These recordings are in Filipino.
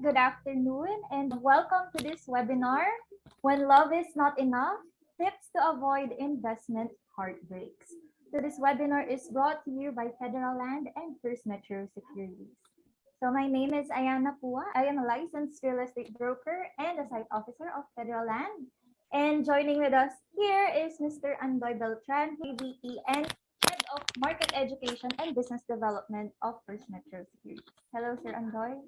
good afternoon, and welcome to this webinar, When Love is Not Enough, Tips to Avoid Investment Heartbreaks. So this webinar is brought to you by Federal Land and FirstMetroSec. So my name is Ayana Pua. I am a licensed real estate broker and a site officer of Federal Land. And joining with us here is Mr. Andoy Beltran, VP and Head of Market Education and Business Development of FirstMetroSec. Hello, Sir Andoy.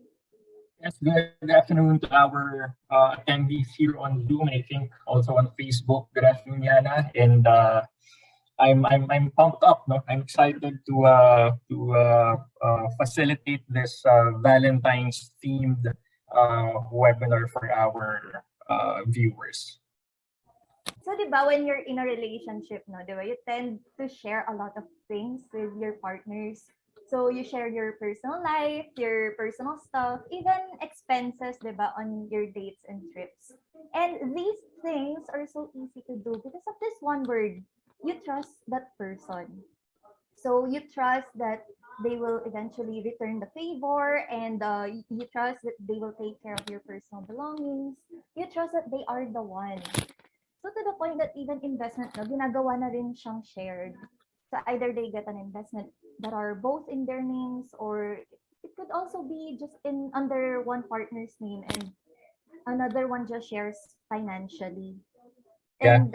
Yes, good afternoon to our attendees here on Zoom. I think also on Facebook. Good afternoon, Yana, and I'm pumped up. No, I'm excited to facilitate this Valentine's themed webinar for our viewers. So, di ba, when you're in a relationship, no, di ba, you tend to share a lot of things with your partners. So you share your personal life, your personal stuff, even expenses, di ba, on your dates and trips. And these things are so easy to do because of this one word. You trust that person. So you trust that they will eventually return the favor, and you trust that they will take care of your personal belongings. You trust that they are the one. So to the point that even investment, no, ginagawa na rin siyang shared. So either they get an investment that are both in their names, or it could also be just in under one partner's name and another one just shares financially. And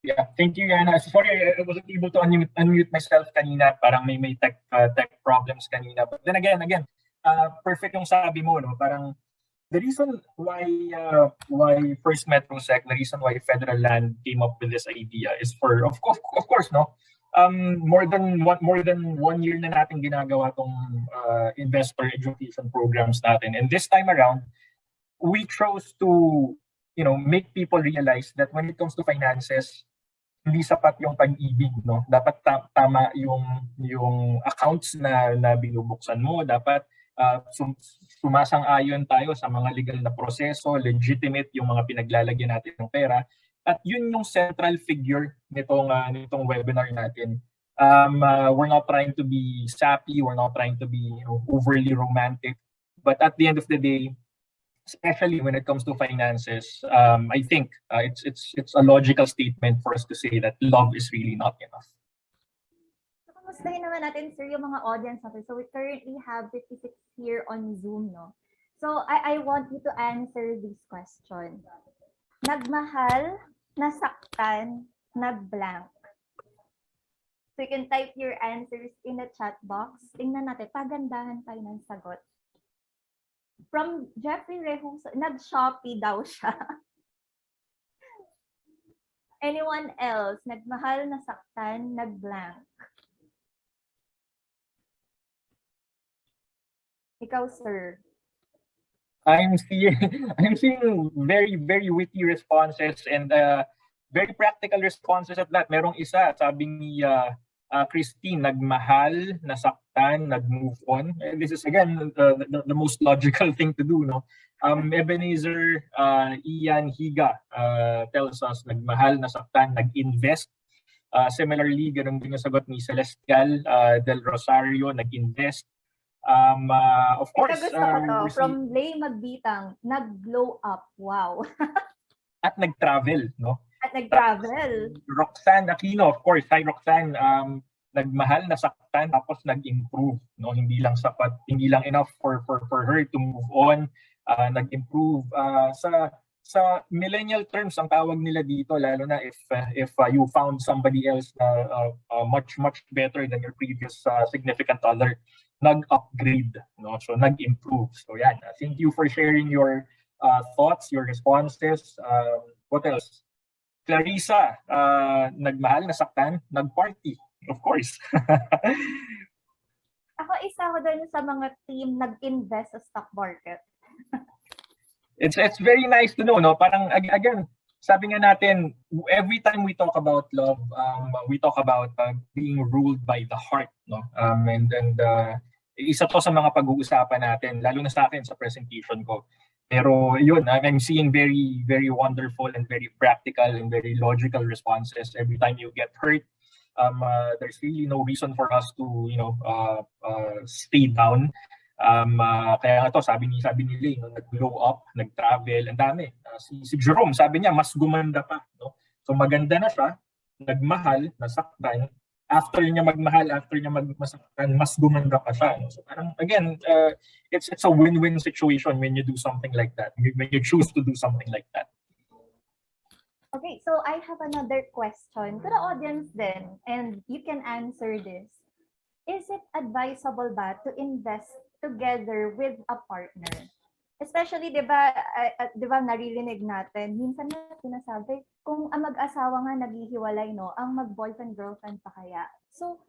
yeah, thank you, Yana. Sorry, I wasn't able to unmute myself kanina. Parang may tech problems kanina. But then again, perfect yung sabi mo, no? Parang the reason why FirstMetroSec, the reason why Federal Land came up with this idea is for of course, no. More than 1 year na natin ginagawa tong investor education programs natin, and this time around we chose to make people realize that when it comes to finances, hindi sapat yung pag-ibig, no. Dapat tama yung accounts na binubuksan mo. Dapat sumasang-ayon tayo sa mga legal na proseso, legitimate yung mga pinaglalagyan natin ng pera. At yun yung central figure nitong webinar natin. We're not trying to be sappy, we're not trying to be overly romantic, but at the end of the day, especially when it comes to finances, I think it's a logical statement for us to say that love is really not enough. So, kamustahin naman natin, sir, yung mga audience natin. So we currently have 56 here on Zoom, no? So I want you to answer this question. Nagmahal, nasaktan, nag-blank. So you can type your answers in the chat box. Tingnan natin, pagandahan tayo ng sagot. From Jeffrey Rehuso, nag-Shopee daw siya. Anyone else? Nagmahal, nasaktan, nag-blank. Ikaw, sir. I'm seeing very, very witty responses and very practical responses at that. Merong isa, sabi ni Christine, nagmahal, nasaktan, nag-move on. And this is again the most logical thing to do, no? Ebenezer Ian Higa tells us, nagmahal, nasaktan, nag-invest. Similarly, ganun din yung sagot ni Celestial Del Rosario, nag-invest. Of course, from Lay Magbitang, nag-glow up. Wow. At nag-travel, no? At nag-travel. Roxanne Aquino, of course. Hi, Roxanne. Nagmahal, nasaktan, tapos nag-improve, no? Hindi lang sapat, hindi lang enough for her to move on. Nag-improve. Sa millennial terms, ang tawag nila dito, lalo na if you found somebody else much better than your previous significant other, nag-upgrade, no? So nag-improve. So yan, thank you for sharing your thoughts, your responses. What else? Clarissa, nagmahal, nasaktan, nag-party, of course. Ako isa ko doon sa mga team nag-invest sa stock market. It's very nice to know, no? Parang again, sabi nga natin, every time we talk about love, we talk about being ruled by the heart, no? And isa to sa mga pag-uusapan natin, lalo na sa akin sa presentation ko. Pero yun, I'm seeing very, very wonderful and very practical and very logical responses. Every time you get hurt, there's really no reason for us to, stay down. Kaya nga to, sabi ni Lay, no, nag-blow up, nag-travel, ang dami. Si Jerome, sabi niya, mas gumanda pa. No? So maganda na siya, nagmahal, nasaktan. After niya magmahal, after niya masaktan, mas gumanda pa siya. No? So parang, again, it's a win-win situation when you do something like that, when you choose to do something like that. Okay, so I have another question to the audience then, and you can answer this. Is it advisable ba to invest together with a partner? Especially, di ba naririnig natin, minsan na sinasabi, kung ang mag-asawa nga naghihiwalay, no, ang mag-boyfriend-girlfriend pa kaya. So,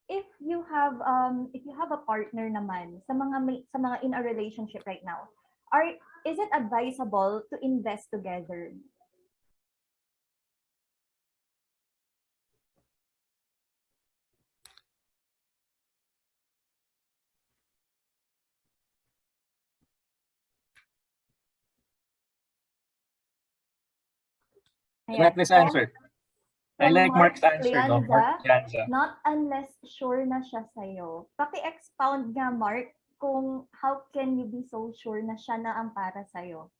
if you have a partner naman sa mga in a relationship right now, is it advisable to invest together? I like this answer. I like Mark's answer. Lianza, no? Mark Lianza. Not unless sure na siya sa'yo. Paki-expound nga, Mark, kung how can you be so sure na siya na ang para sa'yo?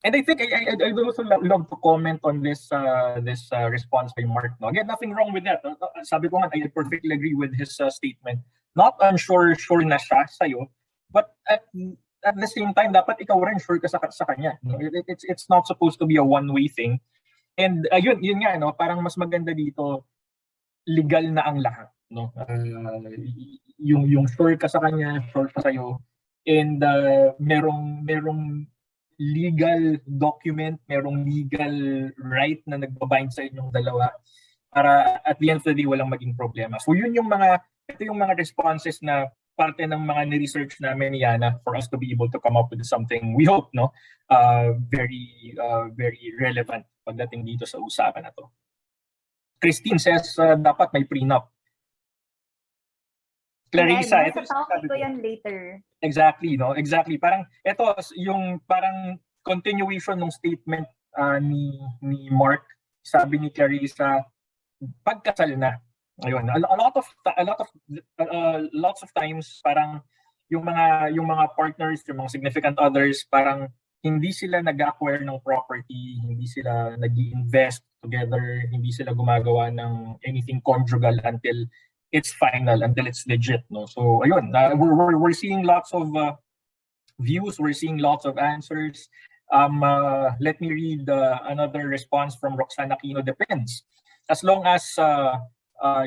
And I think I also love to comment on this response by Mark. No? Again, nothing wrong with that. Sabi ko nga, I perfectly agree with his statement. Not unsure, sure na siya sa'yo, but at the same time, dapat ikaw rin sure ka sa kanya. No? It's not supposed to be a one-way thing. And yun nga, no? Parang mas maganda dito, legal na ang lahat. No? Yung sure ka sa kanya, sure ka sa'yo, and merong legal document, merong legal right na nagbabind sa inyong dalawa para at the end of the day walang maging problema. So ito yung mga responses na parte ng mga ni-research namin ni Yana for us to be able to come up with something we hope very relevant pagdating dito sa usapan na to. Christine says dapat may prenup. Clarissa, ito topic ko yan later. Exactly, no? Exactly. Parang ito yung parang continuation ng statement ni Mark. Sabi ni Clarissa, pagkasal na. Ayun, lots of times parang yung mga partners, yung mga significant others, parang hindi sila nag-acquire ng property, hindi sila nag-invest together, hindi sila gumagawa ng anything conjugal until it's final, until it's legit, no? So ayun, we're seeing lots of views, we're seeing lots of answers. Let me read another response from Roxanne Aquino. Depends. As long as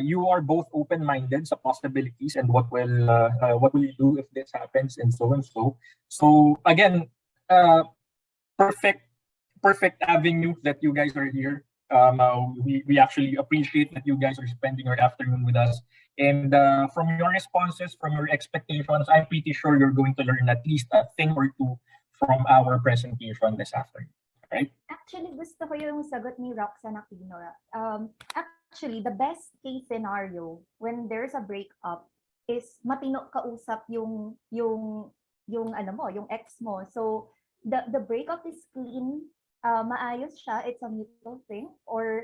you are both open-minded sa possibilities and what will you do if this happens and so and so. So again, perfect avenue that you guys are here. We actually appreciate that you guys are spending your afternoon with us. And from your responses, from your expectations, I'm pretty sure you're going to learn at least a thing or two from our presentation this afternoon. Right? Actually, gusto ko yung sagot ni Roxanne Aquino. Actually, the best case scenario when there's a breakup is matino kausap yung ex mo. So the breakup is clean, maayos siya, it's a mutual thing, or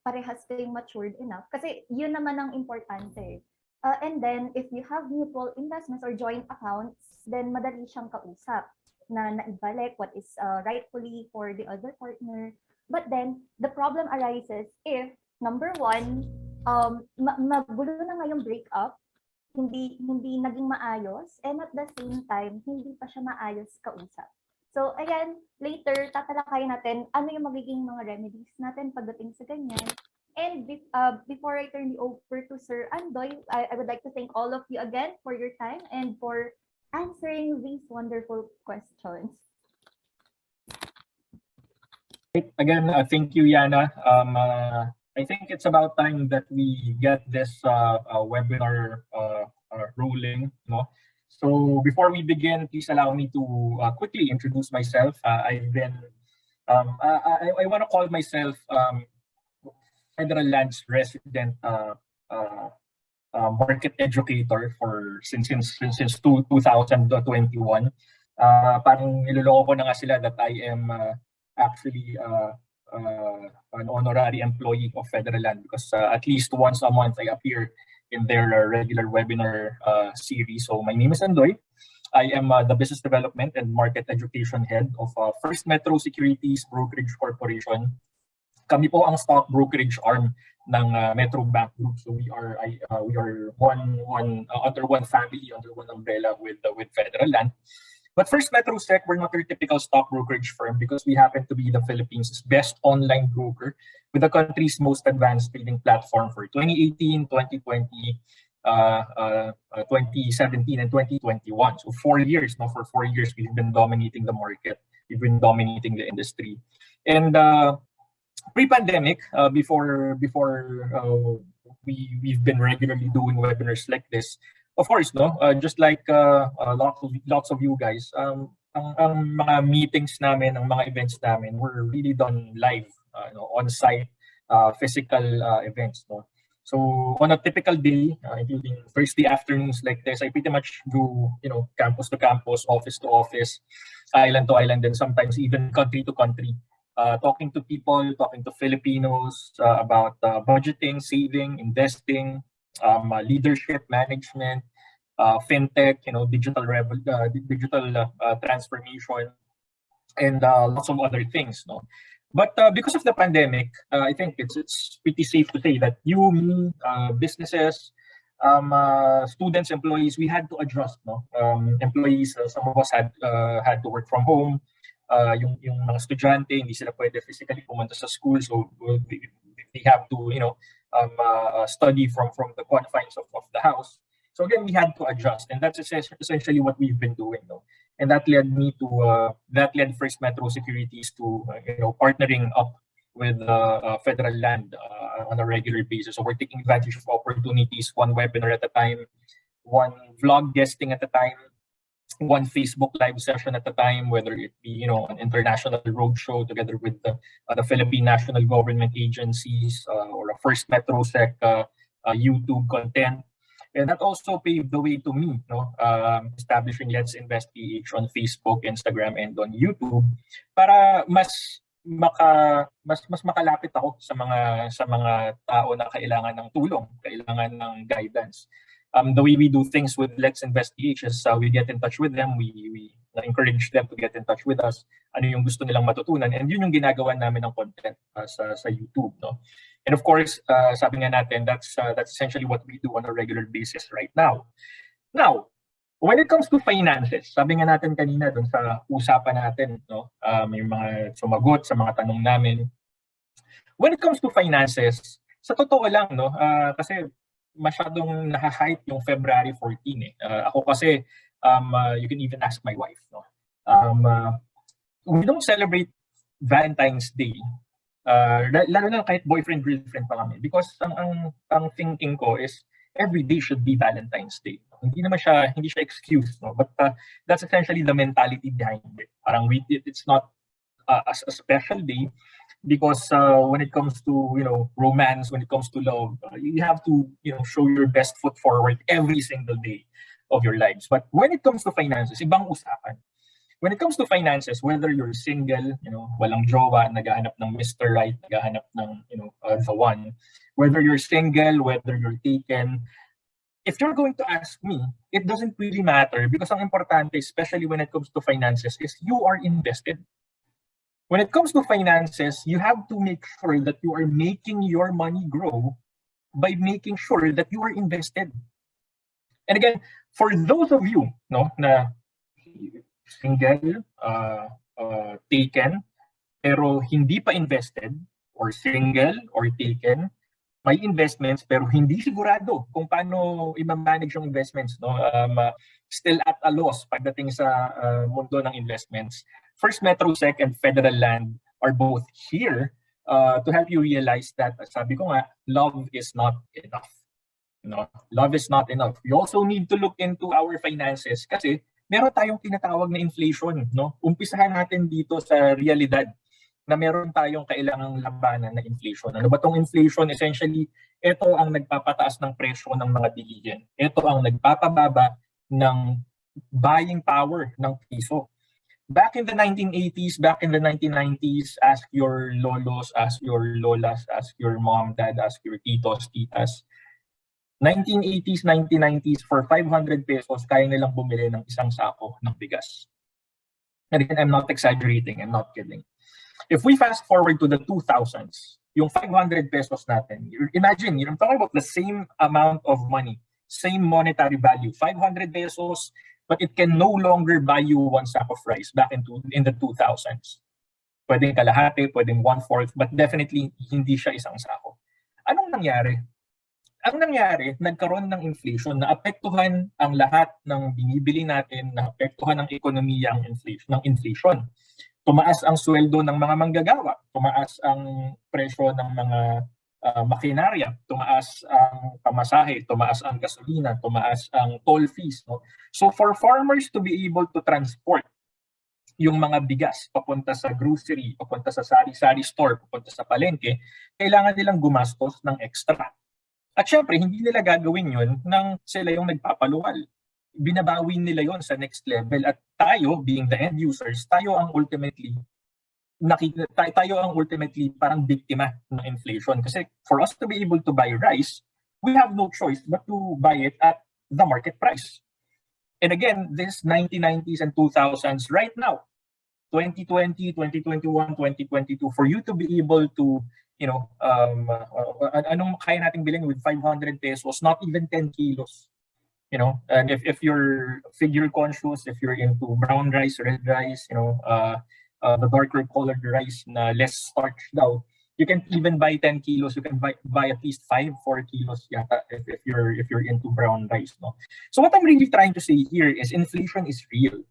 parehas kayong matured enough. Kasi yun naman ang importante. And then if you have mutual investments or joint accounts, then madali siyang kausap na naibalik what is rightfully for the other partner. But then the problem arises if number one, magulo na ngayong breakup, hindi naging maayos, and at the same time, hindi pa siya maayos kausap. So, again, later, tatalakayin natin ano yung magiging mga remedies natin pagdating sa ganyan. And before I turn you over to Sir Andoy, I would like to thank all of you again for your time and for answering these wonderful questions. Again, thank you, Yana. I think it's about time that we get this webinar rolling. No? So before we begin, please allow me to quickly introduce myself. I've been, I want to call myself Federal Lands resident market educator since 2021. Parang niloloko ko na nga sila that I am actually an honorary employee of Federal Land because at least once a month I appear in their regular webinar series. So my name is Andoy. I am the Business Development and Market Education Head of First Metro Securities Brokerage Corporation. Kami po ang stock brokerage arm ng Metro Bank Group. So we are under one family, under one umbrella with Federal Land. But FirstMetroSec, we're not your typical stock brokerage firm because we happen to be the Philippines' best online broker with the country's most advanced trading platform for 2018, 2020, 2017, and 2021. So 4 years. Now, for 4 years, we've been dominating the market. We've been dominating the industry. And pre-pandemic, before we've been regularly doing webinars like this. Of course, just like lots of you guys, ang mga meetings namin, ang mga events namin were really done live, on-site, physical events. So on a typical day, including Thursday afternoons like this, I pretty much do campus to campus, office to office, island to island, and sometimes even country to country. Talking to people, talking to Filipinos about budgeting, saving, investing, leadership, management, fintech, digital transformation, and lots of other things. But because of the pandemic, I think it's pretty safe to say that you, me, businesses, students, employees, we had to adjust. Employees, some of us had to work from home. Yung mga estudyante, hindi sila pwede physically pumunta sa school, so they have to study from the confines of the house. So again, we had to adjust, and that's essentially what we've been doing. And that led First Metro Securities to partnering up with Federal Land on a regular basis. So we're taking advantage of opportunities, one webinar at a time, one vlog guesting at a time, one Facebook live session at a time, whether it be an international roadshow together with the Philippine national government agencies or a FirstMetroSec YouTube content. And that also paved the way to me, establishing Let's Invest PH on Facebook, Instagram, and on YouTube para mas makalapit ako sa mga tao na kailangan ng tulong, kailangan ng guidance. The way we do things with Let's Invest PH is we get in touch with them, we encourage them to get in touch with us, ano yung gusto nilang matutunan, and yun yung ginagawa namin ng content sa YouTube. And of course, sabi nga natin, that's essentially what we do on a regular basis right now. Now, when it comes to finances, sabi nga natin kanina dun sa usapan natin, may mga sumagot sa mga tanong namin. When it comes to finances, sa totoo lang, kasi masyadong nahahype yung February 14 . Ako kasi, you can even ask my wife. We don't celebrate Valentine's Day. Lalo na kahit boyfriend-girlfriend pa kami. Because ang thinking ko is, every day should be Valentine's Day. Hindi siya excuse. But that's essentially the mentality behind it. Parang it's not a special day. Because when it comes to romance, when it comes to love, you have to show your best foot forward every single day of your lives. But when it comes to finances, ibang usapan. When it comes to finances, whether you're single, walang jowa, naghahanap ng Mr. Right, naghahanap ng the one, whether you're single, whether you're taken, if you're going to ask me, it doesn't really matter because ang importante, especially when it comes to finances, is you are invested. When it comes to finances, you have to make sure that you are making your money grow by making sure that you are invested. And again, for those of you na single, taken, pero hindi pa invested, or single, or taken, may investments pero hindi sigurado kung paano i-manage yung investments. Still at a loss pagdating sa mundo ng investments. FirstMetroSec and Federal Land are both here to help you realize that, sabi ko nga, love is not enough. Love is not enough. You also need to look into our finances kasi meron tayong tinatawag na inflation. Umpisahan natin dito sa realidad na meron tayong kailangang labanan na inflation. Ano ba tong inflation? Essentially, ito ang nagpapataas ng presyo ng mga bilihin. Ito ang nagpapababa ng buying power ng piso. Back in the 1980s, back in the 1990s, ask your lolos, ask your lolas, ask your mom, dad, ask your titos, titas. 1980s, 1990s, for 500 pesos, kaya nilang bumili ng isang sako ng bigas. And again, I'm not exaggerating, I'm not kidding. If we fast forward to the 2000s, yung 500 pesos natin, imagine, I'm talking about the same amount of money, same monetary value, 500 pesos, but it can no longer buy you one sack of rice back in the 2000s. Pwedeng kalahati, pwedeng 1/4, but definitely hindi siya isang sako. Anong nangyari? Ang nangyari, nagkaroon ng inflation, naapektuhan ang lahat ng binibili natin, naapektuhan ng ekonomiya ng inflation. Tumaas ang sweldo ng mga manggagawa, tumaas ang presyo ng mga makinarya, tumaas ang pamasahe, tumaas ang gasolina, tumaas ang toll fees. No? So for farmers to be able to transport yung mga bigas papunta sa grocery, papunta sa sari-sari store, papunta sa palengke, kailangan nilang gumastos ng extra. At syempre, hindi nila gagawin yun nang sila yung nagpapaluwal. Binabawi nila yon sa next level. At tayo, being the end users, tayo ang ultimately parang biktima ng inflation. Kasi for us to be able to buy rice, we have no choice but to buy it at the market price. And again, this 1990s and 2000s, right now, 2020, 2021, 2022, for you to be able to anong kaya nating bilhin with 500 pesos, not even 10 kilos. And if you're figure conscious, if you're into brown rice, red rice, the darker colored rice na less starch daw, you can even buy 10 kilos. You can buy at least 4 kilos yata if you're into brown rice. No? So what I'm really trying to say here is inflation is real.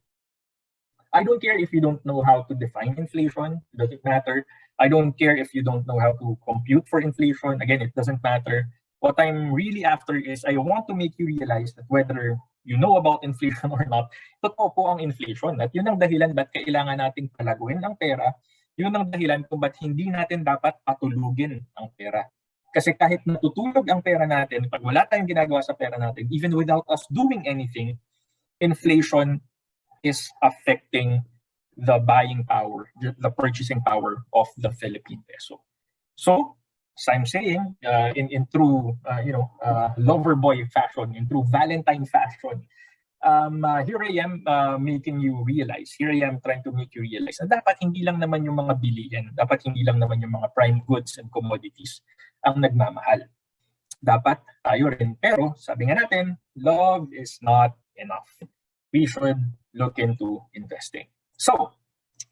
I don't care if you don't know how to define inflation. It doesn't matter. I don't care if you don't know how to compute for inflation. Again, it doesn't matter. What I'm really after is I want to make you realize that whether you know about inflation or not, totoo po ang inflation. At yun ang dahilan ba't kailangan nating palaguin ang pera. Yun ang dahilan kung ba't hindi natin dapat patulugin ang pera. Kasi kahit natutulog ang pera natin, pag wala tayong ginagawa sa pera natin, even without us doing anything, inflation is affecting the buying power, the purchasing power of the Philippine peso. So, as I'm saying, in true, lover boy fashion, in true Valentine fashion, here I am making you realize, here I am trying to make you realize na dapat hindi lang naman yung mga bilihin, dapat hindi lang naman yung mga prime goods and commodities ang nagmamahal. Dapat tayo rin. Pero sabi nga natin, love is not enough. We should look into investing. So,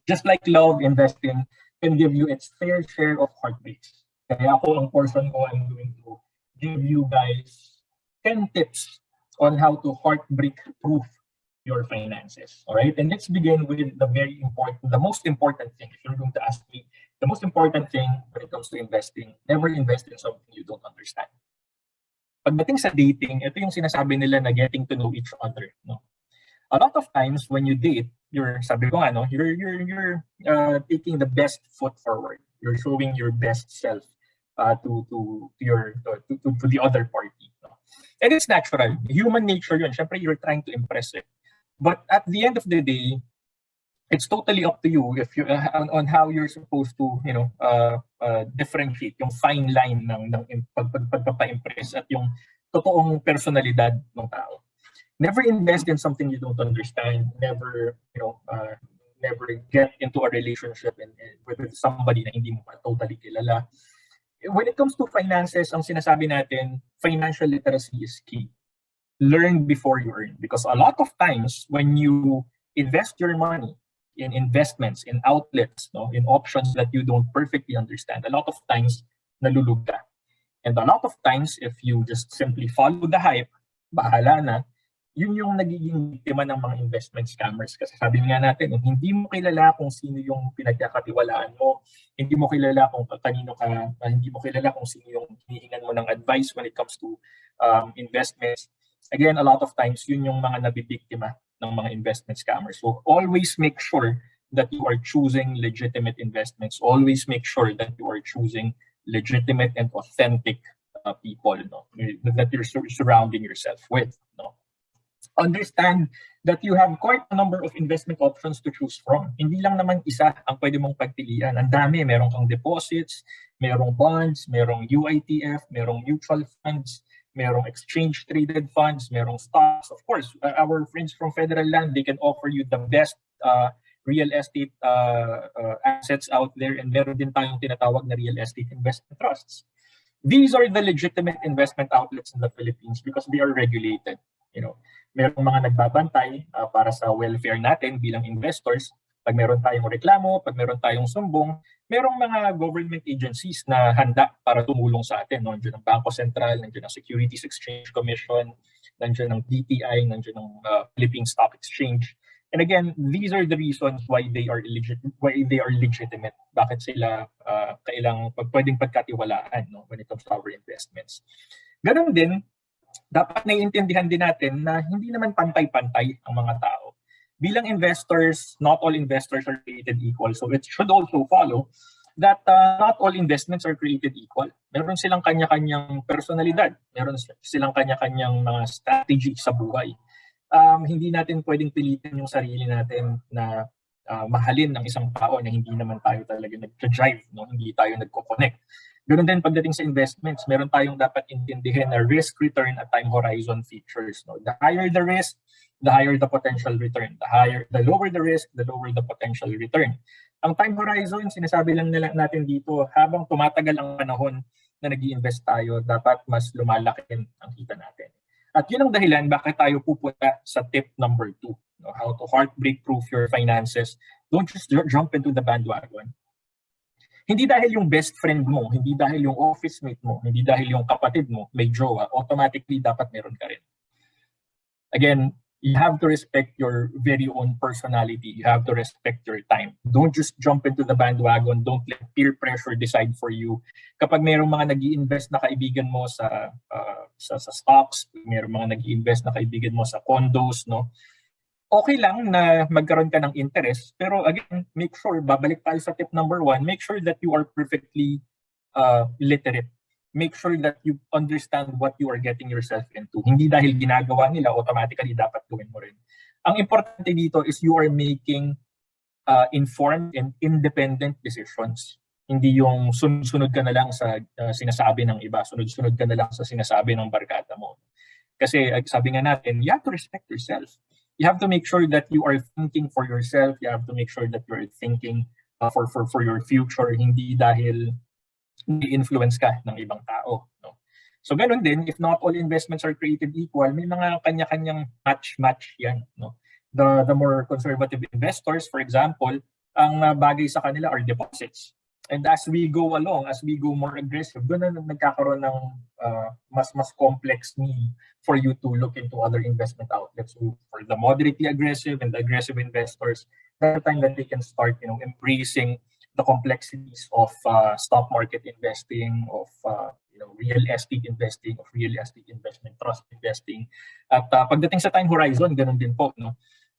just like love, investing can give you its fair share of heartbreaks. Kaya ako, ang portion ko, I'm going to give you guys 10 tips on how to heartbreak-proof your finances. All right? And let's begin with the most important thing. If you're going to ask me, the most important thing when it comes to investing, never invest in something you don't understand. Pagdating sa dating, ito yung sinasabi nila na getting to know each other. No? A lot of times when you date, you're taking the best foot forward. You're showing your best self to the other party. No? And it's natural. Human nature yun. Siyempre, you're trying to impress it. But at the end of the day, it's totally up to you if you on how you're supposed to differentiate yung fine line ng pagpapa-impress at yung totoong personalidad ng tao. Never invest in something you don't understand. Never get into a relationship with somebody na hindi mo pa totally kilala. When it comes to finances, ang sinasabi natin, financial literacy is key. Learn before you earn. Because a lot of times, when you invest your money in investments, in outlets, in options that you don't perfectly understand, a lot of times, nalulug ka. And a lot of times, if you just simply follow the hype, bahala na, yun yung nagiging biktima ng mga investment scammers. Kasi sabi nga natin, hindi mo kilala kung sino yung pinagkakatiwalaan mo, hindi mo kilala kung kanino ka, hindi mo kilala kung sino yung hinihingan mo ng advice when it comes to investments. Again, a lot of times, yun yung mga nabibiktima ng mga investment scammers. So always make sure that you are choosing legitimate investments. Always make sure that you are choosing legitimate and authentic people that you're surrounding yourself with. Understand that you have quite a number of investment options to choose from. Hindi lang naman isa ang pwede mong pagpilian. Ang dami. Meron kang deposits, merong bonds, merong UITF, merong mutual funds, merong exchange-traded funds, merong stocks. Of course, our friends from Federal Land, they can offer you the best real estate assets out there, and meron din tayong tinatawag na real estate investment trusts. These are the legitimate investment outlets in the Philippines because they are regulated. Merong mga nagbabantay para sa welfare natin bilang investors. Pag meron tayong reklamo, pag meron tayong sumbong, merong mga government agencies na handa para tumulong sa atin. Nandiyan ang Bangko Sentral, nandiyan ang Securities Exchange Commission, nandiyan ang DTI, nandiyan ang Philippine Stock Exchange. And again, these are the reasons why they are legitimate. Bakit sila pwedeng pagkatiwalaan when it comes to our investments. Ganon din, dapat naiintindihan din natin na hindi naman pantay-pantay ang mga tao. Bilang investors, not all investors are created equal. So it should also follow that not all investments are created equal. Meron silang kanya-kanyang personalidad. Meron silang kanya-kanyang mga strategy sa buhay. Hindi natin pwedeng pilitin yung sarili natin na mahalin ng isang tao na hindi naman tayo talaga nag-drive, hindi tayo nagko-connect. Ganoon din pagdating sa investments, meron tayong dapat intindihin na risk, return, at time horizon features. The higher the risk, the higher the potential return. The lower the risk, the lower the potential return. Ang time horizon, sinasabi lang natin dito, habang tumatagal ang panahon na nag-i-invest tayo, dapat mas lumalaki ang kita natin. At yun ang dahilan bakit tayo pupunta sa tip number 2, how to heartbreak-proof your finances. Don't just jump into the bandwagon. Hindi dahil yung best friend mo, hindi dahil yung office mate mo, hindi dahil yung kapatid mo may jowa, automatically dapat meron ka rin. Again, you have to respect your very own personality. You have to respect your time. Don't just jump into the bandwagon. Don't let peer pressure decide for you. Kapag mayroong mga nag-i-invest na kaibigan mo sa stocks, mayroong mga nag-i-invest na kaibigan mo sa condos, okay lang na magkaroon ka ng interest. Pero again, make sure, babalik tayo sa tip number 1, make sure that you are perfectly literate. Make sure that you understand what you are getting yourself into. Hindi dahil ginagawa nila, automatically dapat gawin mo rin. Ang importante dito is you are making informed and independent decisions. Hindi yung sunod-sunod ka na lang sa sinasabi ng iba, sunod-sunod ka na lang sa sinasabi ng barkada mo. Kasi sabi nga natin, you have to respect yourself. You have to make sure that you are thinking for yourself. You have to make sure that you are thinking for your future, hindi dahil influence ka ng ibang tao. So ganun din, if not all investments are created equal, may mga kanya-kanyang match yan. The more conservative investors, for example, ang bagay sa kanila are deposits. And as we go along, as we go more aggressive, doon na nagkakaroon ng mas complex need for you to look into other investment outlets. So for the moderately aggressive and the aggressive investors, that's the time that they can start embracing the complexities of stock market investing, of real estate investing, of real estate investment trust investing. At pagdating sa time horizon, ganun din po.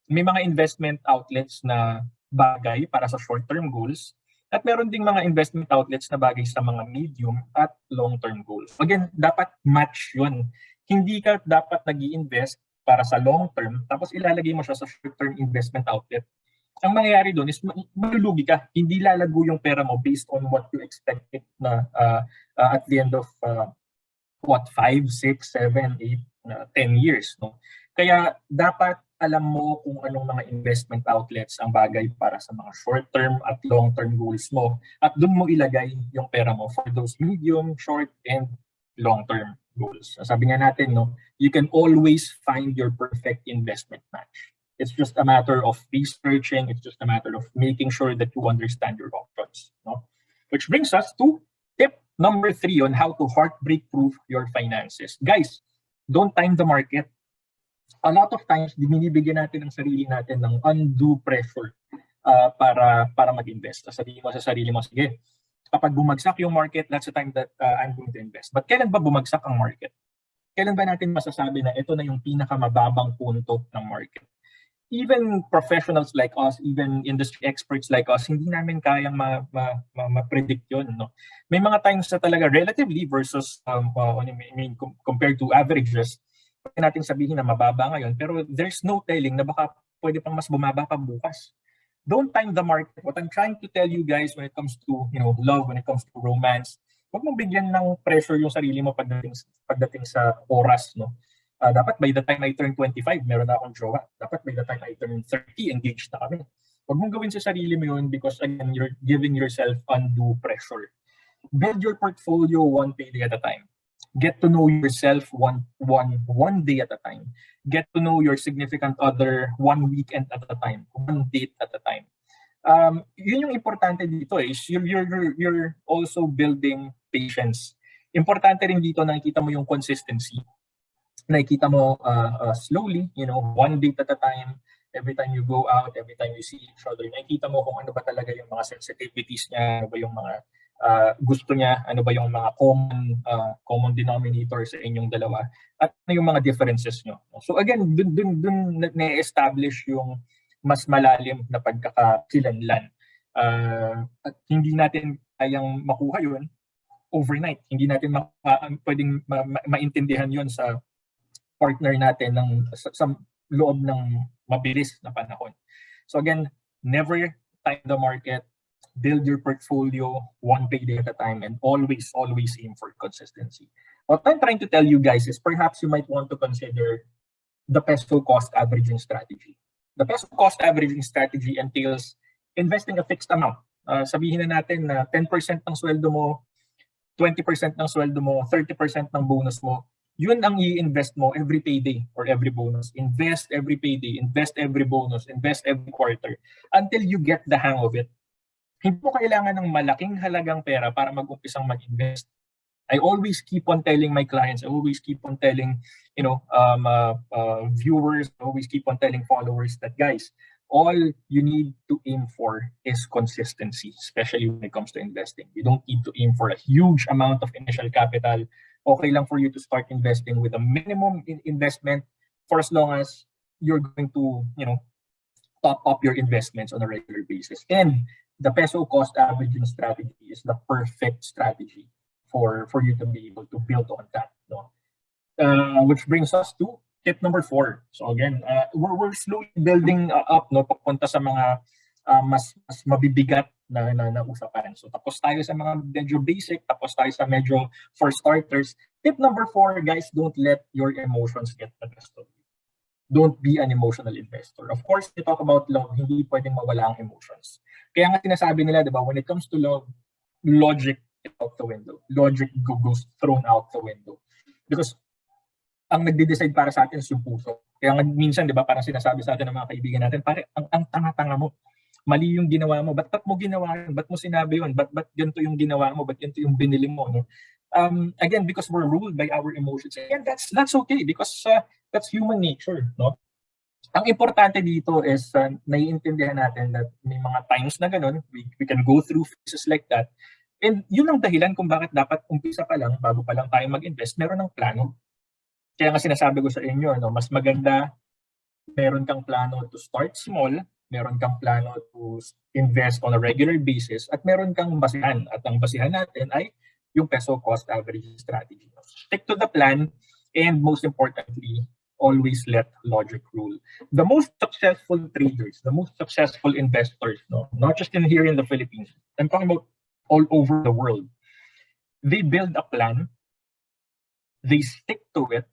May mga investment outlets na bagay para sa short-term goals, at meron ding mga investment outlets na bagay sa mga medium at long-term goals. Again, dapat match yun. Hindi ka dapat nag-i-invest para sa long-term, tapos ilalagay mo siya sa short-term investment outlet. Ang mangyayari doon is malulugi ka. Hindi lalago yung pera mo based on what you expected na at the end of 5, 6, 7, 8, 10 years. Kaya dapat alam mo kung anong mga investment outlets ang bagay para sa mga short-term at long-term goals mo. At doon mo ilagay yung pera mo for those medium, short, and long-term goals. Sabi nga natin, you can always find your perfect investment match. It's just a matter of researching. It's just a matter of making sure that you understand your options. Which brings us to tip number 3 on how to heartbreak-proof your finances. Guys, don't time the market. A lot of times, binibigyan natin ang sarili natin ng undue pressure para mag-invest. Sabihin mo sa sarili mo, sige, kapag bumagsak yung market, that's the time that I'm going to invest. But kailan ba bumagsak ang market? Kailan ba natin masasabi na ito na yung pinakamababang punto ng market? Even professionals like us, even industry experts like us, hindi namin kayang ma-predict yun. May mga times na talaga relatively versus compared to averages, pwede natin sabihin na mababa ngayon, pero there's no telling na baka pwede pang mas bumaba pa bukas. Don't time the market. What I'm trying to tell you guys when it comes to love, when it comes to romance, Huwag mong bigyan ng pressure yung sarili mo pagdating sa oras, no? Dapat by the time I turn 25, meron na akong jowa. Dapat by the time I turn 30, engaged na kami. Huwag mong gawin sa sarili mo yun because again, you're giving yourself undue pressure. Build your portfolio one payday at a time. Get to know yourself one day at a time. Get to know your significant other one weekend at a time, one date at a time. Yun yung importante dito is you're also building patience. Importante rin dito nakikita mo yung consistency. Nakikita mo slowly, one date at a time, every time you go out, every time you see each other, nakikita mo kung ano ba talaga yung mga sensitivities niya, ano ba yung mga gusto niya, ano ba yung mga common denominator sa inyong dalawa, at ano yung mga differences nyo. So again, dun na-establish yung mas malalim na pagkakakilanlan. At hindi natin kayang makuha yun overnight. Hindi natin pwedeng maintindihan yun sa partner natin sa loob ng mabilis na panahon. So again, never time the market, build your portfolio one payday at a time, and always aim for consistency. What I'm trying to tell you guys is perhaps you might want to consider the peso cost averaging strategy. The peso cost averaging strategy entails investing a fixed amount. Sabihin na natin na 10% ng sweldo mo, 20% ng sweldo mo, 30% ng bonus mo, yun ang i-invest mo every payday or every bonus. Invest every payday, invest every bonus, invest every quarter until you get the hang of it. Hindi mo kailangan ng malaking halagang pera para mag-umpisang mag-invest. I always keep on telling my clients, I always keep on telling viewers, I always keep on telling followers that, guys, all you need to aim for is consistency, especially when it comes to investing. You don't need to aim for a huge amount of initial capital. Okay lang for you to start investing with a minimum investment for as long as you're going to, top up your investments on a regular basis. And the peso cost averaging strategy is the perfect strategy for you to be able to build on that. No? Which brings us to tip number 4. So again, we're slowly building up, no, papunta sa mga mas mabibigat na usapan. So tapos tayo sa mga medyo basic, tapos tayo sa medyo for starters. Tip number 4, guys, don't let your emotions get the best of you. Don't be an emotional investor. Of course, we talk about love, hindi pwedeng mawala ang emotions. Kaya nga sinasabi nila, di ba, when it comes to love, logic is out the window. Logic goes thrown out the window. Because ang nagde-decide para sa atin is yung puso. Kaya nga minsan, di ba, parang sinasabi sa atin ng mga kaibigan natin, pare, ang tanga-tanga mo. Mali yung ginawa mo. Ba't mo ginawa yun? Ba't mo sinabi yun? Ba't ganito yung ginawa mo? Ba't ganito yung binili mo? No? Again, because we're ruled by our emotions. And that's okay because that's human nature. No? Ang importante dito is naiintindihan natin that may mga times na ganun, we can go through phases like that. And yun ang dahilan kung bakit dapat umpisa pa lang, bago pa lang tayo mag-invest, meron ng plano. Kaya nga sinasabi ko sa inyo, no, mas maganda meron kang plano to start small, meron kang plano to invest on a regular basis, at meron kang basihan. At ang basihan natin ay yung peso cost average strategy. Stick to the plan, and most importantly, always let logic rule. The most successful traders, the most successful investors, no, not just here in the Philippines, I'm talking about all over the world, they build a plan, they stick to it,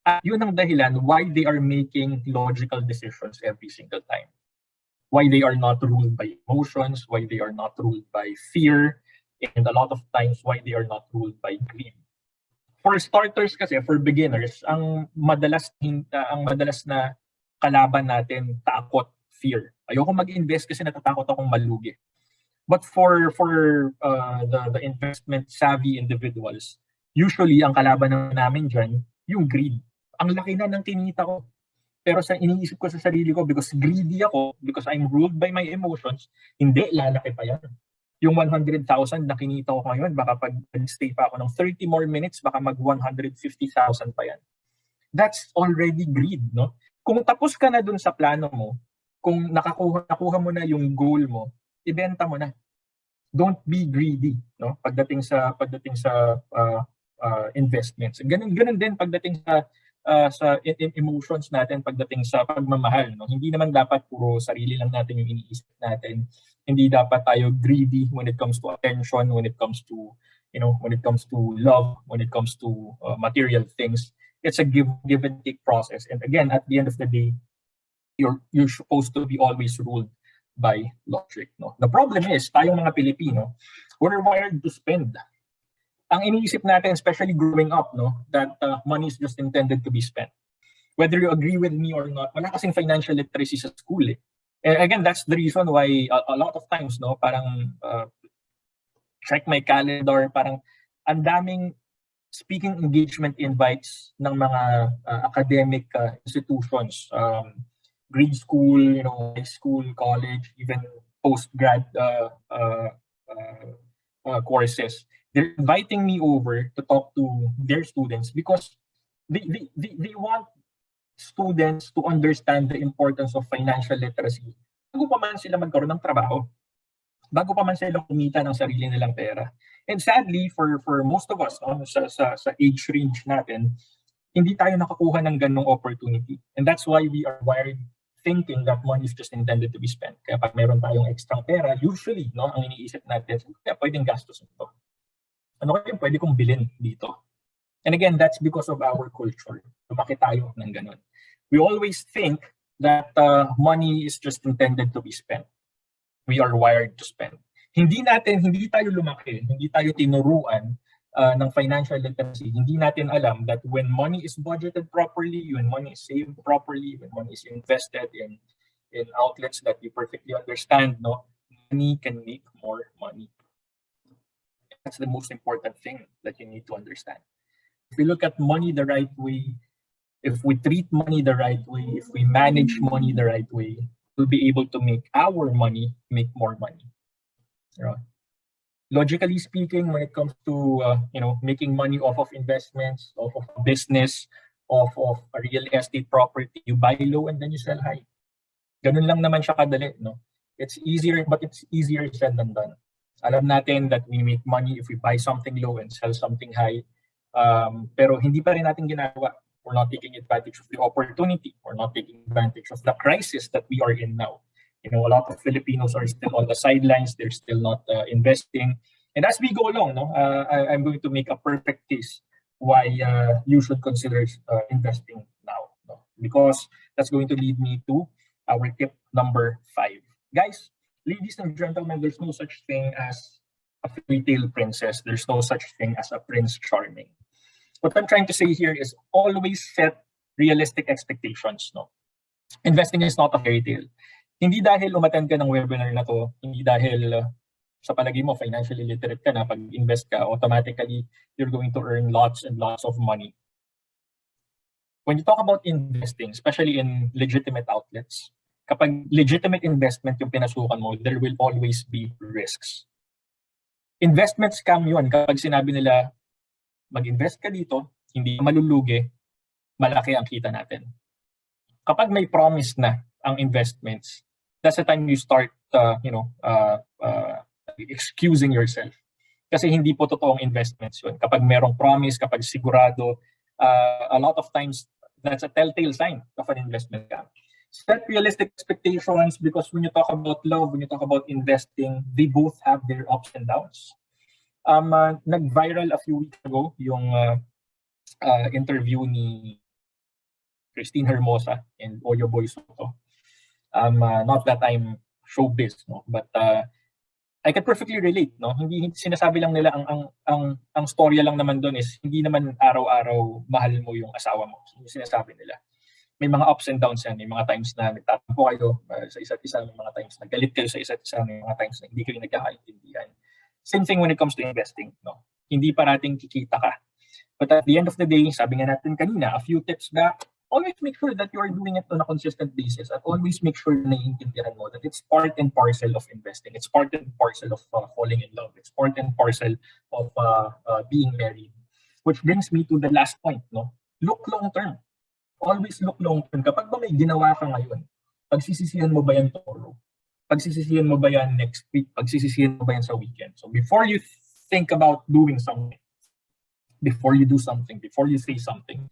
at yun ang dahilan why they are making logical decisions every single time. Why they are not ruled by emotions, why they are not ruled by fear, and a lot of times why they are not ruled by greed. For starters kasi, for beginners, ang madalas na kalaban natin, takot, fear. Ayoko mag-invest kasi natatakot akong malugi. But for the investment savvy individuals, usually ang kalaban namin dyan, yung greed. Ang laki na ng kinita ko. Pero sa iniisip ko sa sarili ko, because greedy ako, because I'm ruled by my emotions, hindi, lalaki pa yan. Yung 100,000 na kinita ko ngayon, baka pag stay pa ako ng 30 more minutes, baka mag 150,000 pa yan. That's already greed, no? Kung tapos ka na dun sa plano mo, kung nakuha mo na yung goal mo, ibenta mo na. Don't be greedy, no? Pagdating sa investments. Ganun din pagdating sa emotions natin, pagdating sa pagmamahal, no? Hindi naman dapat puro sarili lang natin yung iniisip natin. Hindi dapat tayo greedy when it comes to attention, when it comes to when it comes to love, when it comes to material things. It's a give and take process. And again, at the end of the day, you're supposed to be always ruled by logic. No? The problem is, tayong mga Pilipino, we're wired to spend. Ang iniisip natin, especially growing up, that money is just intended to be spent. Whether you agree with me or not, wala kasing financial literacy sa school. Eh. And again, that's the reason why a lot of times, parang check my calendar, parang ang daming speaking engagement invites ng mga academic institutions, grade school, high school, college, even post-grad courses. They're inviting me over to talk to their students because they want students to understand the importance of financial literacy bago pa man sila magkaroon ng trabaho, bago pa man sila kumita ng sarili nilang pera. And sadly, for most of us, sa age range natin, hindi tayo nakakuha ng ganong opportunity. And that's why we are wired thinking that money is just intended to be spent. Kaya pag meron tayong extra pera, usually, ang iniisip natin, kaya pwedeng gastos ito. Ano kaya pwede kong bilhin dito? And again, that's because of our culture. Lumaki tayo ng ganon. We always think that money is just intended to be spent. We are wired to spend. Hindi tayo lumaki, hindi tayo tinuruan ng financial literacy. Hindi natin alam that when money is budgeted properly, when money is saved properly, when money is invested in outlets that you perfectly understand, money can make more money. That's the most important thing that you need to understand. If we look at money the right way, if we treat money the right way, if we manage money the right way, we'll be able to make our money make more money. Logically speaking, when it comes to making money off of investments, off of a business, off of a real estate property, you buy low and then you sell high. Ganun lang naman siya kadali, It's easier, but it's easier said than done. Alam natin that we make money if we buy something low and sell something high. Pero hindi pa rin natin ginagawa. We're not taking advantage of the opportunity. We're not taking advantage of the crisis that we are in now. A lot of Filipinos are still on the sidelines. They're still not investing. And as we go along, I'm going to make a perfect case why you should consider investing now. Because that's going to lead me to our tip number 5. Guys, ladies and gentlemen, there's no such thing as a fairy tale princess. There's no such thing as a Prince Charming. What I'm trying to say here is always set realistic expectations. Investing is not a fairy tale. Hindi dahil umattend ka ng webinar na to, hindi dahil sa palagi mo financially literate ka na, pag-invest ka, automatically you're going to earn lots and lots of money. When you talk about investing, especially in legitimate outlets, kapag legitimate investment yung pinasukan mo, there will always be risks. Investment scam yun kapag sinabi nila, mag-invest ka dito, hindi malulugi, malaki ang kita natin. Kapag may promise na ang investments, that's the time you start, excusing yourself. Kasi hindi po totoong investments yun. Kapag merong promise, kapag sigurado, a lot of times, that's a telltale sign of an investment scam. Set realistic expectations because when you talk about love, when you talk about investing, they both have their ups and downs. Nag-viral a few weeks ago yung interview ni Christine Hermosa and Oyo Boy Soto. Not that I'm showbiz, but I can perfectly relate. Hindi sinasabi lang nila ang storya lang naman doon is hindi naman araw-araw mahal mo yung asawa mo. Yung sinasabi nila. May mga ups and downs yan. May mga times na nagtatampo kayo sa isa't isa, may mga times na galit kayo sa isa't isa, may mga times na hindi kayo nagkakaintindihan. Same thing when it comes to investing. Hindi parating kikita ka. But at the end of the day, sabi nga natin kanina, a few tips back, always make sure that you are doing it on a consistent basis at always make sure na naiintindihan mo that it's part and parcel of investing. It's part and parcel of falling in love. It's part and parcel of being married. Which brings me to the last point. Look long term. Always look long term. Kapag ba may ginawa ka ngayon, pagsisisihan mo ba yan tomorrow? Pagsisisihan mo ba yan next week? Pagsisisihan mo ba yan sa weekend? So before you think about doing something, before you do something, before you say something,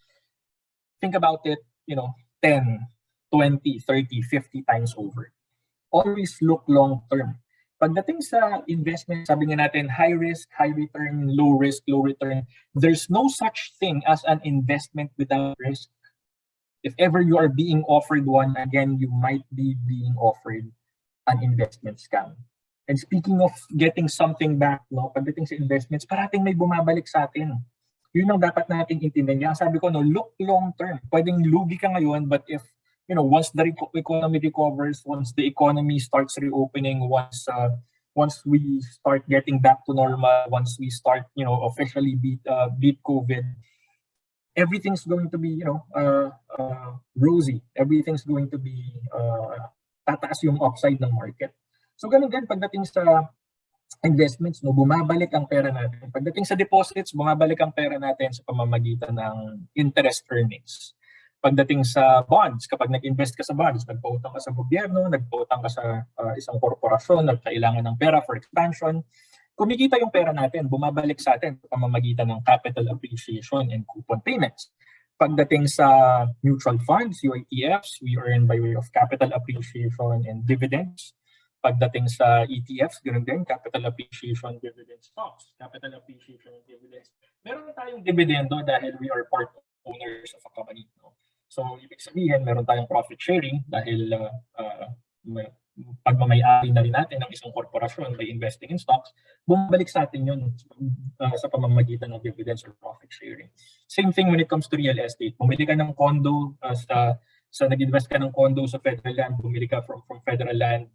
think about it, 10, 20, 30, 50 times over. Always look long term. Pagdating sa investment, sabi nga natin, high risk, high return, low risk, low return. There's no such thing as an investment without risk. If ever you are being offered one, again, you might be being offered an investment scam. And speaking of getting something back, no, pagdating sa investments, parating may bumabalik sa atin. Yun ang dapat nating intindihan. Sabi ko, no, look long term. Pwedeng lugi ka ngayon, but if once the economy recovers, once the economy starts reopening, once we start getting back to normal, once we start, officially beat COVID, everything's going to be, rosy. Everything's going to be tataas yung upside ng market. So ganun pagdating sa investments, no, bumabalik ang pera natin. Pagdating sa deposits, bumabalik ang pera natin sa pamamagitan ng interest earnings. Pagdating sa bonds, kapag nag-invest ka sa bonds, nagpautang ka sa gobyerno, nagpautang ka sa isang korporasyon, nagkailangan ng pera for expansion, kumikita yung pera natin, bumabalik sa atin sa pamamagitan ng capital appreciation and coupon payments. Pagdating sa mutual funds, UITFs, we earn by way of capital appreciation and dividends. Pagdating sa ETFs, ganoon din, capital appreciation, dividend stocks, capital appreciation and dividends. Meron tayong dividendo dahil we are part owners of a company. No? So, ibig sabihin, meron tayong profit sharing dahil pagmamayari na rin natin ng isang korporasyon by investing in stocks, bumabalik sa atin yun sa pamamagitan ng dividends or profit sharing. Same thing when it comes to real estate. Bumili ka ng condo, nag-invest ka ng condo sa federal land, bumili ka from federal land,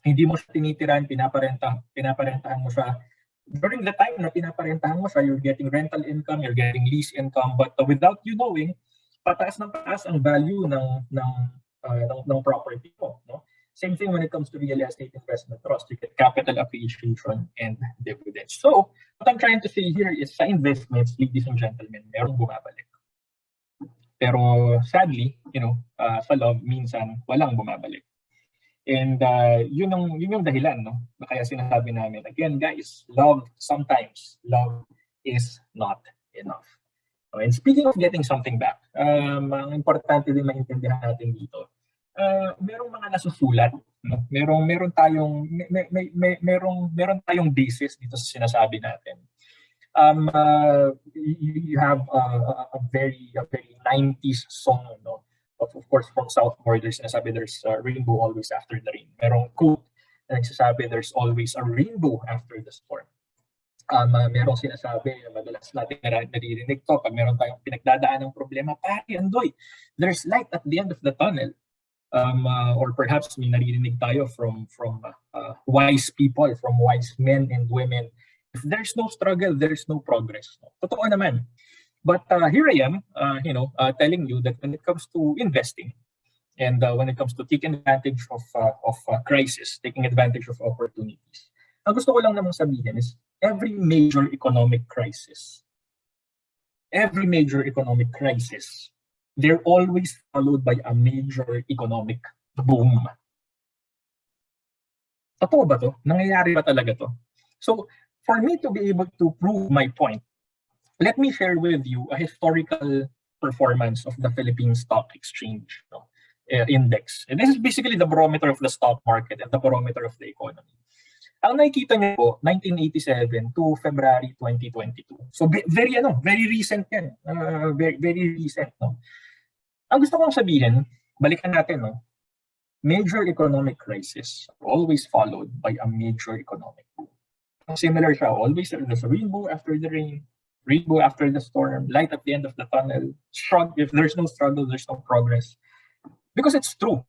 hindi mo siya tinitiran, pinaparentahan mo siya. During the time na pinaparentahan mo siya, you're getting rental income, you're getting lease income, but without you knowing, pataas ang value ng property mo. No? Same thing when it comes to real estate investment trust. You get capital appreciation and dividends. So, what I'm trying to say here is sa investments, ladies and gentlemen, merong bumabalik. Pero sadly, sa love, minsan walang bumabalik. And yun yung dahilan, no? Kaya sinasabi namin, again guys, sometimes love is not enough. And speaking of getting something back, ang importante din maintindihan natin dito, merong mga nasusulat, no? Meron tayong basis dito sa sinasabi natin. You have a very 90s song, no? Of course, from South Borders, sinasabi there's a rainbow always after the rain. Merong quote na nagsasabi there's always a rainbow after the storm. Merong sinasabi, madalas natin naririnig to, pag meron tayong pinagdadaan ng problema, pari, Andoy, there's light at the end of the tunnel. Or perhaps may naririnig tayo from wise people, from wise men and women. If there's no struggle, there's no progress. Totoo naman. But here I am, telling you that when it comes to investing, and when it comes to taking advantage of crisis, taking advantage of opportunities, ang gusto ko lang namang sabihin is every major economic crisis, they're always followed by a major economic boom. Totoo ba to? Nangyayari ba talaga to? So, for me to be able to prove my point, let me share with you a historical performance of the Philippine Stock Exchange Index. And this is basically the barometer of the stock market and the barometer of the economy. Ang nakikita niyo po, 1987 to February 2022. So very recent yan. Very recent, no? Ang gusto kong sabihin, balikan natin, no? Major economic crisis always followed by a major economic boom. Similar siya, always there's a rainbow after the rain, rainbow after the storm, light at the end of the tunnel. If there's no struggle, there's no progress. Because it's true.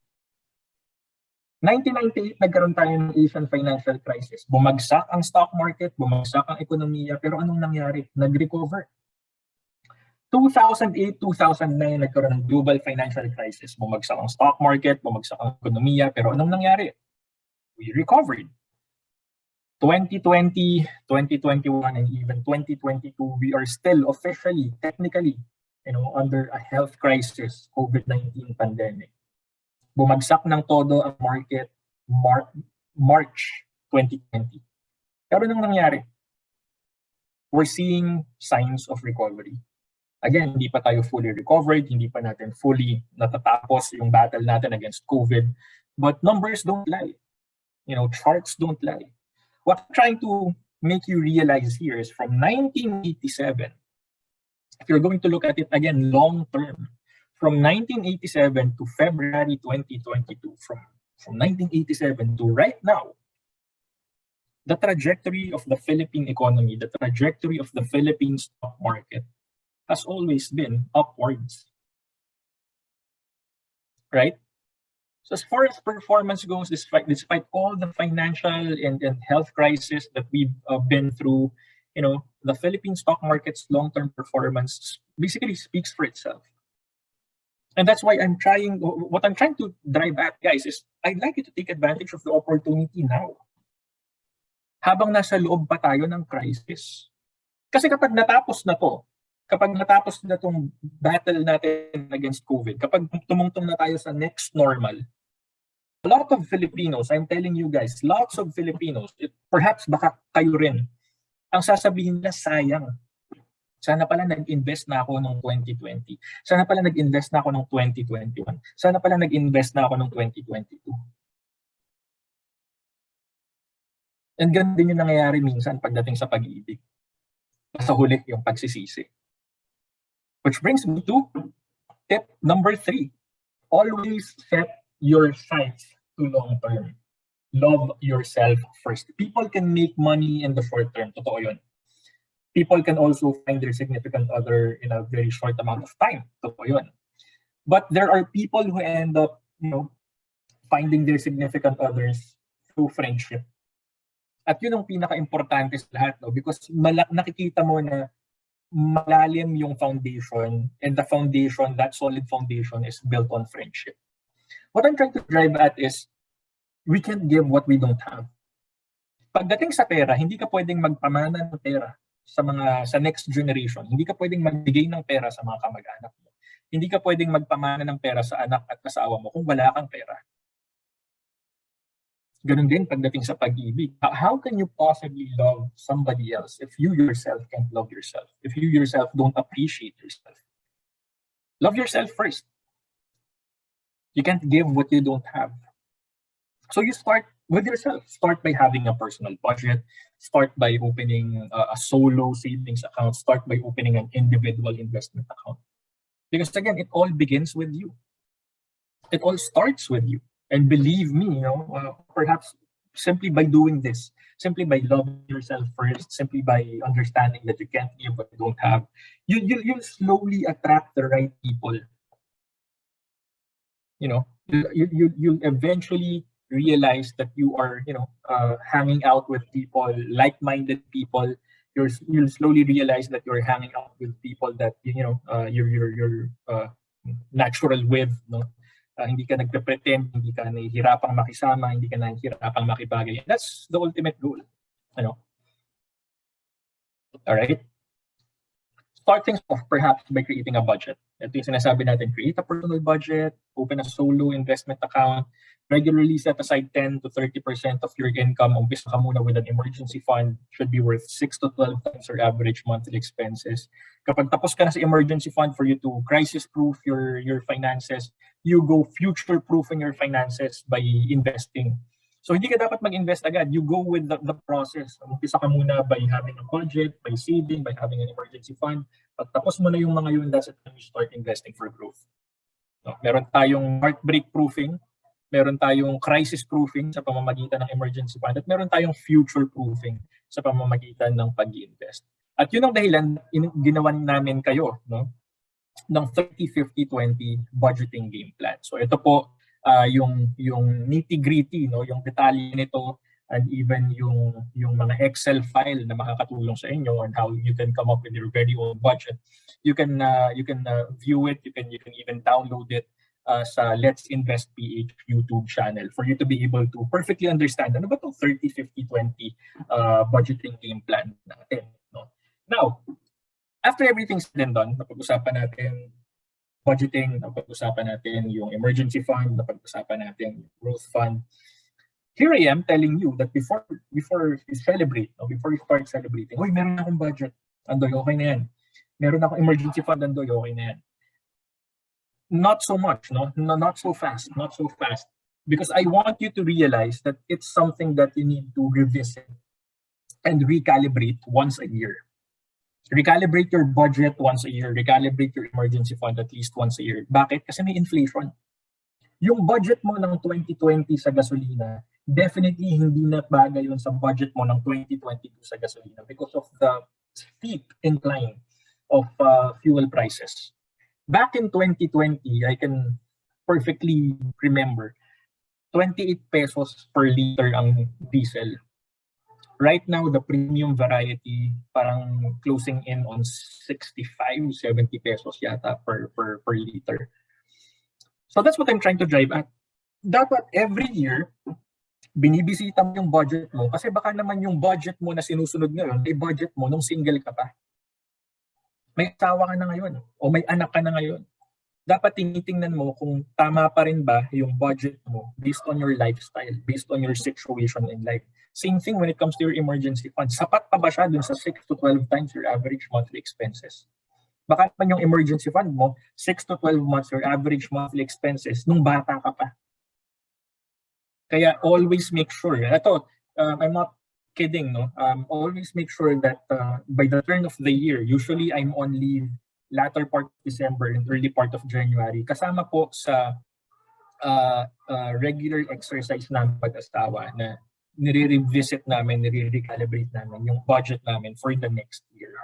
1998, nagkaroon tayo ng Asian financial crisis. Bumagsak ang stock market, bumagsak ang ekonomiya, pero anong nangyari? Nag-recover. 2008, 2009, nagkaroon ng global financial crisis. Bumagsak ang stock market, bumagsak ang ekonomiya, pero anong nangyari? We recovered. 2020, 2021, and even 2022, we are still officially, technically, under a health crisis, COVID-19 pandemic. Bumagsak ng todo ang market March 2020. Pero anong nangyari? We're seeing signs of recovery. Again, hindi pa tayo fully recovered, hindi pa natin fully natatapos yung battle natin against COVID, but numbers don't lie. Charts don't lie. What I'm trying to make you realize here is from 1987, if you're going to look at it again long term, from 1987 to February 2022, from 1987 to right now, the trajectory of the Philippine economy, the trajectory of the Philippine stock market has always been upwards. Right? So as far as performance goes, despite all the financial and health crisis that we've been through, the Philippine stock market's long-term performance basically speaks for itself. And that's why what I'm trying to drive at, guys, is I'd like you to take advantage of the opportunity now. Habang nasa loob pa tayo ng crisis. Kasi kapag natapos na tong battle natin against COVID, kapag tumungtong na tayo sa next normal, a lot of Filipinos, I'm telling you guys, lots of Filipinos, perhaps baka kayo rin, ang sasabihin nila, sayang. Sana pala nag-invest na ako noong 2020. Sana pala nag-invest na ako noong 2021. Sana pala nag-invest na ako noong 2022. And ganun din yung nangyayari minsan pagdating sa pag-ibig. Sa huli, yung pagsisisi. Which brings me to tip number 3. Always set your sights to long term. Love yourself first. People can make money in the short term. Totoo yun. People can also find their significant other in a very short amount of time. Totoo yun. But there are people who end up, finding their significant others through friendship. At yun ang pinaka-importante sa lahat, because nakikita mo na malalim yung foundation, and the foundation, that solid foundation, is built on friendship. What I'm trying to drive at is, we can't give what we don't have. Pagdating sa pera, hindi ka pwedeng magpamana ng pera sa next generation. Hindi ka pwedeng magbigay ng pera sa mga kamag-anak mo. Hindi ka pwedeng magpamana ng pera sa anak at asawa mo kung wala kang pera. Ganun din pagdating sa pag-ibig. How can you possibly love somebody else if you yourself can't love yourself? If you yourself don't appreciate yourself? Love yourself first. You can't give what you don't have. So you start with yourself. Start by having a personal budget. Start by opening a solo savings account. Start by opening an individual investment account. Because again, it all begins with you. It all starts with you. And believe me, perhaps simply by doing this, simply by loving yourself first, simply by understanding that you can't give what you don't have, you'll slowly attract the right people. You'll eventually realize that you are, hanging out with people, like-minded people. You'll slowly realize that you're hanging out with people that you're natural with. Hindi ka nagpe-pretend, hindi ka nahihirapang makisama, hindi ka nahihirapang makibagay. That's the ultimate goal. All right? Start things off perhaps by creating a budget. Ito yung sinasabi natin, create a personal budget, open a solo investment account, regularly set aside 10 to 30% of your income. Umpisa ka muna with an emergency fund, should be worth 6 to 12 times your average monthly expenses. Kapag tapos ka na sa emergency fund, for you to crisis-proof your finances, you go future-proofing your finances by investing. So hindi ka dapat mag-invest agad. You go with the process. Umpisa ka muna by having a budget, by saving, by having an emergency fund. Pag tapos mo na yung mga yun, that's the time you start investing for growth. Meron tayong heartbreak-proofing, meron tayong crisis-proofing sa pamamagitan ng emergency fund, at meron tayong future-proofing sa pamamagitan ng pag-invest. At yun ang dahilan, ginawan namin kayo ng 30-50-20 budgeting game plan. So ito po, yung nitty-gritty, yung detalye nito, and even yung mga Excel file na makakatulong sa inyo on how you can come up with your very own budget. You can view it, you can even download it sa Let's Invest PH YouTube channel for you to be able to perfectly understand ano ba itong 30-50-20 budgeting game plan natin. Now, after everything said and done, napag-usapan natin budgeting, napag-usapan natin yung emergency fund, napag-usapan natin yung growth fund. Here I am telling you that before you celebrate, before you start celebrating, uy, meron akong budget, Andoy, okay na yan. Meron akong emergency fund, Andoy, okay na yan. Not so much, not so fast. Because I want you to realize that it's something that you need to revisit and recalibrate once a year. Recalibrate your budget once a year. Recalibrate your emergency fund at least once a year. Bakit? Kasi may inflation. Yung budget mo ng 2020 sa gasolina, definitely hindi na bagay yun sa budget mo ng 2022 sa gasolina because of the steep incline of fuel prices. Back in 2020, I can perfectly remember, 28 pesos per liter ang diesel. Right now, the premium variety parang closing in on 65, 70 pesos yata per liter. So that's what I'm trying to drive at. Dapat every year, binibisita mo yung budget mo kasi baka naman yung budget mo na sinusunod ngayon ay budget mo nung single ka pa. May asawa ka na ngayon o may anak ka na ngayon. Dapat tinitingnan mo kung tama pa rin ba yung budget mo based on your lifestyle, based on your situation in life. Same thing when it comes to your emergency fund. Sapat pa ba siya dun sa 6 to 12 times your average monthly expenses? Baka naman yung emergency fund mo, 6 to 12 months your average monthly expenses nung bata ka pa. Kaya always make sure, I'm not kidding, no? Always make sure that by the turn of the year, usually I'm on leave latter part of December and early part of January, kasama po sa regular exercise namin mag-asawa na nire-revisit namin, nire-recalibrate namin yung budget namin for the next year.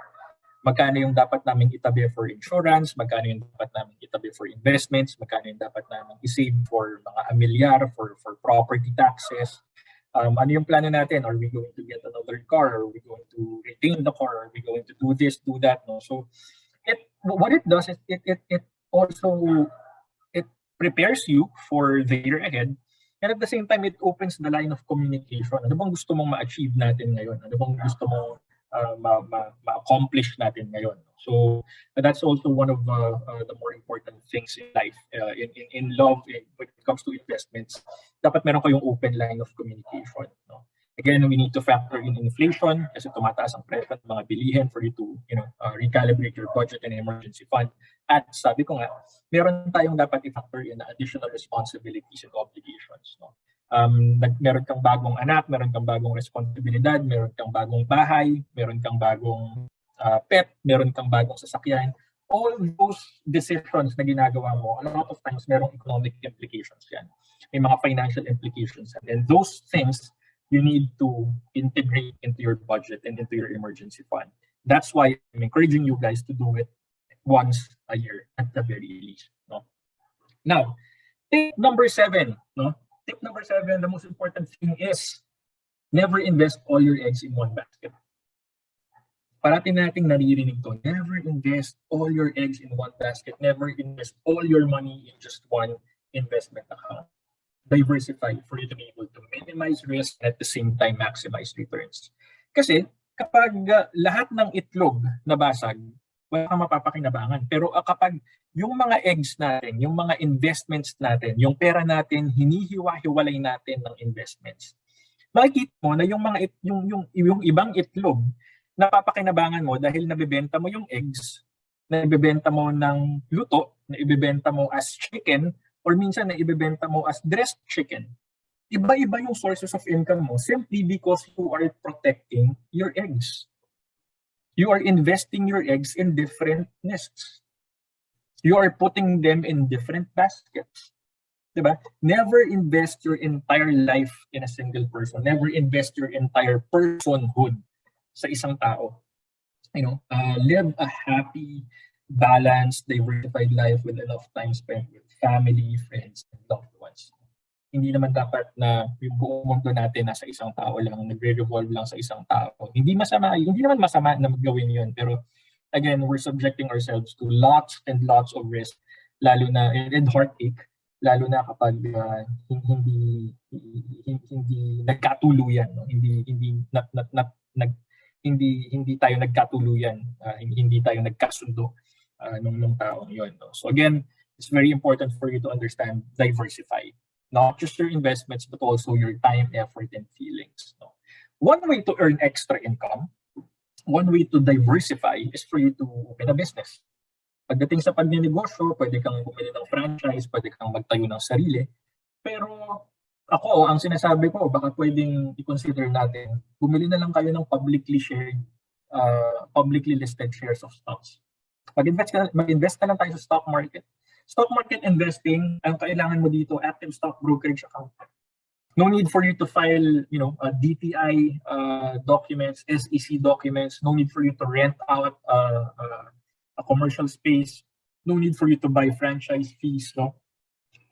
Magkano yung dapat namin itabi for insurance, magkano yung dapat namin itabi for investments, magkano yung dapat namin isave for mga amilyar, for property taxes. Ano yung plano natin? Are we going to get another car? Are we going to retain the car? Are we going to do this, do that? No? So, what it does is it also prepares you for the year ahead, and at the same time it opens the line of communication. Ano bang gusto mong ma-achieve natin ngayon? Ano bang gusto mong ma-accomplish natin ngayon? So that's also one of the more important things in life, in love, when it comes to investments. Dapat meron kayong open line of communication. No? Again, we need to factor in inflation kasi tumataas ang presyo ng mga bilihin for you to recalibrate your budget and emergency fund. At sabi ko nga, meron tayong dapat i-factor in na additional responsibilities and obligations. No? Meron kang bagong anak, meron kang bagong responsibilidad, meron kang bagong bahay, meron kang bagong pet, meron kang bagong sasakyan. All those decisions na ginagawa mo, a lot of times merong economic implications yan. May mga financial implications. And those things you need to integrate into your budget and into your emergency fund. That's why I'm encouraging you guys to do it once a year at the very least. No? Now, tip number 7. No? Tip number 7, the most important thing is never invest all your eggs in one basket. Parating nating naririnig to, never invest all your eggs in one basket. Never invest all your money in just one investment account. Diversify for you to be able to minimize risk and at the same time maximize returns. Kasi kapag lahat ng itlog nabasag, wala kang mapapakinabangan. Pero kapag yung mga eggs natin, yung mga investments natin, yung pera natin, hinihiwa-hiwalay natin ng investments, makikita mo na yung mga yung ibang itlog napapakinabangan mo dahil nabebenta mo yung eggs, na ibebenta mo ng luto, na ibebenta mo as chicken, or minsan na ibebenta mo as dressed chicken. Iba-iba yung sources of income mo simply because you are protecting your eggs. You are investing your eggs in different nests. You are putting them in different baskets. Diba? Never invest your entire life in a single person. Never invest your entire personhood sa isang tao. Live a happy, balanced, diversified life with enough time spent with family, friends, and loved ones. Hindi naman dapat na yung buong mundo natin nasa isang tao lang, nagre-revolve lang sa isang tao. Hindi naman masama na gawin yun. Pero again, we're subjecting ourselves to lots and lots of risk, lalo na and heartache, lalo na kapag hindi nagkatuluyan, no? Hindi tayo nagkatuluyan, hindi tayo nagkasundo nung taong yun. No? So again, it's very important for you to understand, diversify. Not just your investments, but also your time, effort, and feelings. No? One way to earn extra income, one way to diversify is for you to open a business. Pagdating sa pagnenegosyo, pwede kang bumili ng franchise, pwede kang magtayo ng sarili. Pero ako, ang sinasabi ko, baka pwedeng i-consider natin, bumili na lang kayo ng publicly shared, publicly listed shares of stocks. Mag-invest ka lang tayo sa stock market. Stock market investing, ang kailangan mo dito, active stock brokerage account. No need for you to file, DTI documents, SEC documents. No need for you to rent out a commercial space. No need for you to buy franchise fees. No,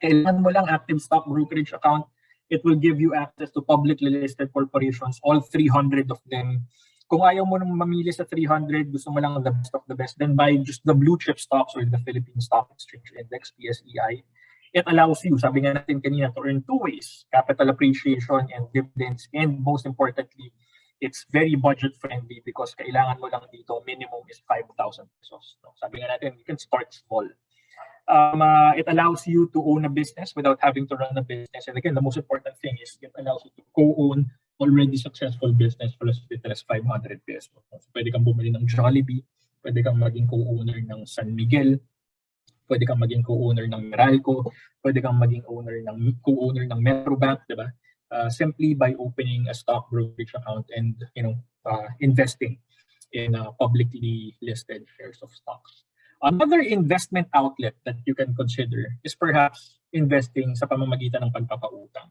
kailangan mo lang active stock brokerage account. It will give you access to publicly listed corporations, all 300 of them. Kung ayaw mo nang mamili sa 300, gusto mo lang the best of the best, then buy just the blue chip stocks or the Philippine Stock Exchange Index, PSEI. It allows you, sabi nga natin kanina, to earn two ways, capital appreciation and dividends. And most importantly, it's very budget friendly because kailangan mo lang dito, minimum is 5,000 pesos. No? Sabi nga natin, you can start small. It allows you to own a business without having to run a business. And again, the most important thing is it allows you to co-own already successful business for as little as 500 pesos. So, pwede kang bumili ng Jollibee, pwede kang maging co-owner ng San Miguel, pwede kang maging co-owner ng Meralco, pwede kang maging co-owner ng Metrobank, di ba? Simply by opening a stock brokerage account and investing in publicly listed shares of stocks. Another investment outlet that you can consider is perhaps investing sa pamamagitan ng pagpapautang.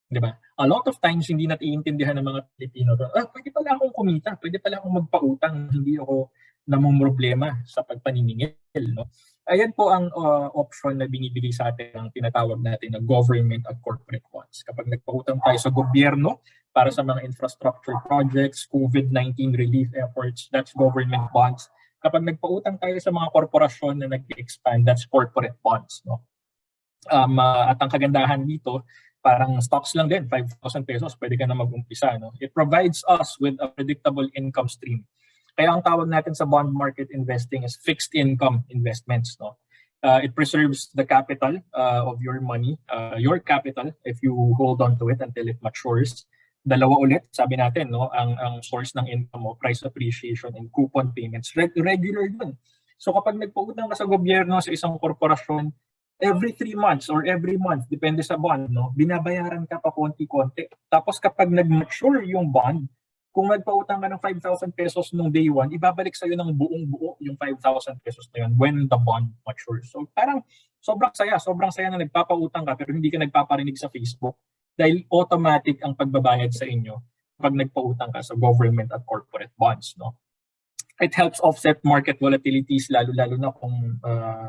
Diba? A lot of times, hindi natin iintindihan ng mga Pilipino, pwede pala akong kumita, pwede pala akong magpautang, hindi ako namumroblema sa pagpaniningil. No? Ayan po ang option na binibigay sa atin ang tinatawag natin na government at corporate bonds. Kapag nagpautang tayo sa gobyerno para sa mga infrastructure projects, COVID-19 relief efforts, that's government bonds. Kapag nagpautang tayo sa mga korporasyon na nag-expand, that's corporate bonds. No? At ang kagandahan dito, parang stocks lang din, 5,000 pesos, pwede ka na mag-umpisa. No? It provides us with a predictable income stream. Kaya ang tawag natin sa bond market investing is fixed income investments. No? It preserves the capital of your money, your capital, if you hold on to it until it matures. Dalawa ulit, sabi natin, no, ang source ng income mo, price appreciation and coupon payments, regular yun. So kapag nagpautang ka sa gobyerno sa isang korporasyon, every 3 months or every month, depende sa bond, no, binabayaran ka pa konti-konti. Tapos kapag nag-mature yung bond, kung nagpautang ka ng 5,000 pesos nung day 1, ibabalik sa'yo ng buong-buo yung 5,000 pesos na yun when the bond matures. So parang sobrang saya na nagpapautang ka pero hindi ka nagpaparinig sa Facebook. Dahil automatic ang pagbabayad sa inyo pag nagpautang ka sa government at corporate bonds. No? It helps offset market volatilities, lalo-lalo na kung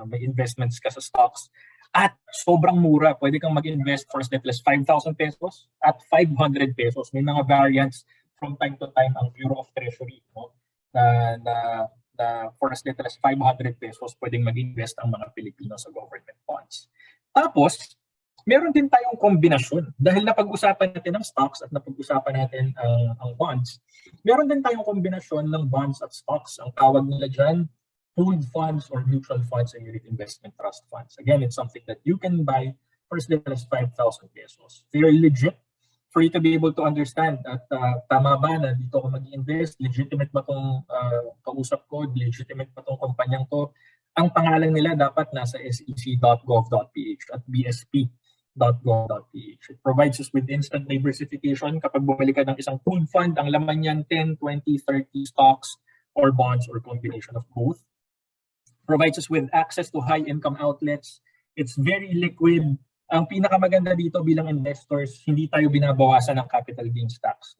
may investments ka sa stocks. At sobrang mura, pwede kang mag-invest for as little as 5,000 pesos at 500 pesos. May mga variants from time to time ang Bureau of Treasury, no? na for as little as 500 pesos pwedeng mag-invest ang mga Pilipino sa government bonds. Tapos, meron din tayong kombinasyon. Dahil napag-usapan natin ang stocks at napag-usapan natin ang bonds, meron din tayong kombinasyon ng bonds at stocks. Ang tawag nila dyan, pooled funds or mutual funds and unit investment trust funds. Again, it's something that you can buy for as little as 5,000 pesos. Very legit for you to be able to understand at tama ba na dito ako mag-invest, legitimate ba itong kausap ko, legitimate ba itong kumpanyang to. Ang pangalan nila dapat nasa sec.gov.ph at bsp.gov.ph. It provides us with instant diversification. Kapag bumili ka ng isang pooled fund, ang laman niyan 10, 20, 30 stocks or bonds or combination of both. Provides us with access to high income outlets. It's very liquid. Ang pinakamaganda dito bilang investors, hindi tayo binabawasan ng capital gains tax.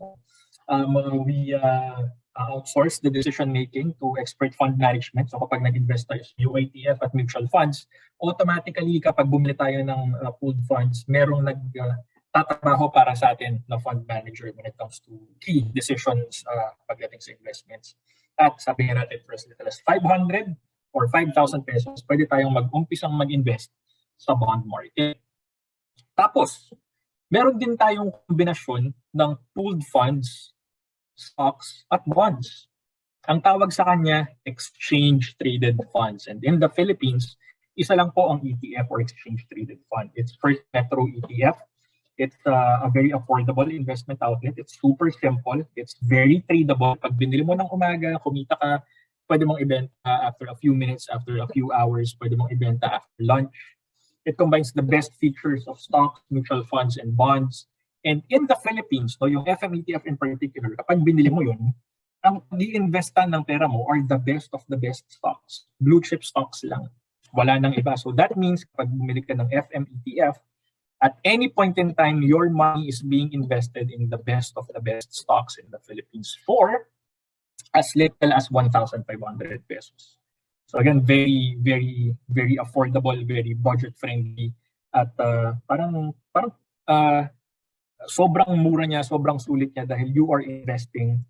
We outsource the decision making to expert fund management. So kapag nag-invest tayo sa UITF at mutual funds, automatically kapag bumili tayo ng pooled funds, merong nagtatrabaho para sa atin na fund manager when it comes to key decisions pagdating sa investments. At sabi nga natin, for as little as 500 or 5,000 pesos, pwede tayong mag-umpisang mag-invest sa bond market. Tapos, meron din tayong kombinasyon ng pooled funds, stocks, at bonds. Ang tawag sa kanya, exchange-traded funds. And in the Philippines, isa lang po ang ETF or exchange-traded fund. It's FirstMetro ETF. It's a very affordable investment outlet. It's super simple. It's very tradable. Pag binili mo ng umaga, kumita ka, pwede mong ibenta after a few minutes, after a few hours, pwede mong ibenta after lunch. It combines the best features of stocks, mutual funds, and bonds. And in the Philippines, no, yung FMETF in particular, kapag binili mo yun, ang di-investan ng pera mo are the best of the best stocks. Blue chip stocks lang. Wala nang iba. So that means kapag bumili ka ng FMETF, at any point in time, your money is being invested in the best of the best stocks in the Philippines for as little as 1,500 pesos. So again, very, very, very affordable, very budget-friendly. At parang sobrang mura niya, sobrang sulit niya dahil you are investing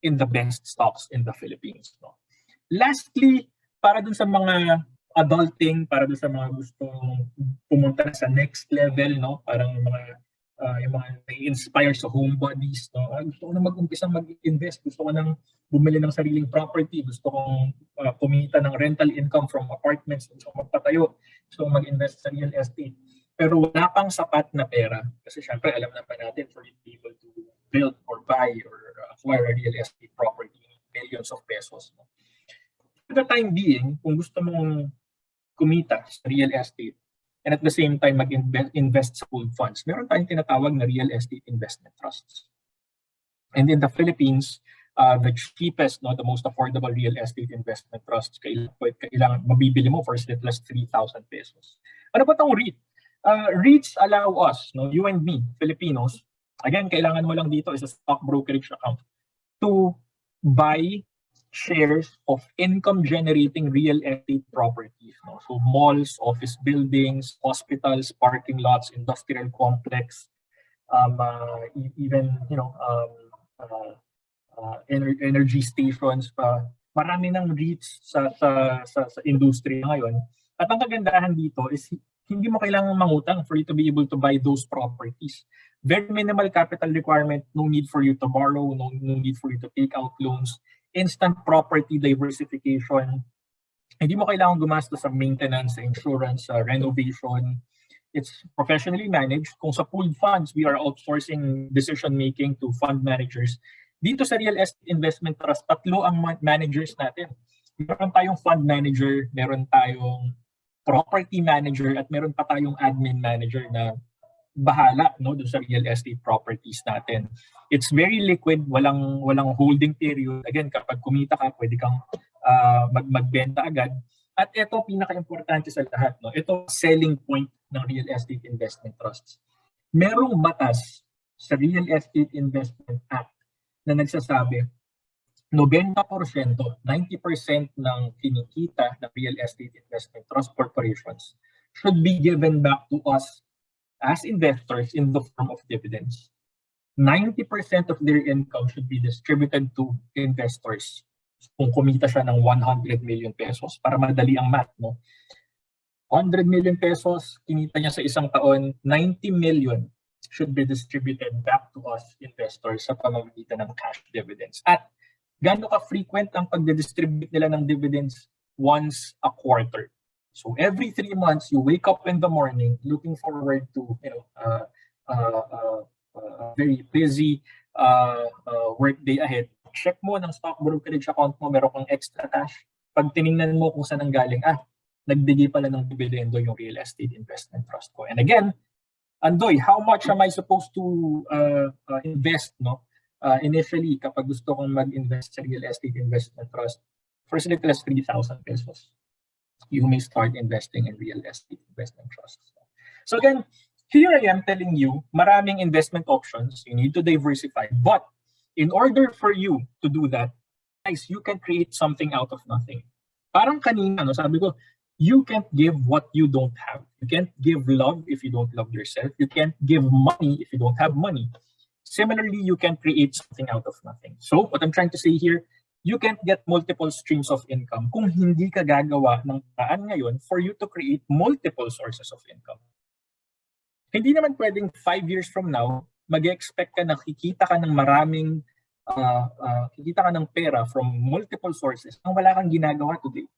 in the best stocks in the Philippines. No? Lastly, para dun sa mga adulting, para dun sa mga gustong pumunta sa next level, no? Parang yung mga inspire sa homebodies, no? Gusto ko na mag-umpisa mag-invest, gusto ko nang bumili ng sariling property, gusto kong kumita ng rental income from apartments, gusto kong magpatayo, gusto kong mag-invest sa real estate. Pero wala pang sapat na pera. Kasi syempre, alam naman natin, for you to be able to build or buy or acquire a real estate property, millions of pesos. No? For the time being, kung gusto mong kumita sa real estate and at the same time mag-invest sa pooled funds, meron tayong tinatawag na real estate investment trusts. And in the Philippines, the cheapest, no, the most affordable real estate investment trusts, kailangan mabibili mo for as little as 3,000 pesos. Ano ba itong REIT? REITs allow us, no, you and me, Filipinos, again, kailangan mo lang dito is a stock brokerage account to buy shares of income-generating real estate properties. No? So malls, office buildings, hospitals, parking lots, industrial complex, even energy stations. Marami ng REITs sa industry ngayon. At ang kagandahan dito is hindi mo kailangang mangutang for you to be able to buy those properties. Very minimal capital requirement, no need for you to borrow, no need for you to take out loans. Instant property diversification. Hindi mo kailangan gumastos sa maintenance, sa insurance, sa renovation. It's professionally managed. Kung sa pooled funds, we are outsourcing decision-making to fund managers. Dito sa real estate investment trust, tatlo ang managers natin. Meron tayong fund manager, meron tayong property manager, at meron pa tayong admin manager na bahala, no, doon sa real estate properties natin. It's very liquid, walang holding period. Again, kapag kumita ka, pwede kang magbenta agad. At ito, pinaka-importante sa lahat, no, ito selling point ng real estate investment trusts. Merong batas sa Real Estate Investment Act na nagsasabi 90%, 90% ng kinikita ng real estate investment trust corporations should be given back to us as investors in the form of dividends. 90% of their income should be distributed to investors. Kung kumita siya ng 100 million pesos, para madali ang math, no? 100 million pesos, kinita niya sa isang taon, 90 million should be distributed back to us investors sa pamamagitan ng cash dividends. At gaano ka-frequent ang pagdidistribute nila ng dividends? Once a quarter. So every 3 months, you wake up in the morning looking forward to a very busy work day ahead. Check mo ng stock brokerage account mo, meron kang extra cash. Pag tiningnan mo kung saan ang galing, nagbigay pala ng dividendo yung real estate investment trust ko. And again, Andoy, how much am I supposed to invest, no? Initially, kapag gusto kong mag-invest sa real estate investment trust, for as little as 3,000 pesos. You may start investing in real estate investment trusts. So again, here I am telling you, maraming investment options. You need to diversify. But in order for you to do that, guys, you can create something out of nothing. Parang kanina, no, sabi ko, you can't give what you don't have. You can't give love if you don't love yourself. You can't give money if you don't have money. Similarly, you can create something out of nothing. So what I'm trying to say here, you can't get multiple streams of income kung hindi ka gagawa ng paraan ngayon for you to create multiple sources of income. Hindi naman pwedeng 5 years from now, mag-expect ka na kikita ka ng maraming, kikita ka ng pera from multiple sources nang wala kang ginagawa today.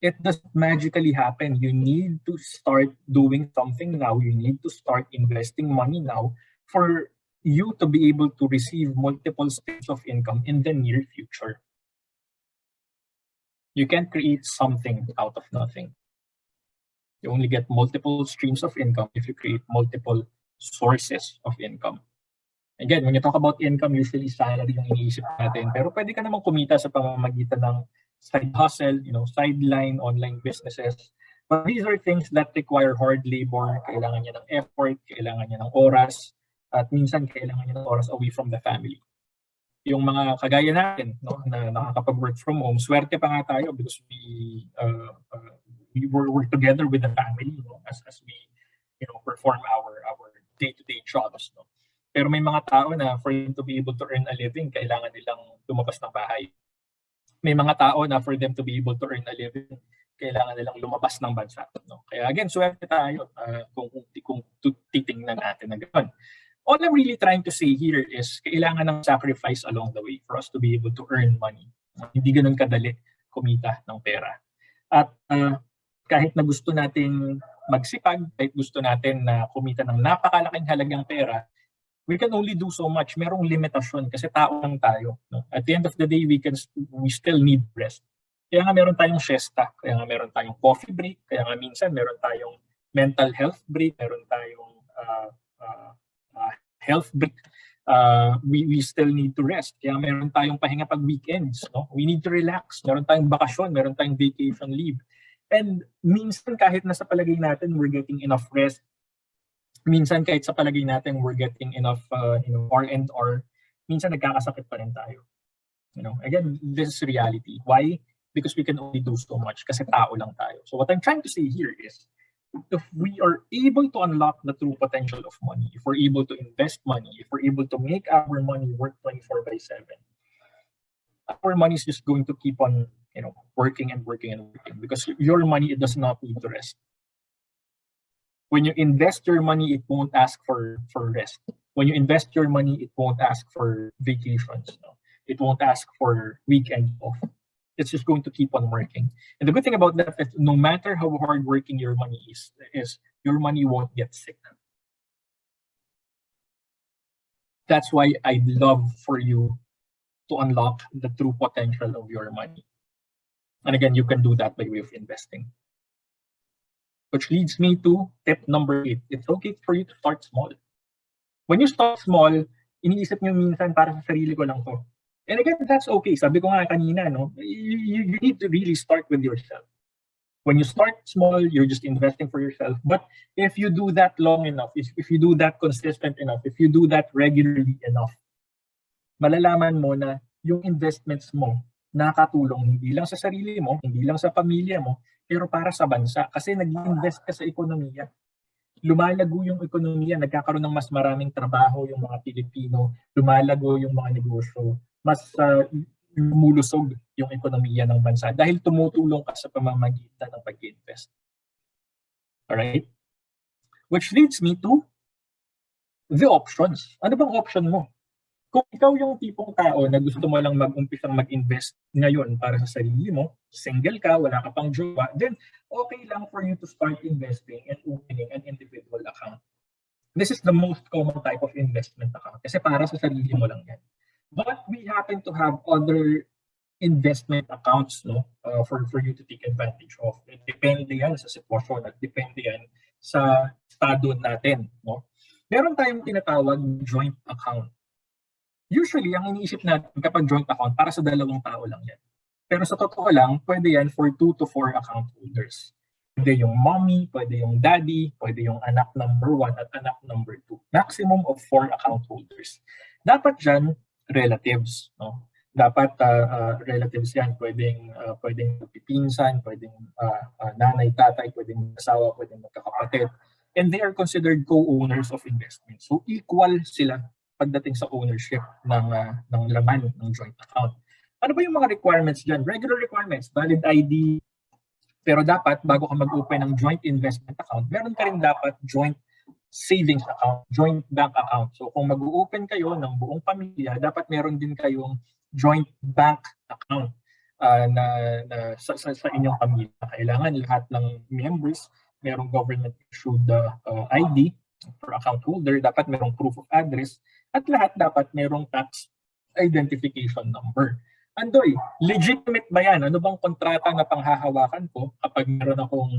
It doesn't magically happen. You need to start doing something now. You need to start investing money now for you to be able to receive multiple streams of income in the near future. You can create something out of nothing. You only get multiple streams of income if you create multiple sources of income. Again, when you talk about income, usually salary yung iniisip natin. Pero pwede ka naman kumita sa pamamagitan ng side hustle, sideline, online businesses. But these are things that require hard labor. Kailangan niya ng effort, kailangan niya ng oras, at minsan kailangan niya ng oras away from the family. Yung mga kagaya natin, na nakakapag-work from home, swerte pa nga tayo because we work together with the family, as we perform our day-to-day jobs. Pero may mga tao na for them to be able to earn a living, kailangan nilang lumabas ng bahay. May mga tao na for them to be able to earn a living, kailangan nilang lumabas ng bansa. Kaya again, swerte tayo kung titingnan natin na gano'n. All I'm really trying to say here is kailangan ng sacrifice along the way for us to be able to earn money. Hindi ganun kadali kumita ng pera. At kahit na gusto nating magsipag, kahit gusto natin na kumita ng napakalaking halagang pera, we can only do so much. Merong limitasyon kasi tao lang tayo. At the end of the day, we still need rest. Kaya nga meron tayong siesta, kaya nga meron tayong coffee break, kaya nga minsan meron tayong mental health break, meron tayong health break. We still need to rest. Kaya meron tayong pahinga pag weekends. We need to relax. Meron tayong bakasyon, meron tayong vacation leave. And minsan kahit nasa palagay natin we're getting enough rest, minsan kahit sa palagay natin we're getting enough R&R, minsan nagkakasakit pa rin tayo. Again, this is reality. Why? Because we can only do so much kasi tao lang tayo. So what I'm trying to say here is, if we are able to unlock the true potential of money, if we're able to invest money, if we're able to make our money work 24/7, our money is just going to keep on, working and working and working, because your money, it does not need to rest. When you invest your money, it won't ask for rest. When you invest your money, it won't ask for vacations. It won't ask for weekend off. It's just going to keep on working. And the good thing about that is no matter how hard working your money is your money won't get sick. That's why I'd love for you to unlock the true potential of your money. And again, you can do that by way of investing. Which leads me to tip number 8. It's okay for you to start small. When you start small, iniisip nyo minsan para sa sarili ko lang to. And again, that's okay. Sabi ko nga kanina, you need to really start with yourself. When you start small, you're just investing for yourself. But if you do that long enough, if you do that consistent enough, if you do that regularly enough, malalaman mo na yung investments mo nakatulong hindi lang sa sarili mo, hindi lang sa pamilya mo, pero para sa bansa. Kasi nag-invest ka sa ekonomiya. Lumalago yung ekonomiya, nagkakaroon ng mas maraming trabaho yung mga Pilipino, lumalago yung mga negosyo, mas lumulusog yung ekonomiya ng bansa dahil tumutulong ka sa pamamagitan ng pag-invest. Alright? Which leads me to the options. Ano bang option mo? Kung ikaw yung tipong tao na gusto mo lang mag-umpisang mag-invest ngayon para sa sarili mo, single ka, wala ka pang jowa, then okay lang for you to start investing and opening an individual account. This is the most common type of investment account kasi para sa sarili mo lang yan. But we happen to have other investment accounts for you to take advantage of. Depende yan sa sitwasyon at depende yan sa estado natin. Meron tayong tinatawag joint account. Usually, ang iniisip natin kapag joint account, para sa dalawang tao lang yan. Pero sa totoo lang, pwede yan for 2 to 4 account holders. Pwede yung mommy, pwede yung daddy, pwede yung anak number 1 at anak number 2. Maximum of 4 account holders. Dapat dyan, relatives. Dapat relatives yan. Pwedeng pipinsan, pwedeng nanay, tatay, pwedeng asawa, pwedeng magkakapatid. And they are considered co-owners of investment. So equal sila pagdating sa ownership ng laman ng joint account. Ano ba yung mga requirements dyan? Regular requirements, valid ID. Pero dapat, bago ka mag-open ng joint investment account, meron ka rin dapat joint savings account, joint bank account. So kung mag-open kayo ng buong pamilya, dapat meron din kayong joint bank account sa inyong pamilya. Kailangan lahat ng members merong government-issued ID for account holder, dapat merong proof of address, at lahat dapat merong tax identification number. Andoy, legitimate ba yan? Ano bang kontrata na panghahawakan ko kapag meron akong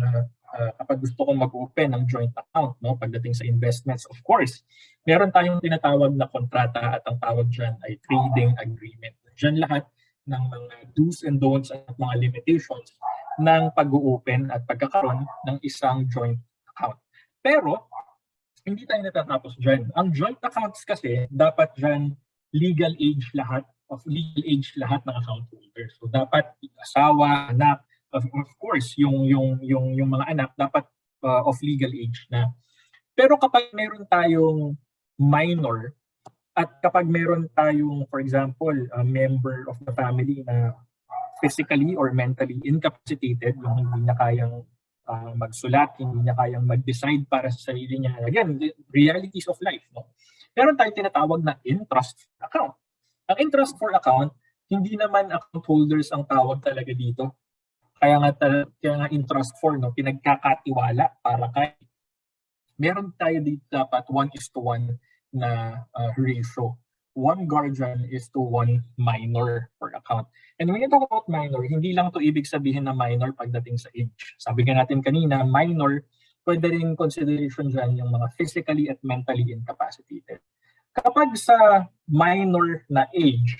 kapag gusto kong mag-open ng joint account, no, pagdating sa investments, of course, meron tayong tinatawag na kontrata at ang tawag dyan ay trading agreement. Diyan lahat ng mga do's and don'ts at mga limitations ng pag-open at pagkakaroon ng isang joint account. Pero, hindi tayo natatapos dyan. Ang joint accounts kasi, dapat dyan legal age lahat ng account holders. So, dapat asawa, anak, of course, yung mga anak dapat of legal age na. Pero kapag meron tayong minor at kapag meron tayong, for example, a member of the family na physically or mentally incapacitated, yung hindi niya kayang magsulat, hindi niya kayang mag-decide para sa sarili niya. Again, realities of life. No? Meron tayong tinatawag na in-trust account. Ang in-trust for account, hindi naman account holders ang tawag talaga dito. Kaya nga in-trust for, no, pinagkakatiwala para kay. Meron tayo dito dapat 1:1 na ratio. 1 guardian is to 1 minor per account. And when you talk about minor, hindi lang to ibig sabihin na minor pagdating sa age. Sabi nga natin kanina, minor, pwede rin consideration dyan yung mga physically at mentally incapacitated. Kapag sa minor na age,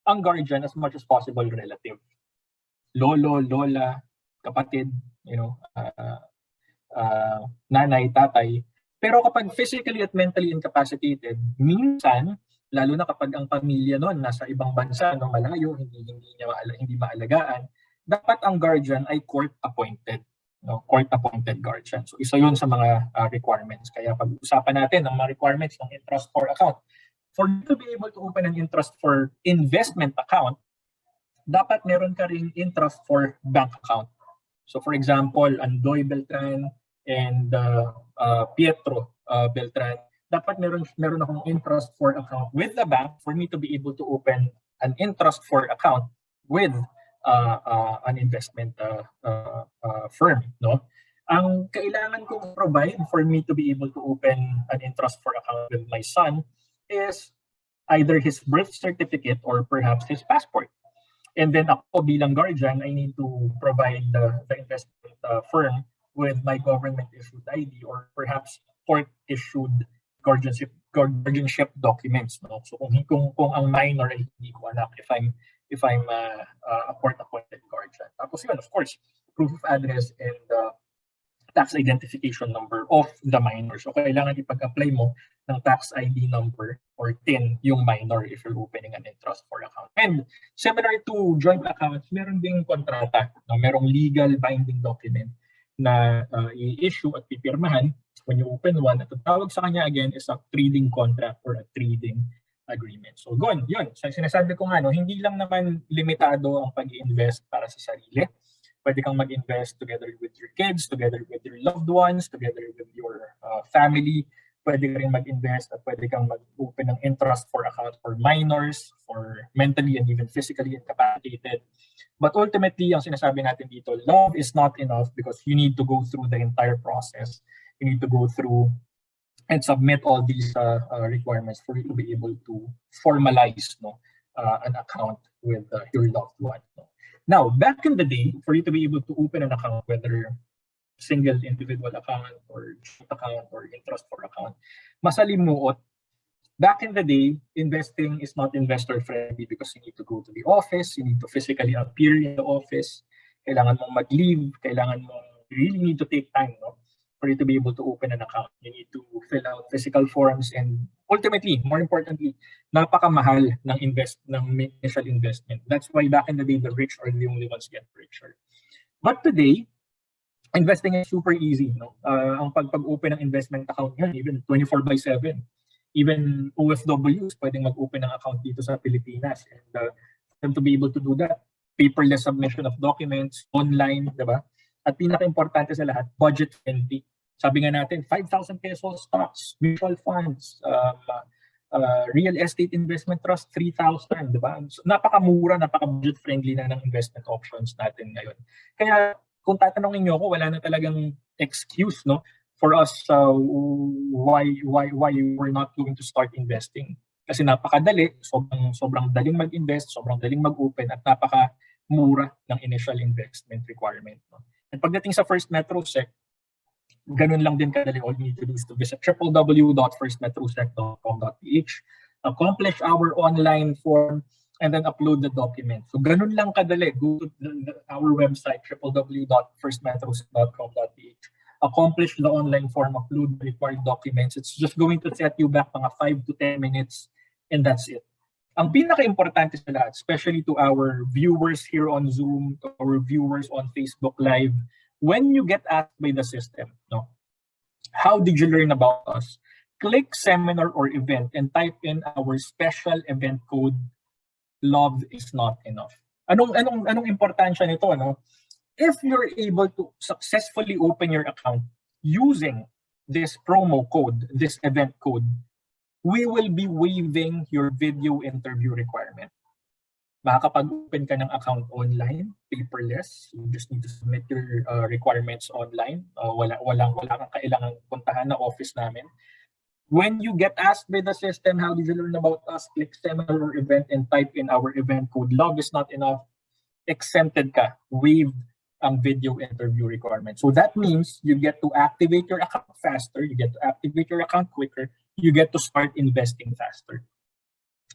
ang guardian as much as possible relative. Lolo, lola, kapatid, nanay, tatay. Pero kapag physically at mentally incapacitated, minsan, lalo na kapag ang pamilya noon nasa ibang bansa, no, malayo, hindi maalagaan, dapat ang guardian ay court-appointed. No, court-appointed guardian. So isa yun sa mga requirements. Kaya pag-usapan natin ang mga requirements ng interest for account. For you to be able to open an interest for investment account, dapat meron ka ring interest for bank account. So for example, Andoy, Beltran, and Pietro Beltran, dapat meron akong interest for account with the bank for me to be able to open an interest for account with an investment firm. No? Ang kailangan kong provide for me to be able to open an interest for account with my son is either his birth certificate or perhaps his passport. And then ako bilang guardian, I need to provide the investment firm with my government-issued ID or perhaps court-issued guardianship documents. No? So kung ang minor ay hindi ko anak, if I'm a court-appointed guardian. Tapos yun, of course, proof of address and tax identification number of the minor. So kailangan ipag-apply mo ng tax ID number or TIN yung minor if you're opening an interest for account. And similar to joint accounts, meron ding kontrata, no? Merong legal binding document na i-issue at pipirmahan when you open one. At ang tawag sa kanya again is a trading contract or a trading agreement. So yun. Sinasabi ko nga, no, hindi lang naman limitado ang pag-i-invest para sa sarili. Pwede kang mag-invest together with your kids, together with your loved ones, together with your family. Pwede ka rin mag-invest at pwede kang mag-open ng interest for account for minors, for mentally and even physically incapacitated. But ultimately, ang sinasabi natin dito, love is not enough because you need to go through the entire process. You need to go through and submit all these requirements for you to be able to formalize an account with your loved one. Now, back in the day, for you to be able to open an account, whether single individual account or joint account or interest for account, masalimuot. Back in the day, investing is not investor-friendly because you need to go to the office, you need to physically appear in the office, kailangan mong mag-leave, you really need to take time, no? For you to be able to open an account. You need to fill out physical forms and ultimately, more importantly, napakamahal ng initial investment. That's why back in the day, the rich are the only ones get richer. But today, investing is super easy. No? Ang pag-open ng investment account yan, even 24/7. Even OFWs pwedeng mag-open ng account dito sa Pilipinas. And for them to be able to do that, paperless submission of documents, online, diba? At pinaka-importante sa lahat, budget-friendly. Sabi nga natin, 5,000 pesos stocks, mutual funds, real estate investment trust, 3,000, di ba? So, napakamura, napaka-budget-friendly na ng investment options natin ngayon. Kaya kung tatanungin niyo ako, wala na talagang excuse, no, for us why we're not going to start investing. Kasi napakadali, sobrang daling mag-invest, sobrang daling mag-open, at napakamura ng initial investment requirement. No? At pagdating sa FirstMetroSec, Ganun lang din kadali. All you need to do is to visit www.firstmetrosec.com.ph, accomplish our online form, and then upload the document. So ganun lang kadali. Go to our website, www.firstmetrosec.com.ph, accomplish the online form, upload the required documents. It's just going to set you back mga 5 to 10 minutes, and that's it. Ang pinaka-importante sa lahat, especially to our viewers here on Zoom, to our viewers on Facebook Live, when you get asked by the system, no, how did you learn about us? Click seminar or event and type in our special event code, love is not enough. Anong importansya nito, no? If you're able to successfully open your account using this promo code, this event code, we will be waiving your video interview requirement. Makakapag-open ka ng account online, paperless. You just need to submit your requirements online. Wala kang kailangan puntahan na office namin. When you get asked by the system, how did you learn about us? Click seminar or event and type in our event code. Love is not enough. Exempted ka. Waived ang video interview requirement. So that means you get to activate your account faster. You get to activate your account quicker. You get to start investing faster.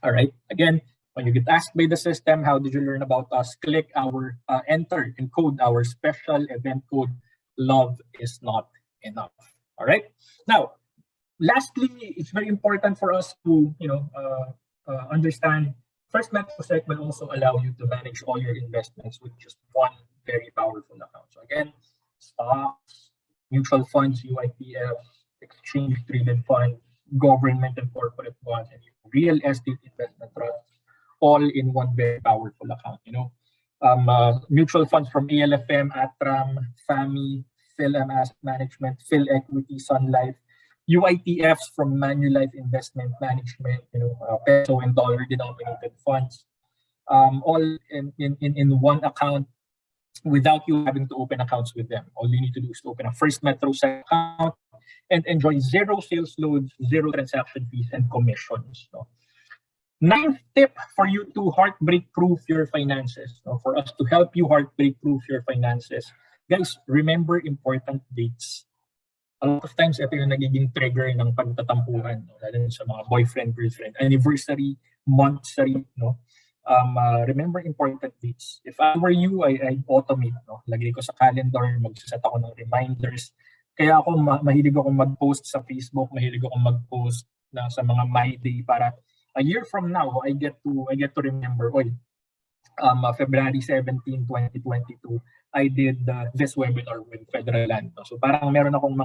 All right. Again, when you get asked by the system, how did you learn about us? Click our enter and code our special event code. Love is not enough. All right. Now, lastly, it's very important for us to understand. FirstMetroSec will also allow you to manage all your investments with just one very powerful account. So again, stocks, mutual funds, UIPFs, exchange traded funds, government and corporate bonds, and real estate investment trusts, all in one very powerful account. Mutual funds from ALFM, Atram, FAMI, PhilM Asset Management, Phil Equity, Sun Life, UITFs from Manulife Investment Management, peso and dollar denominated funds, all in one account without you having to open accounts with them. All you need to do is to open a FirstMetroSec account and enjoy zero sales loads, zero transaction fees, and commissions. Ninth tip for you to heartbreak-proof your finances, for us to help you heartbreak-proof your finances. Guys, remember important dates. A lot of times, ito yung nagiging trigger ng pagtatampuhan, lalo sa mga boyfriend, girlfriend, anniversary, monthsary, remember important dates. If I were you, I automate, lagay ko sa calendar, magsaset ako ng reminders. Kaya ako, mahilig akong mag-post sa Facebook, mahilig akong mag-post na sa mga My Day para a year from now, I get to remember, February 17, 2022, I did this webinar with Federal Land. So parang meron akong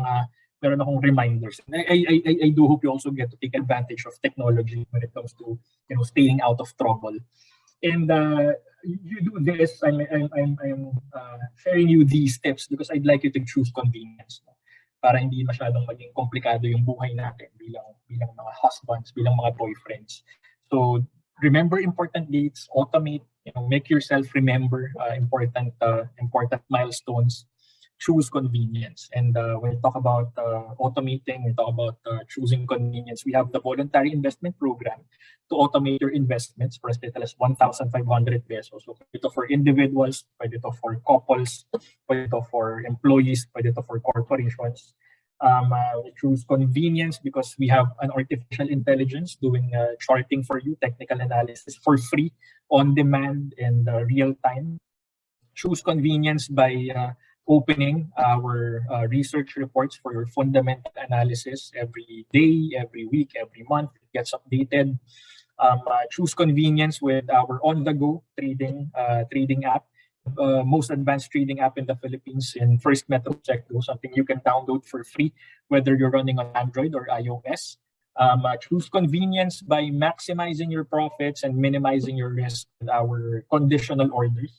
reminders. I do hope you also get to take advantage of technology when it comes to staying out of trouble. And you do this. I'm sharing you these tips because I'd like you to choose convenience. Para hindi masyadong maging komplikado yung buhay natin bilang mga husbands, bilang mga boyfriends. So remember important dates, automate, make yourself remember important milestones, choose convenience. And when we talk about automating, we talk about choosing convenience, we have the voluntary investment program to automate your investments for as little as 1,500 pesos. So pwede ito for individuals, pwede ito for couples, pwede ito for employees, pwede ito for corporations. We choose convenience because we have an artificial intelligence doing charting for you, technical analysis for free, on demand, and real time. Choose convenience by opening our research reports for your fundamental analysis every day, every week, every month. It gets updated. Choose convenience with our on-the-go trading app. Most advanced trading app in the Philippines in FirstMetroSec, something you can download for free, whether you're running on Android or iOS. Choose convenience by maximizing your profits and minimizing your risk with our conditional orders.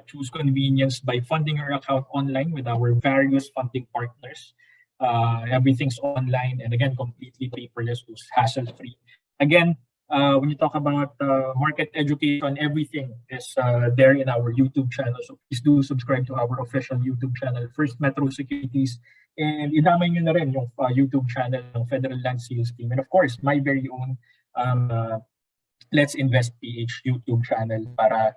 Choose convenience by funding your account online with our various funding partners. Everything's online and again, completely paperless, hassle-free. Again, when you talk about market education, everything is there in our YouTube channel. So please do subscribe to our official YouTube channel, First Metro Securities. And idamay nyo na rin yung YouTube channel ng Federal Land Sales Team. And of course, my very own Let's Invest PH YouTube channel para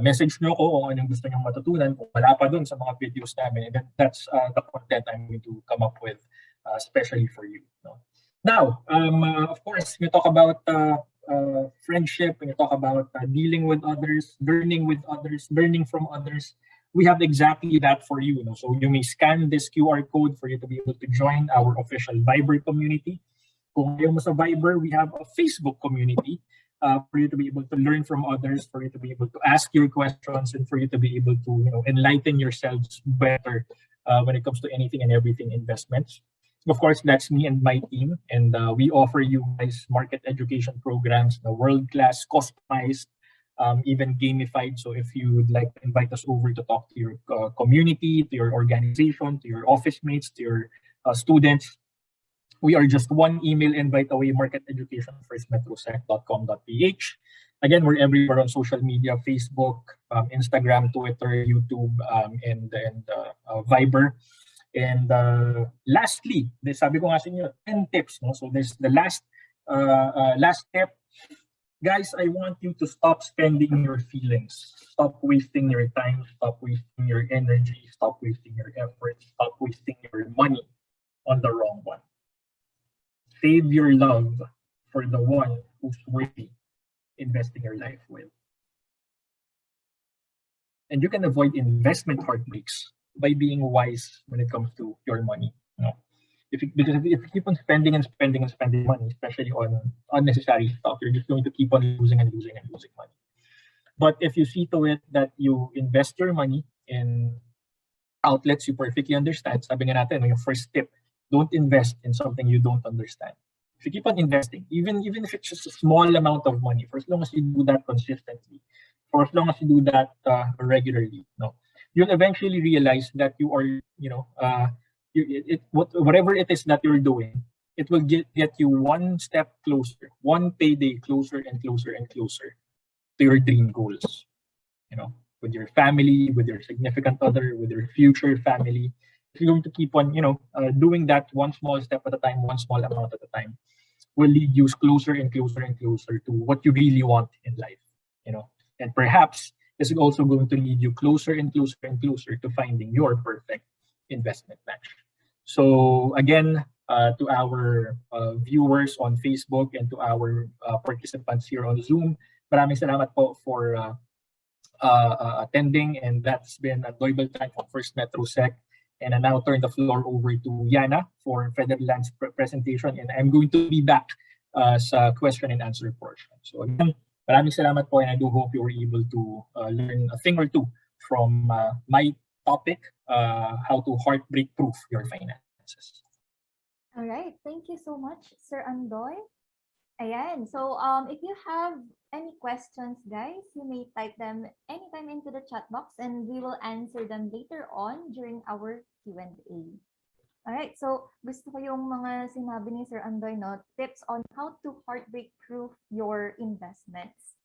Message nyo ko kung anong gusto nyong matutunan. Kung wala pa dun sa mga videos namin, and then that's the content I'm going to come up with, especially for you. No? Now, of course, we talk about friendship, when you talk about dealing with others, learning from others, we have exactly that for you. So you may scan this QR code for you to be able to join our official Viber community. Kung ayaw mo sa Viber, we have a Facebook community for you to be able to learn from others, for you to be able to ask your questions, and for you to be able to enlighten yourselves better when it comes to anything and everything investments. Of course, that's me and my team, and we offer you guys market education programs, the world-class, customized, even gamified. So if you would like to invite us over to talk to your community, to your organization, to your office mates, to your students, we are just one email invite away, marketeducation, firstmetrosec.com.ph. Again, we're everywhere on social media, Facebook, Instagram, Twitter, YouTube, and Viber. And lastly, sabi ko nga sa inyo, 10 tips. No? So there's the last tip. Guys, I want you to stop spending your feelings. Stop wasting your time. Stop wasting your energy. Stop wasting your effort. Stop wasting your money on the wrong one. Save your love for the one who's worthy investing your life with. And you can avoid investment heartbreaks by being wise when it comes to your money. Because if you keep on spending money, especially on unnecessary stuff, you're just going to keep on losing money. But if you see to it that you invest your money in outlets you perfectly understand, sabi nga natin, yung first tip, don't invest in something you don't understand. If you keep on investing, even if it's just a small amount of money, for as long as you do that consistently, for as long as you do that regularly, you'll eventually realize that you are, whatever it is that you're doing, it will get you one step closer, one payday closer and closer and closer to your dream goals. With your family, with your significant other, with your future family. If you're going to keep on, doing that one small step at a time, one small amount at a time, will lead you closer and closer and closer to what you really want in life. And perhaps this is also going to lead you closer and closer and closer to finding your perfect investment match. So again, to our viewers on Facebook and to our participants here on Zoom, maraming salamat po for attending, and that's been Andoy Beltran from FirstMetroSec. And I now turn the floor over to Yana for Federal Lands presentation, and I'm going to be back sa question and answer portion. So again, maraming salamat po, and I do hope you were able to learn a thing or two from my topic, how to heartbreak-proof your finances. All right. Thank you so much, Sir Andoy. Ayan. So, if you have any questions, guys, you may type them anytime into the chat box, and we will answer them later on during our Q&A. Alright, so gusto ko yung mga sinabi ni Sir Andoy, tips on how to heartbreak-proof your investments.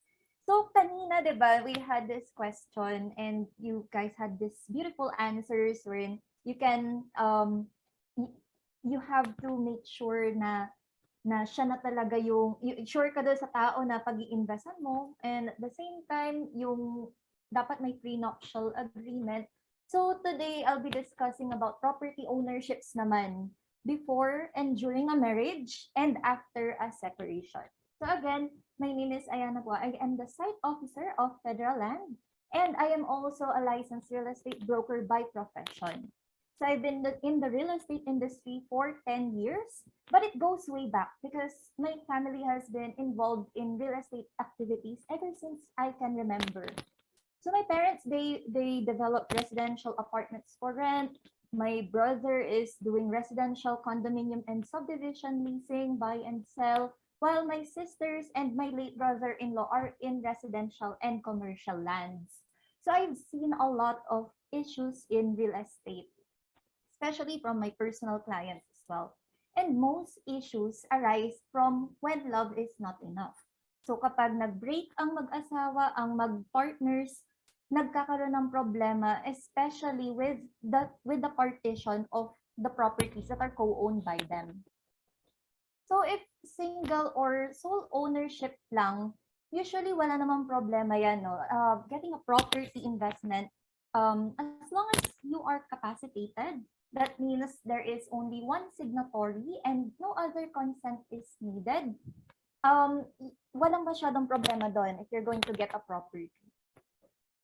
So, kanina, diba, we had this question, and you guys had this beautiful answers wherein you can, you have to make sure na siya na talaga sure ka doon sa tao na pag-i-investan mo, and at the same time, yung dapat may prenuptial agreement. So today, I'll be discussing about property ownerships naman before and during a marriage and after a separation. So again, my name is Ayana po. I am the site officer of Federal Land, and I am also a licensed real estate broker by profession. So I've been in the real estate industry for 10 years, but it goes way back because my family has been involved in real estate activities ever since I can remember. So my parents, they developed residential apartments for rent. My brother is doing residential condominium and subdivision leasing, buy and sell, while my sisters and my late brother-in-law are in residential and commercial lands. So I've seen a lot of issues in real estate, especially from my personal clients as well. And most issues arise from when love is not enough. So kapag nag-break ang mag-asawa, ang mag-partners, nagkakaroon ng problema, especially with the partition of the properties that are co-owned by them. So if single or sole ownership lang usually wala namang problema yan, no? Getting a property investment, as long as you are capacitated, that means there is only one signatory and no other consent is needed. Walang masyadong problema doon if you're going to get a property.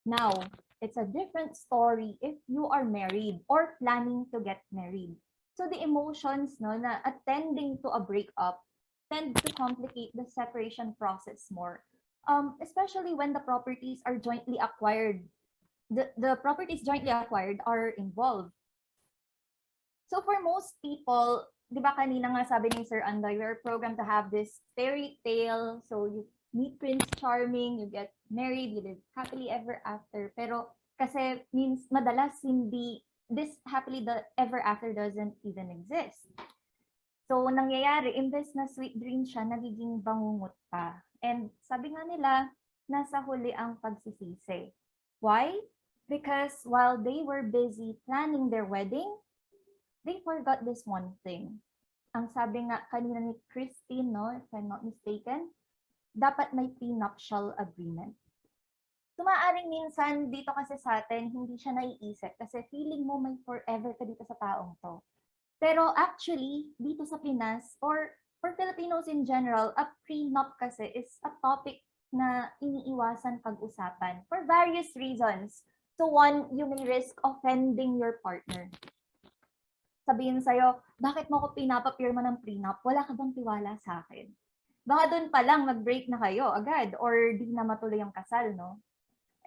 Now, it's a different story if you are married or planning to get married. So the emotions, no, na attending to a breakup tend to complicate the separation process more. Especially when the properties are jointly acquired. The properties jointly acquired are involved. So for most people, di ba kanina nga sabi ni Sir Andoy, we're programmed to have this fairy tale. So you meet Prince Charming, you get married, you live happily ever after. Pero kasi means madalas hindi, this happily ever after doesn't even exist. So nangyayari, imbes na sweet dream siya, nagiging bangungot pa. And sabi nga nila, nasa huli ang pagsisisi. Why? Because while they were busy planning their wedding, they forgot this one thing. Ang sabi nga kanina ni Christine, no, if I'm not mistaken, dapat may prenuptial agreement. So maaaring minsan dito kasi sa atin, hindi siya naiisip kasi feeling mo may forever ka dito sa taong to. Pero actually, dito sa Pinas or for Filipinos in general, a prenup kasi is a topic na iniiwasan pag-usapan for various reasons. So one, you may risk offending your partner. Sabihin sa'yo, bakit mo ko pinapapirma ng prenup? Wala ka bang tiwala sa akin? Baka doon pa lang mag-break na kayo agad or di na matuloy ang kasal, no?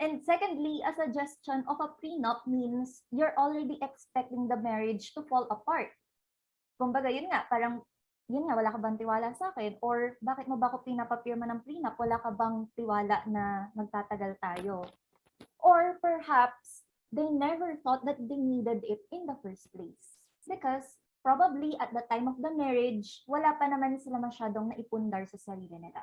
And secondly, a suggestion of a prenup means you're already expecting the marriage to fall apart. Kumbaga, yun nga, parang, yun nga, wala ka bang tiwala sa akin? Or bakit mo ba ako pinapapirma ng prenup? Wala ka bang tiwala na magtatagal tayo? Or perhaps, they never thought that they needed it in the first place. Because probably at the time of the marriage, wala pa naman sila masyadong naipundar sa sarili nila.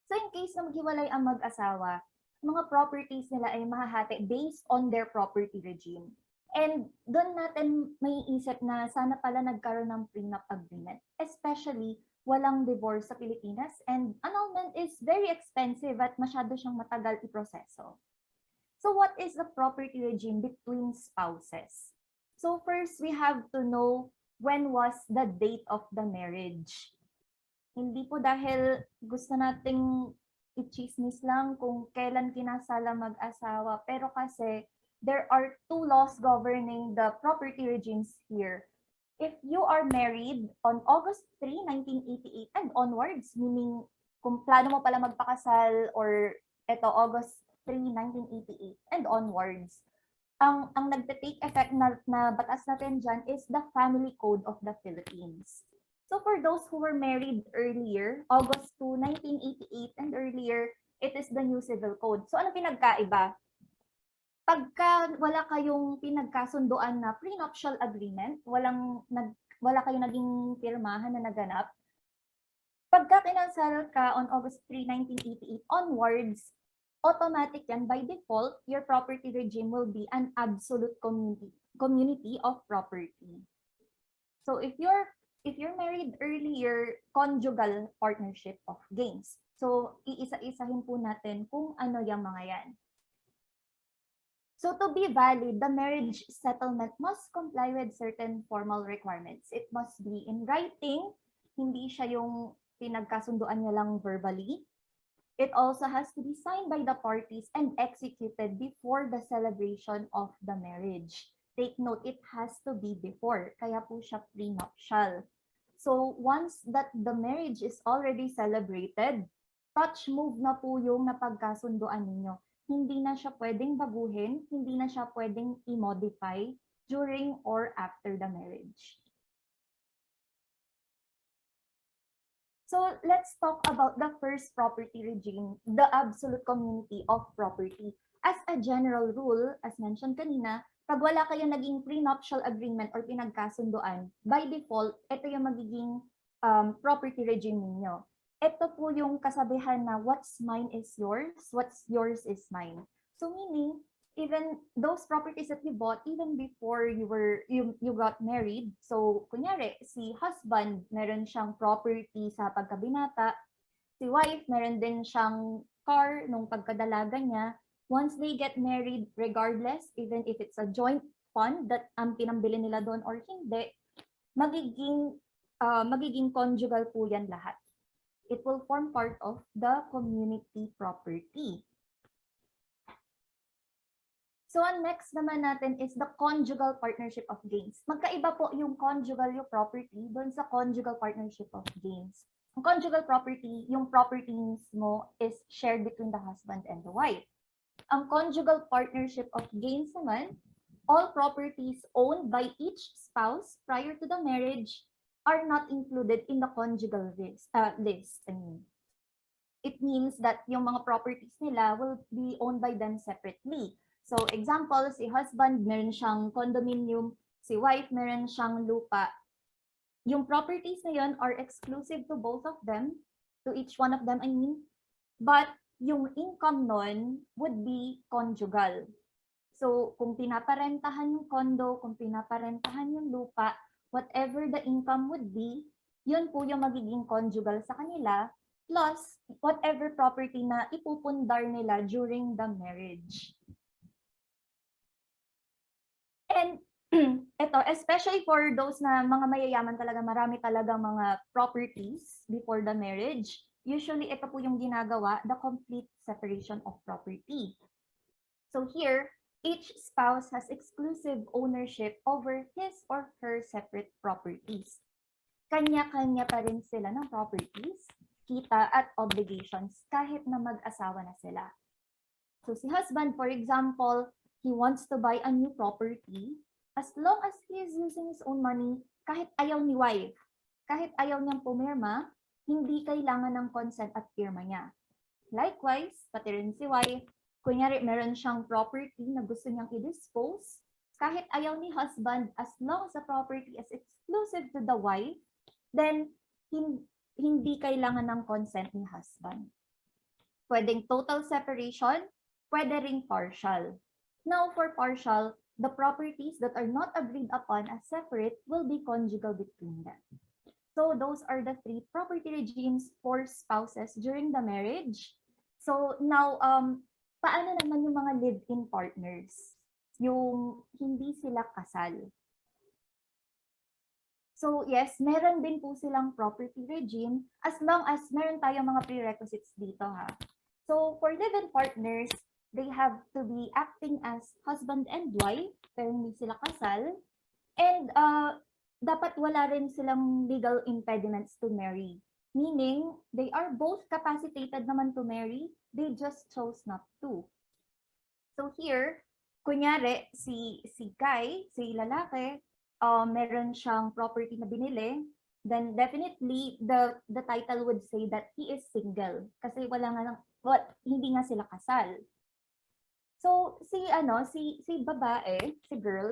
So in case na maghiwalay ang mag-asawa, mga properties nila ay mahahati based on their property regime. And doon natin may isip na sana pala nagkaroon ng prenup agreement. Especially, walang divorce sa Pilipinas and annulment is very expensive at masyado siyang matagal iproseso. So what is the property regime between spouses? So first, we have to know when was the date of the marriage. Hindi po dahil gusto nating i-chismis lang kung kailan kinasala mag-asawa, pero kasi there are two laws governing the property regimes here. If you are married on August 3, 1988 and onwards, meaning kung plano mo pala magpakasal or eto August 3, 1988 and onwards, ang nagte-take effect na batas natin dyan is the Family Code of the Philippines. So for those who were married earlier, August 2, 1988 and earlier, it is the new Civil Code. So ano pinagkaiba? Pagka wala kayong pinagkasunduan na prenuptial agreement, wala kayong naging pirmahan na naganap, pagka kinasal ka on August 3, 1988 onwards, automatic yan, by default, your property regime will be an absolute community of property. So if you're married earlier, conjugal partnership of gains. So iisa-isahin po natin kung ano yung mga yan. So to be valid, the marriage settlement must comply with certain formal requirements. It must be in writing, hindi siya yung pinagkasunduan niya lang verbally. It also has to be signed by the parties and executed before the celebration of the marriage. Take note, it has to be before, kaya po siya prenuptial. So once that the marriage is already celebrated, touch move na po yung napagkasunduan ninyo. Hindi na siya pwedeng baguhin, hindi na siya pwedeng i-modify during or after the marriage. So let's talk about the first property regime, the absolute community of property. As a general rule, as mentioned kanina, pag wala kayong naging prenuptial agreement or pinagkasunduan, by default, ito yung magiging property regime ninyo. Ito po yung kasabihan na what's mine is yours, what's yours is mine. So meaning, even those properties that you bought even before you got married. So kunyari si husband meron siyang property sa pagkabinata, Si wife, meron din siyang car nung pagkadalaga niya. Once they get married, regardless, even if it's a joint fund that ang pinambili nila doon or hindi, magiging conjugal po yan lahat. It will form part of the community property. So, ang next naman natin is the conjugal partnership of gains. Magkaiba po yung conjugal yung property doon sa conjugal partnership of gains. Ang conjugal property, yung property mismo is shared between the husband and the wife. Ang conjugal partnership of gains naman, all properties owned by each spouse prior to the marriage are not included in the conjugal list. It means that yung mga properties nila will be owned by them separately. So, example, si husband, meron siyang condominium, si wife, meron siyang lupa. Yung properties na yun are exclusive to both of them, to each one of them, I mean. But yung income nun would be conjugal. So, kung pinaparentahan yung condo, kung pinaparentahan yung lupa, whatever the income would be, yun po yung magiging conjugal sa kanila, plus whatever property na ipupundar nila during the marriage. And ito, especially for those na mga mayayaman talaga, marami talaga mga properties before the marriage, usually ito po yung ginagawa, the complete separation of property. So here, each spouse has exclusive ownership over his or her separate properties. Kanya-kanya pa rin sila ng properties, kita at obligations kahit na mag-asawa na sila. So si husband, for example, he wants to buy a new property, as long as he is using his own money, kahit ayaw ni wife, kahit ayaw niyang pumirma, hindi kailangan ng consent at pirma niya. Likewise, pati rin si wife, kunyari meron siyang property na gusto niyang i-dispose, kahit ayaw ni husband, as long as the property is exclusive to the wife, then hindi kailangan ng consent ni husband. Pwedeng total separation, pwede ring partial. Now, for partial, the properties that are not agreed upon as separate will be conjugal between them. So those are the three property regimes for spouses during the marriage. So now, paano naman yung mga live-in partners? Yung hindi sila kasal. So yes, meron din po silang property regime as long as meron tayong mga prerequisites dito ha. So for live-in partners, they have to be acting as husband and wife, pero hindi sila kasal. And dapat wala rin silang legal impediments to marry. Meaning, they are both capacitated naman to marry, they just chose not to. So here, kunyari, si Kai, si lalaki, meron siyang property na binili, then definitely the title would say that he is single. Kasi hindi nga sila kasal. So, si babae, si girl,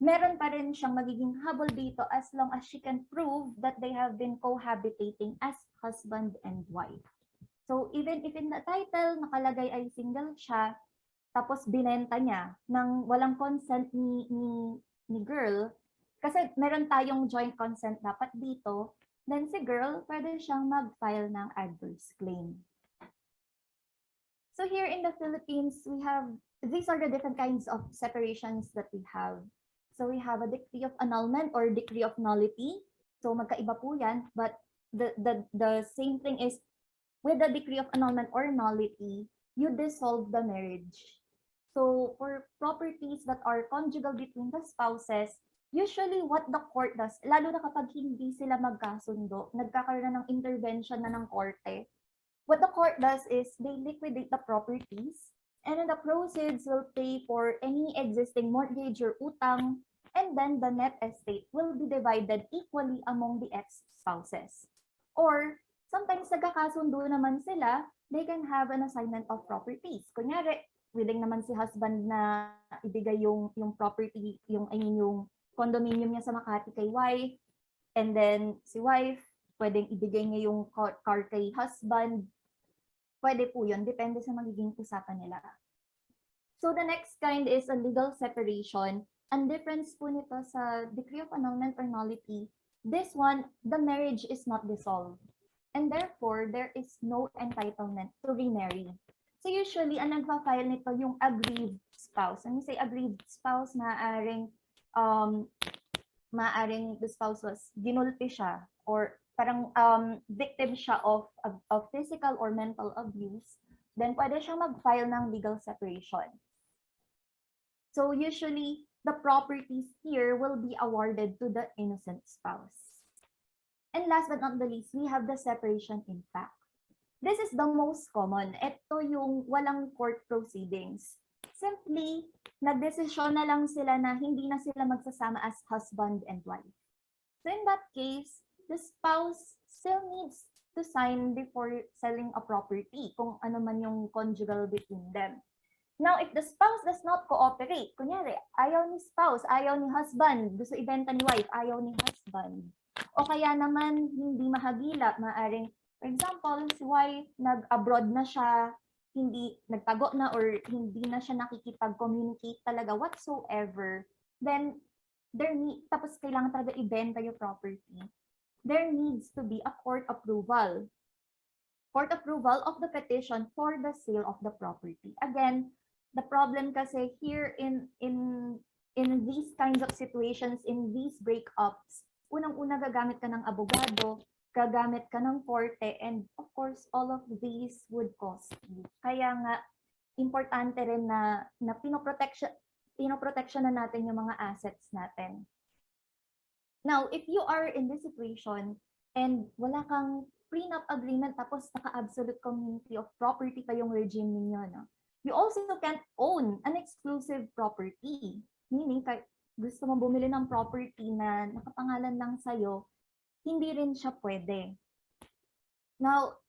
meron pa rin siyang magiging habol dito as long as she can prove that they have been cohabitating as husband and wife. So, even if in the title nakalagay ay single siya, tapos binenta niya nang walang consent ni girl, kasi meron tayong joint consent dapat dito, then si girl, pwede siyang mag-file ng adverse claim. So here in the Philippines, these are the different kinds of separations that we have. So we have a decree of annulment or decree of nullity. So magkaiba po yan, but the same thing is with the decree of annulment or nullity, you dissolve the marriage. So for properties that are conjugal between the spouses, usually what the court does, lalo na kapag hindi sila magkasundo, nagkakaroon na ng intervention na ng korte, what the court does is they liquidate the properties and then the proceeds will pay for any existing mortgage or utang, and then the net estate will be divided equally among the ex-spouses. Or sometimes nagkakasundo naman sila, they can have an assignment of properties. Kunyari, willing naman si husband na ibigay yung property, yung condominium niya sa Makati kay wife, and then si wife, pwedeng ibigay niya yung car kay husband. Pwede po yun, depende sa magiging usapan nila. So the next kind is a legal separation. Ang difference po nito sa decree of annulment or nullity, this one, the marriage is not dissolved. and therefore there is no entitlement to remarry. So usually, ang nagpa-file nito yung aggrieved spouse. When you say aggrieved spouse, maaaring the spouse was ginulpi siya or parang victim siya of physical or mental abuse, then pwede siyang mag-file ng legal separation. So usually, the properties here will be awarded to the innocent spouse. And last but not the least, we have the separation in fact. This is the most common. Ito yung walang court proceedings. Simply, nagdesisyon na lang sila na hindi na sila magsasama as husband and wife. So in that case, the spouse still needs to sign before selling a property, kung ano man yung conjugal between them. Now, if the spouse does not cooperate, kunyari, ayaw ni spouse, ayaw ni husband, gusto ibenta ni wife, ayaw ni husband, o kaya naman hindi mahagila, maaring, for example, si wife nag-abroad na siya, hindi nagtago na or hindi na siya nakikipag-communicate talaga whatsoever, then tapos kailangan talaga ibenta yung property, there needs to be a court approval of the petition for the sale of the property. Again, the problem kasi here in these kinds of situations, in these breakups, unang-una gagamit ka ng abogado, gagamit ka ng korte, and of course, all of these would cost you. Kaya nga, importante rin na pinoprotection na natin yung mga assets natin. Now, if you are in this situation and wala kang prenup agreement tapos naka-absolute community of property pa yung regime ninyo, no? You also can't own an exclusive property. Meaning, kahit gusto mo bumili ng property na nakapangalan lang sa'yo, hindi rin siya pwede. Now,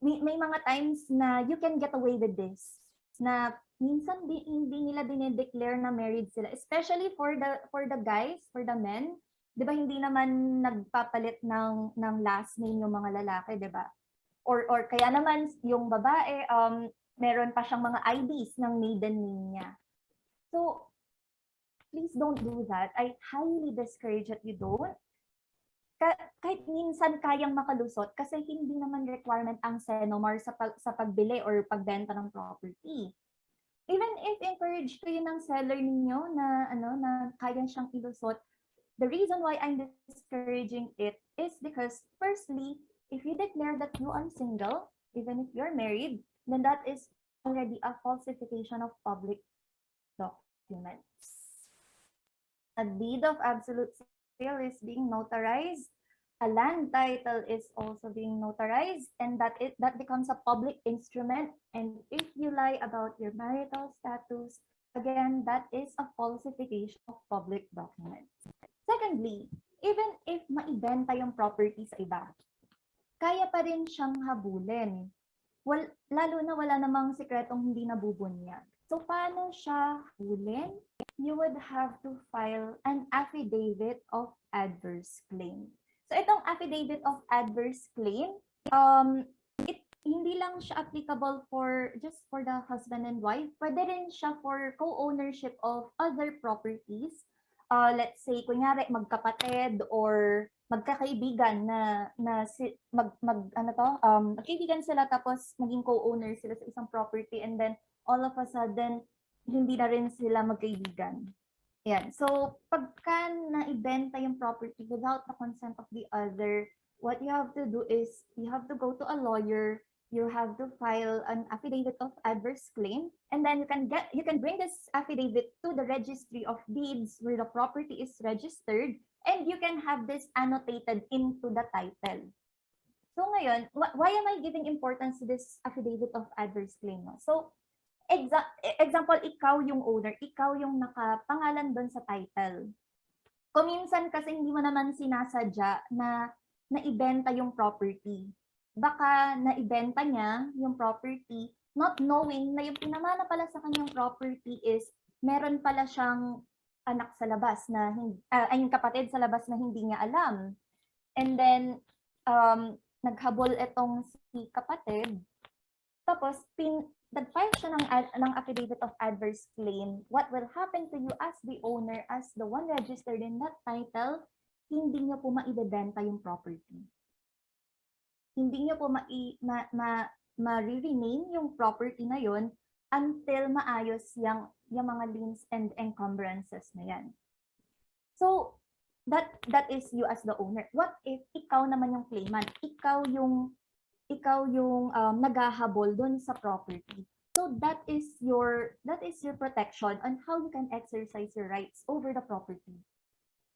may mga times na you can get away with this. Na minsan hindi nila dinedeclare na married sila. Especially for the guys, for the men. Di ba hindi naman nagpapalit ng last name yung mga lalaki, di ba? Or kaya naman yung babae, meron pa siyang mga IDs ng maiden name niya. So, please don't do that. I highly discourage that you don't. Kahit minsan kayang makalusot kasi hindi naman requirement ang senomar sa pagbili or pagbenta ng property. Even if encourage kayo ng seller ninyo na kaya siyang ilusot, the reason why I'm discouraging it is because, firstly, if you declare that you are single, even if you're married, then that is already a falsification of public documents. A deed of absolute sale is being notarized. A land title is also being notarized, and that becomes a public instrument. And if you lie about your marital status, again, that is a falsification of public documents. Secondly, even if maibenta yung property sa iba, kaya pa rin siyang habulin. Lalo na wala namang sikretong hindi nabubunyag. So, paano siya habulin? You would have to file an affidavit of adverse claim. So, itong affidavit of adverse claim, hindi lang siya applicable just for the husband and wife. Pwede rin siya for co-ownership of other properties. Let's say, kunyari, magkapatid or magkakaibigan magkaibigan sila tapos maging co-owner sila sa isang property, and then all of a sudden, hindi na rin sila magkaibigan. Yan. So, pagka naibenta yung property without the consent of the other, what you have to do is you have to go to a lawyer, you have to file an affidavit of adverse claim, and then you can bring this affidavit to the registry of deeds where the property is registered, and you can have this annotated into the title. So ngayon, why am I giving importance to this affidavit of adverse claim? So, example, ikaw yung owner, ikaw yung nakapangalan doon sa title. Kung minsan kasi hindi mo naman sinasadya na naibenta yung property. Baka naibenta niya yung property not knowing na yung pinamana pala sa kanyang property is meron pala siyang anak sa labas na yung kapatid sa labas na hindi niya alam. And then naghabol itong si kapatid. Tapos nag-file siya ng affidavit of adverse claim. What will happen to you as the owner, as the one registered in that title, hindi niyo po maibebenta yung property. hindi nyo po ma-rename yung property na yon until maayos yung mga liens and encumbrances na yan. So, that is you as the owner. What if ikaw naman yung claimant? Ikaw yung naghahabol doon sa property. So that is your protection on how you can exercise your rights over the property.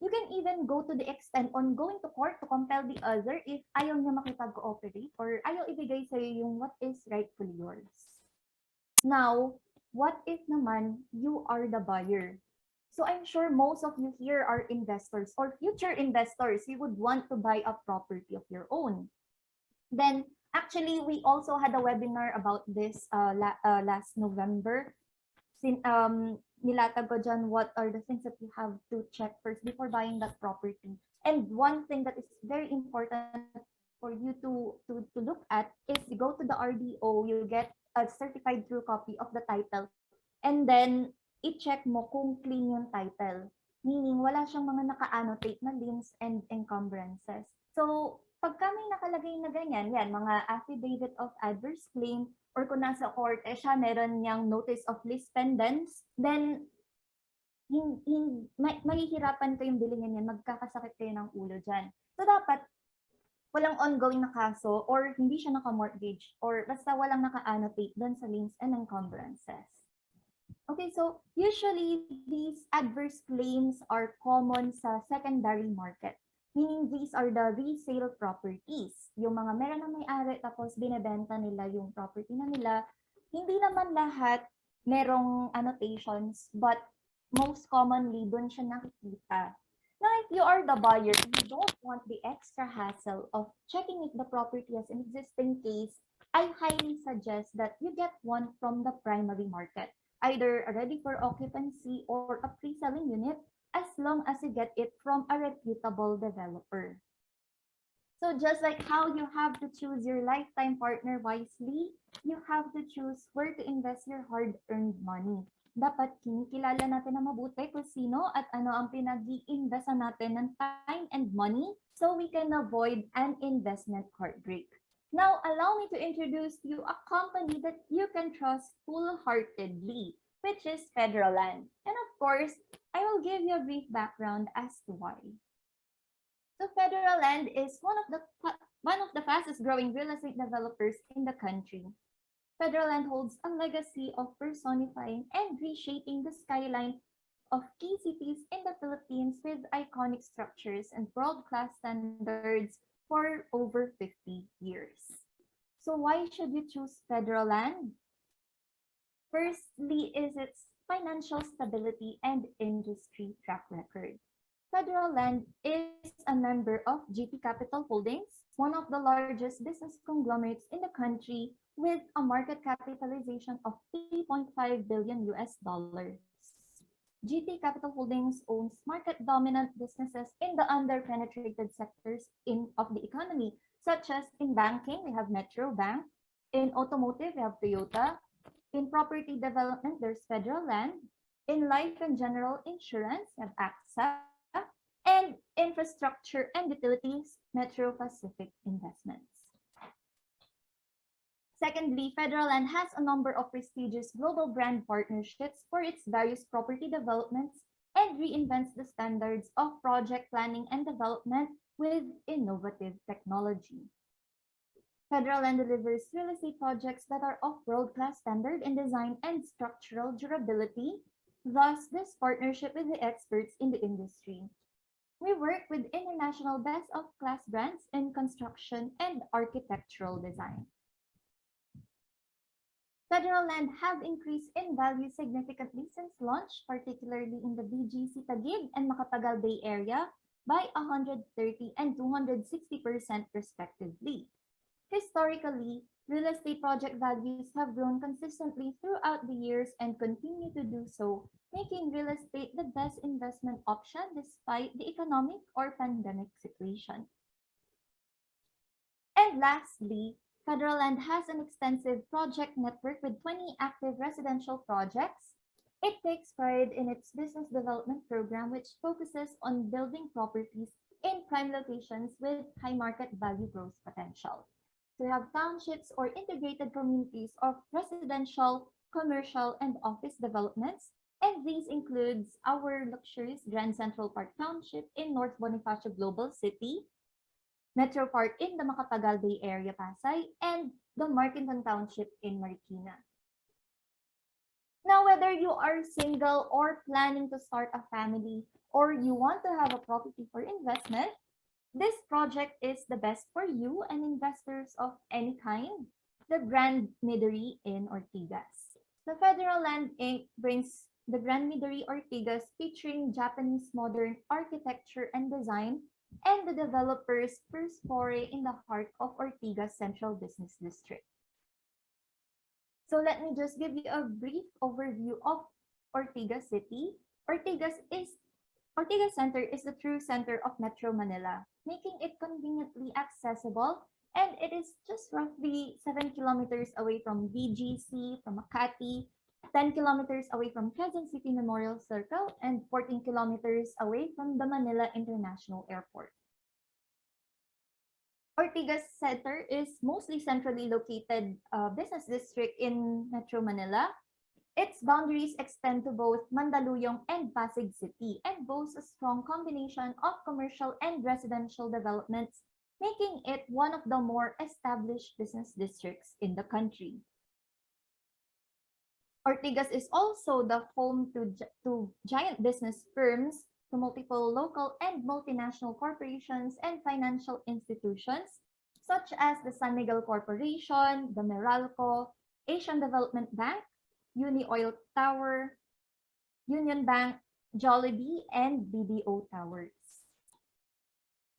You can even go to the extent on going to court to compel the other if ayaw niya makipag-cooperate or ayaw ibigay sa yung what is rightfully yours. Now, what if naman you are the buyer? So I'm sure most of you here are investors or future investors. You would want to buy a property of your own. Then, actually, we also had a webinar about this last November. Nilatag ko dyan what are the things that you have to check first before buying that property. And one thing that is very important for you to look at is you go to the RDO, you get a certified true copy of the title, and then i-check mo kung clean yung title. Meaning, wala siyang mga naka-annotate na liens and encumbrances. So, pag kami nakalagay na ganyan, yan, mga affidavit of adverse claim, or kung nasa court, siya, meron niyang notice of lis pendens, then, mahihirapan kayong bilhin yan, magkakasakit kayo ng ulo dyan. So, dapat, walang ongoing na kaso, or hindi siya naka-mortgage, or basta walang naka-annotate dun sa liens and encumbrances. Okay, so usually these adverse claims are common sa secondary market. Meaning these are the resale properties. Yung mga meron na may-ari tapos binebenta nila yung property na nila. Hindi naman lahat merong annotations, but most commonly doon siya nakikita. Now, if you are the buyer and you don't want the extra hassle of checking if the property has an existing case, I highly suggest that you get one from the primary market, either ready for occupancy or a pre-selling unit, as long as you get it from a reputable developer. So just like how you have to choose your lifetime partner wisely, you have to choose where to invest your hard-earned money. Dapat kinikilala natin na mabuti kung sino at ano ang pinag-i-investan natin ng time and money so we can avoid an investment heartbreak. Now, allow me to introduce you a company that you can trust full-heartedly, which is Federal Land. And of course, I will give you a brief background as to why. So Federal Land is one of the fastest growing real estate developers in the country. Federal Land holds a legacy of personifying and reshaping the skyline of key cities in the Philippines with iconic structures and world-class standards for over 50 years. So why should you choose Federal Land? Firstly is its financial stability and industry track record. Federal Land is a member of GT Capital Holdings, one of the largest business conglomerates in the country with a market capitalization of 3.5 billion US dollars. GT Capital Holdings owns market-dominant businesses in the under-penetrated sectors of the economy, such as in banking, we have Metro Bank. In automotive, we have Toyota. In property development, there's Federal Land. In life and general insurance, we have AXA. And infrastructure and utilities, Metro Pacific Investments. Secondly, Federal Land has a number of prestigious global brand partnerships for its various property developments and reinvents the standards of project planning and development with innovative technology. Federal Land delivers real estate projects that are of world-class standard in design and structural durability, thus this partnership with the experts in the industry. We work with international best-of-class brands in construction and architectural design. Federal Land have increased in value significantly since launch, particularly in the BGC Taguig and Macapagal Bay area, by 130 and 260% respectively. Historically, real estate project values have grown consistently throughout the years and continue to do so, making real estate the best investment option despite the economic or pandemic situation. And lastly, Federal Land has an extensive project network with 20 active residential projects. It takes pride in its business development program, which focuses on building properties in prime locations with high market value growth potential. We have townships or integrated communities of residential, commercial, and office developments. And these includes our luxurious Grand Central Park Township in North Bonifacio Global City, Metro Park in the Macapagal Bay Area, Pasay, and the Markinton Township in Marikina. Now, whether you are single or planning to start a family, or you want to have a property for investment, this project is the best for you and investors of any kind. The Grand Midori in Ortigas. The Federal Land Inc. brings the Grand Midori Ortigas featuring Japanese modern architecture and design and the developer's first foray in the heart of Ortigas Central Business District. So let me just give you a brief overview of Ortigas City. Ortigas Center is the true center of Metro Manila, making it conveniently accessible, and it is just roughly 7 kilometers away from BGC, from Makati, 10 kilometers away from Quezon City Memorial Circle, and 14 kilometers away from the Manila International Airport. Ortigas Center is mostly centrally located business district in Metro Manila. Its boundaries extend to both Mandaluyong and Pasig City and boasts a strong combination of commercial and residential developments, making it one of the more established business districts in the country. Ortigas is also the home to giant business firms, to multiple local and multinational corporations and financial institutions, such as the San Miguel Corporation, the Meralco, Asian Development Bank, Uni Oil Tower, Union Bank, Jollibee, and BDO Towers.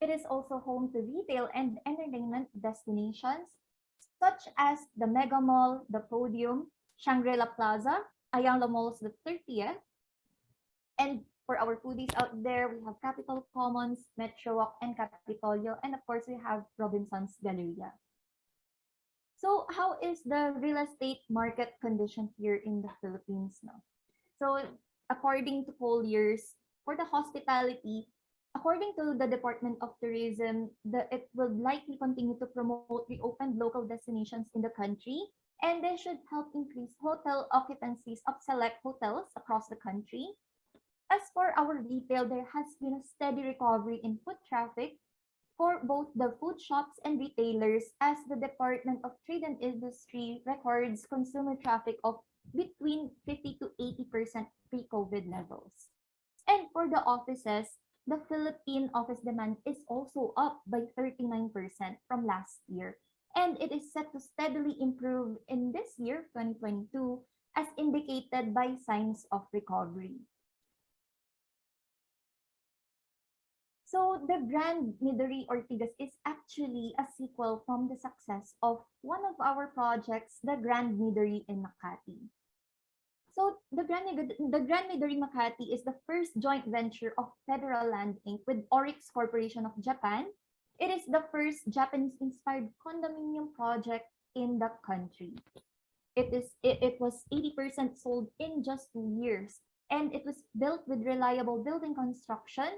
It is also home to retail and entertainment destinations such as the Mega Mall, the Podium, Shangri-La Plaza, Ayala Malls the 30th, and for our foodies out there, we have Capitol Commons, Metro Walk, and Capitolio, and of course, we have Robinson's Galleria. So how is the real estate market condition here in the Philippines now? So according to poll years, for the hospitality, according to the Department of Tourism, it will likely continue to promote reopened local destinations in the country, and they should help increase hotel occupancies of select hotels across the country. As for our retail, there has been a steady recovery in foot traffic for both the food shops and retailers, as the Department of Trade and Industry records consumer traffic of between 50 to 80% pre-COVID levels. And for the offices, the Philippine office demand is also up by 39% from last year, and it is set to steadily improve in this year, 2022, as indicated by signs of recovery. So the Grand Midori Ortigas is actually a sequel from the success of one of our projects, the Grand Midori in Makati. So the Grand Midori Makati is the first joint venture of Federal Land Inc. with Orix Corporation of Japan. It is the first Japanese-inspired condominium project in the country. It was 80% sold in just 2 years, and it was built with reliable building construction,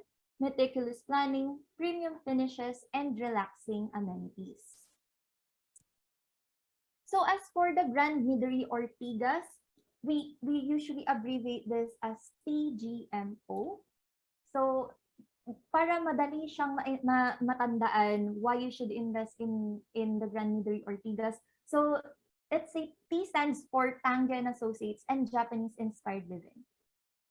meticulous planning, premium finishes, and relaxing amenities. So as for the Grand Midori Ortigas, we usually abbreviate this as PGMO. So para madali siyang matandaan why you should invest in the Grand Midori Ortigas. So let's say T stands for Tange and Associates and Japanese Inspired Living.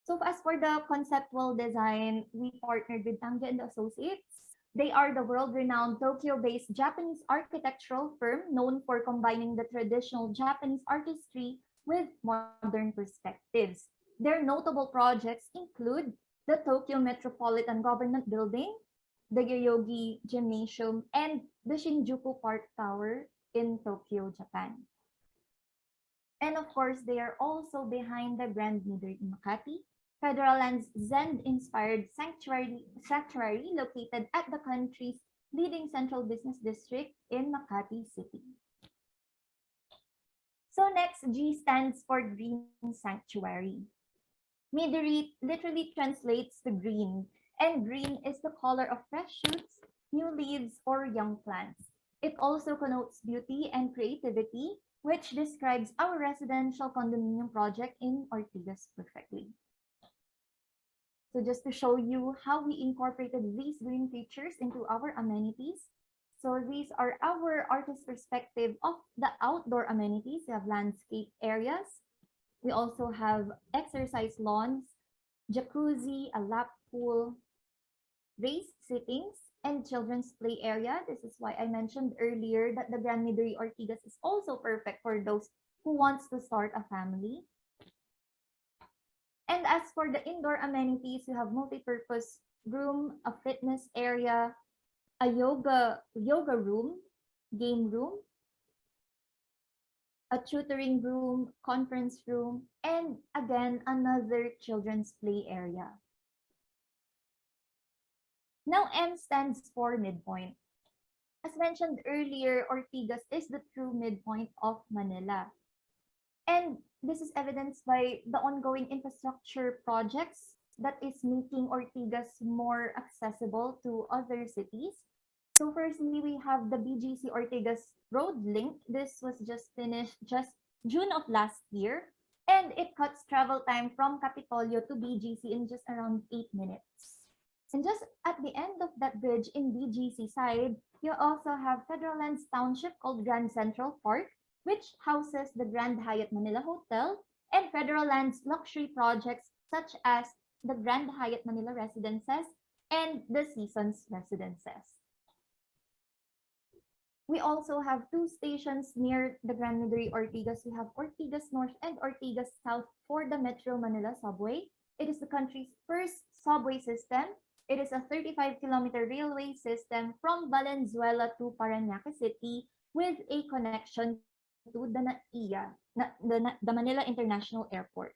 So as for the conceptual design, we partnered with Tange and Associates. They are the world-renowned Tokyo-based Japanese architectural firm known for combining the traditional Japanese artistry with modern perspectives. Their notable projects include the Tokyo Metropolitan Government Building, the Yoyogi Gymnasium, and the Shinjuku Park Tower in Tokyo, Japan. And of course, they are also behind the Grand Midori in Makati, Federal Land's Zen-inspired sanctuary located at the country's leading central business district in Makati City. So next, G stands for Green Sanctuary. Midori literally translates to green, and green is the color of fresh shoots, new leaves, or young plants. It also connotes beauty and creativity, which describes our residential condominium project in Ortigas perfectly. So just to show you how we incorporated these green features into our amenities. So these are our artist perspective of the outdoor amenities. We have landscape areas. We also have exercise lawns, jacuzzi, a lap pool, raised sittings, and children's play area. This is why I mentioned earlier that the Grand Midori Ortigas is also perfect for those who wants to start a family. And as for the indoor amenities, you have multi-purpose room, a fitness area, a yoga room, game room, a tutoring room, conference room, and again, another children's play area. Now, M stands for midpoint. As mentioned earlier, Ortigas is the true midpoint of Manila. And this is evidenced by the ongoing infrastructure projects that is making Ortigas more accessible to other cities. So firstly, we have the BGC Ortigas Road Link. This was just finished just June of last year, and it cuts travel time from Capitolio to BGC in just around 8 minutes. And just at the end of that bridge in BGC side, you also have Federal Lands Township called Grand Central Park, which houses the Grand Hyatt Manila Hotel and Federal Lands luxury projects such as the Grand Hyatt Manila Residences and the Seasons Residences. We also have two stations near the Grand Midori Ortigas. We have Ortigas North and Ortigas South for the Metro Manila subway. It is the country's first subway system. It is a 35-kilometer railway system from Valenzuela to Parañaque City with a connection to the NAIA, the Manila International Airport.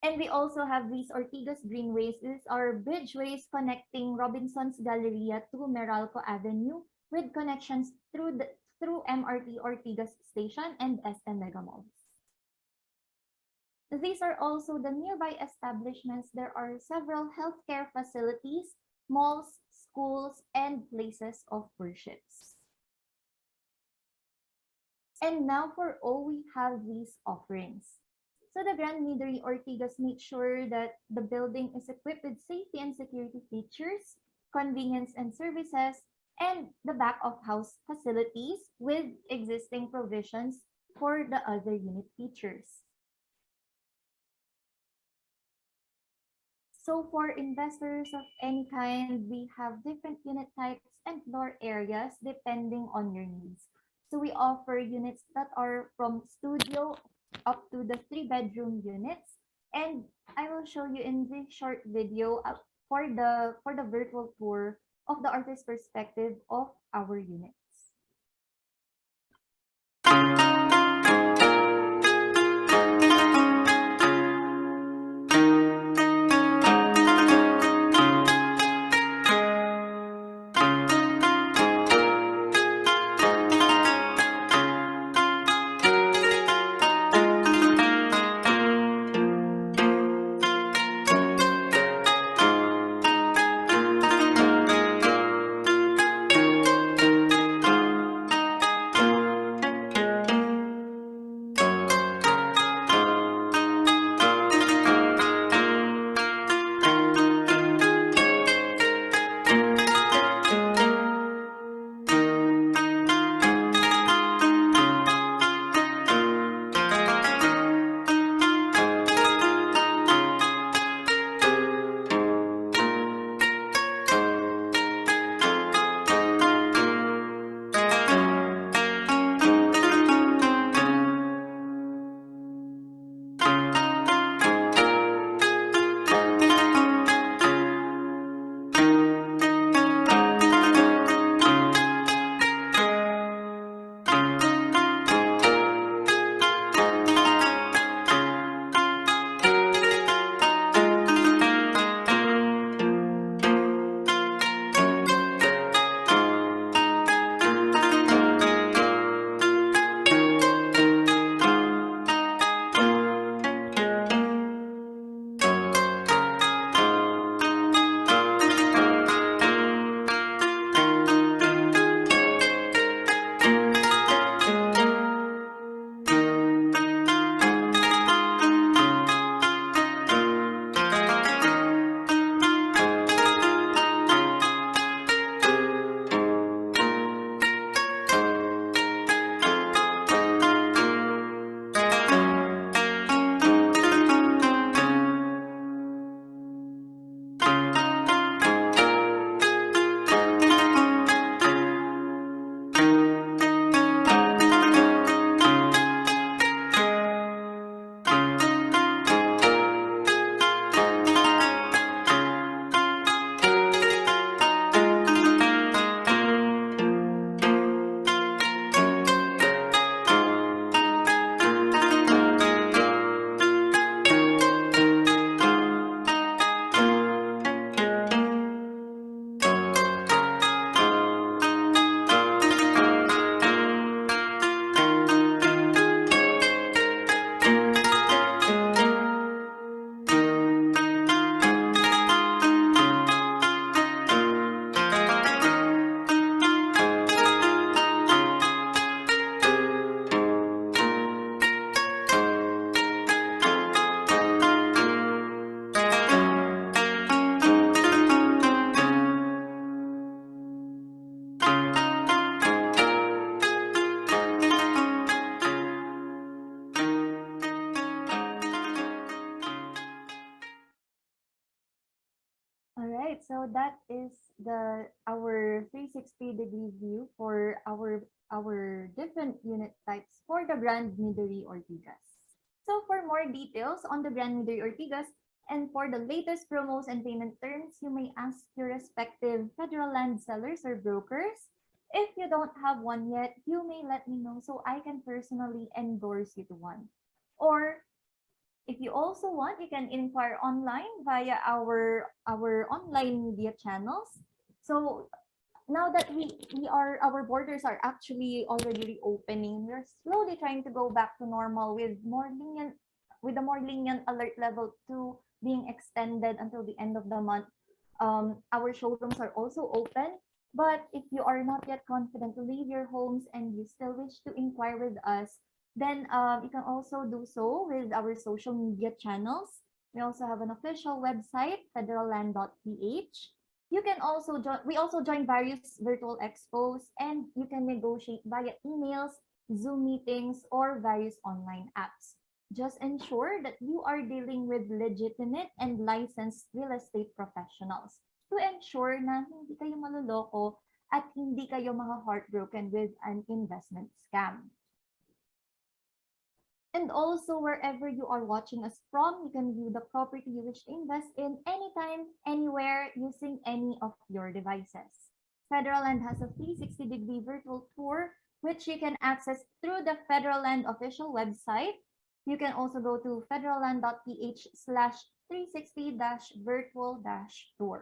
And we also have these Ortigas Greenways. These are bridgeways connecting Robinson's Galleria to Meralco Avenue with connections through MRT Ortigas Station and SM Mega Malls. These are also the nearby establishments. There are several healthcare facilities, malls, schools, and places of worships. And now for all, we have these offerings. So the Grand Midori Ortigas make sure that the building is equipped with safety and security features, convenience and services, and the back of house facilities with existing provisions for the other unit features. So for investors of any kind, we have different unit types and floor areas depending on your needs. So we offer units that are from studio up to the 3-bedroom units. And I will show you in this short video for the virtual tour of the artist perspective of our units. right, so that is our 360-degree view for our different unit types for the Brand Midori Ortigas. So for more details on the Brand Midori Ortigas and for the latest promos and payment terms, you may ask your respective federal land sellers or brokers. If you don't have one yet, you may let me know so I can personally endorse you to one. Or if you also want, you can inquire online via our online media channels. So now that our borders are actually already reopening, we're slowly trying to go back to normal with a more lenient alert level 2 being extended until the end of the month. Our showrooms are also open, but if you are not yet confident to leave your homes and you still wish to inquire with us, then you can also do so with our social media channels. We also have an official website, federalland.ph. You can also we also join various virtual expos, and you can negotiate via emails, Zoom meetings, or various online apps. Just ensure that you are dealing with legitimate and licensed real estate professionals to ensure na hindi kayo maluloko at hindi kayo heartbroken with an investment scam. And also, wherever you are watching us from, you can view the property you wish to invest in anytime, anywhere, using any of your devices. Federal Land has a 360-degree virtual tour, which you can access through the Federal Land official website. You can also go to federalland.ph/360-virtual-tour.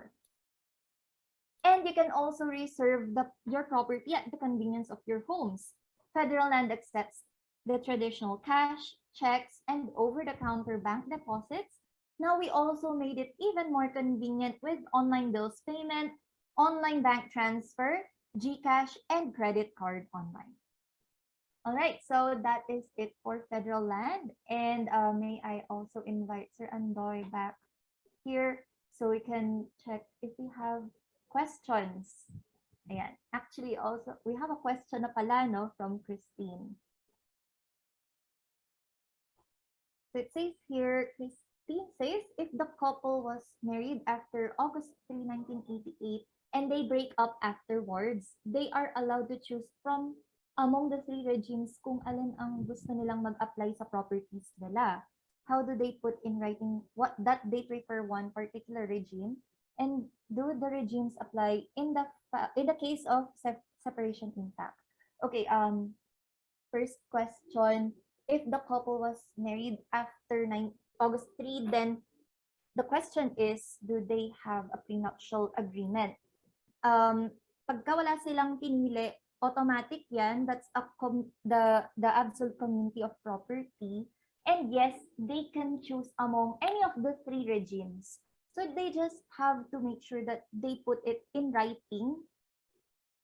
And you can also reserve your property at the convenience of your homes. Federal Land accepts the traditional cash, checks, and over-the-counter bank deposits. Now we also made it even more convenient with online bills payment, online bank transfer, GCash, and credit card online. All right, so that is it for Federal Land. And may I also invite Sir Andoy back here so we can check if we have questions. Ayan. Actually, also, we have a question na pala, no, from Christine. So it says here, Christine says, if the couple was married after August 3, 1988, and they break up afterwards, they are allowed to choose from among the 3 regimes kung alin ang gusto nilang mag-apply sa properties nila. How do they put in writing that they prefer one particular regime? And do the regimes apply in the case of separation impact? Okay, first question, if the couple was married after August 3, then the question is, do they have a prenuptial agreement? Pagka wala silang pinili, automatic yan, that's the absolute community of property. And yes, they can choose among any of the 3 regimes. So they just have to make sure that they put it in writing.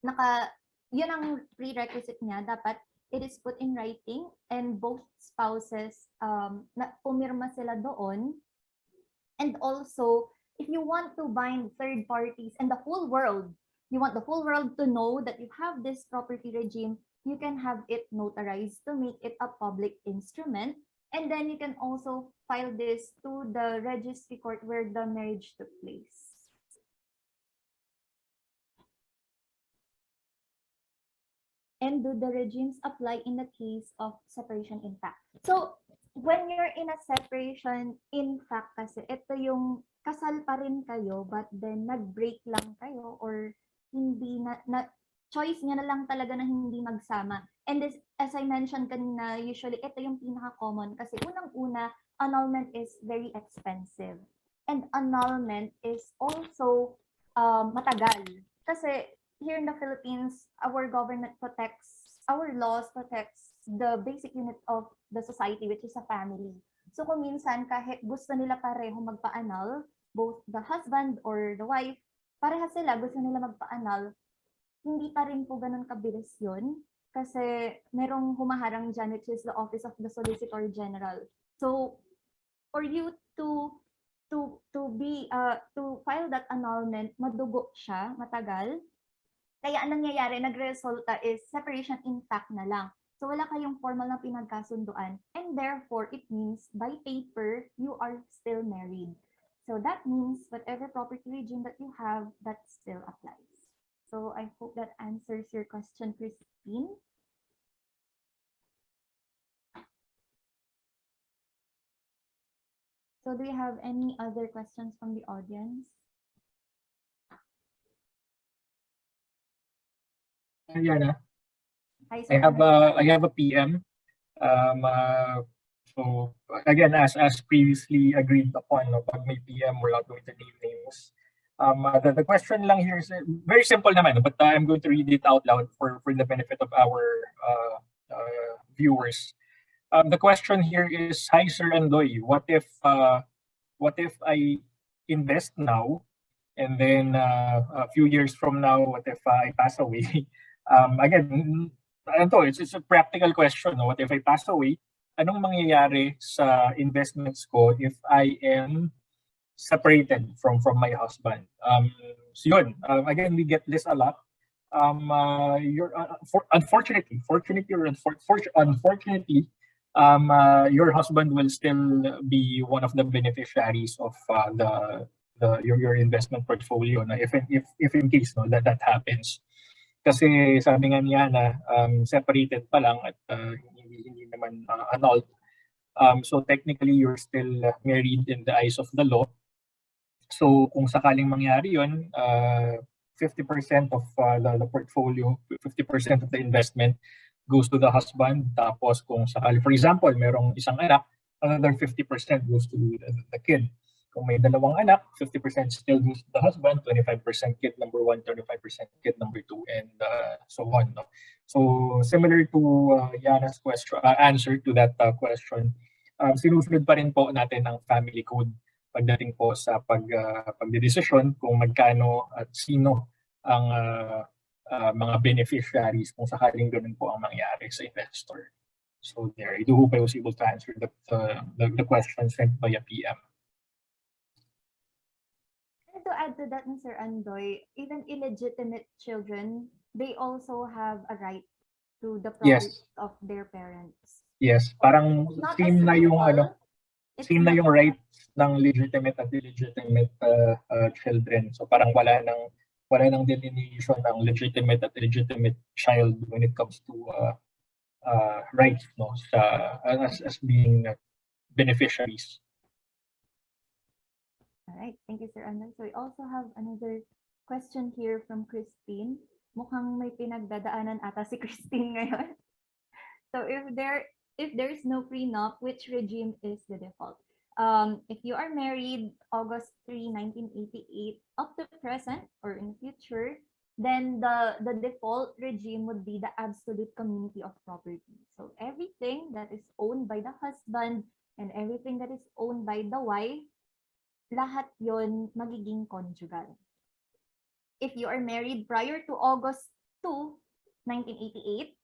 Yun ang prerequisite niya, dapat it is put in writing and both spouses pumirma sila doon. And also, if you want to bind third parties and the whole world, you want the whole world to know that you have this property regime, you can have it notarized to make it a public instrument. And then you can also file this to the registry court where the marriage took place. And do the regimes apply in the case of separation in fact? So, when you're in a separation in fact kasi, ito yung kasal pa rin kayo but then nag-break lang kayo or hindi na choice niya na lang talaga na hindi magsama. And this, as I mentioned kanina, usually ito yung pinaka-common kasi unang-una, annulment is very expensive. And annulment is also matagal. Kasi here in the Philippines, our government our laws protects the basic unit of the society, which is a family. So kung minsan, kahit gusto nila pareho magpa-annul, both the husband or the wife, parehas sila, gusto nila magpa-annul, hindi pa rin po ganun kabilis yun. Kasi merong humaharang dyan, which is the Office of the Solicitor General. So, for you to file that annulment, madugo siya, matagal. Kaya ang nangyayari, nagresulta is separation in fact na lang. So wala kayong formal na pinagkasunduan. And therefore, it means by paper, you are still married. So that means whatever property regime that you have, that still applies. So I hope that answers your question, Christine. So do you have any other questions from the audience? Yana, Hi, Sir Andoy. I have a PM. Um, uh, so again, as previously agreed upon, no, pag may PM, we're not going to name names. The question lang here is very simple naman, but I'm going to read it out loud for the benefit of our viewers. The question here is, hi Sir Andoy, what if I invest now and then a few years from now, what if I pass away? Again, it's a practical question. No? What if I pass away? Anong mangyayari sa investments ko if I am separated from my husband? So yun, again, we get this a lot. Unfortunately, your husband will still be one of the beneficiaries of your investment portfolio. No? If in case no that happens, kasi sabi nga niya na separated pa lang at hindi naman annulled. So technically, you're still married in the eyes of the law. So kung sakaling mangyari yun, 50% of the portfolio, 50% of the investment goes to the husband. Tapos kung sakali, for example, merong isang anak, another 50% goes to the kid. Kung may dalawang anak, 50% still goes to the husband, 25% kid number 1, 25% kid number 2, and so on. No? So similar to Yana's question, answer to that question, sinusunod pa rin po natin ang family code pagdating po sa pagdedesisyon kung magkano at sino ang mga beneficiaries kung sakaling ganun po ang mangyari sa investor. So there, I do hope I was able to answer the question sent by a PM. And to add to that, Mr. Andoy, even illegitimate children, they also have a right to the property of their parents. Yes, parang same na yung same na yung right rights ng legitimate at illegitimate children. So parang wala nang delineation ng legitimate at illegitimate child when it comes to rights, no, as being beneficiaries. All right, thank you, Sir Andoy. So we also have another question here from Christine. Mukhang may pinagdadaanan ata si Christine ngayon. So if there's no prenup, which regime is the default? If you are married August 3, 1988 up to present or in the future, then the default regime would be the absolute community of property. So everything that is owned by the husband and everything that is owned by the wife, lahat yon magiging conjugal. If you are married prior to August 2, 1988,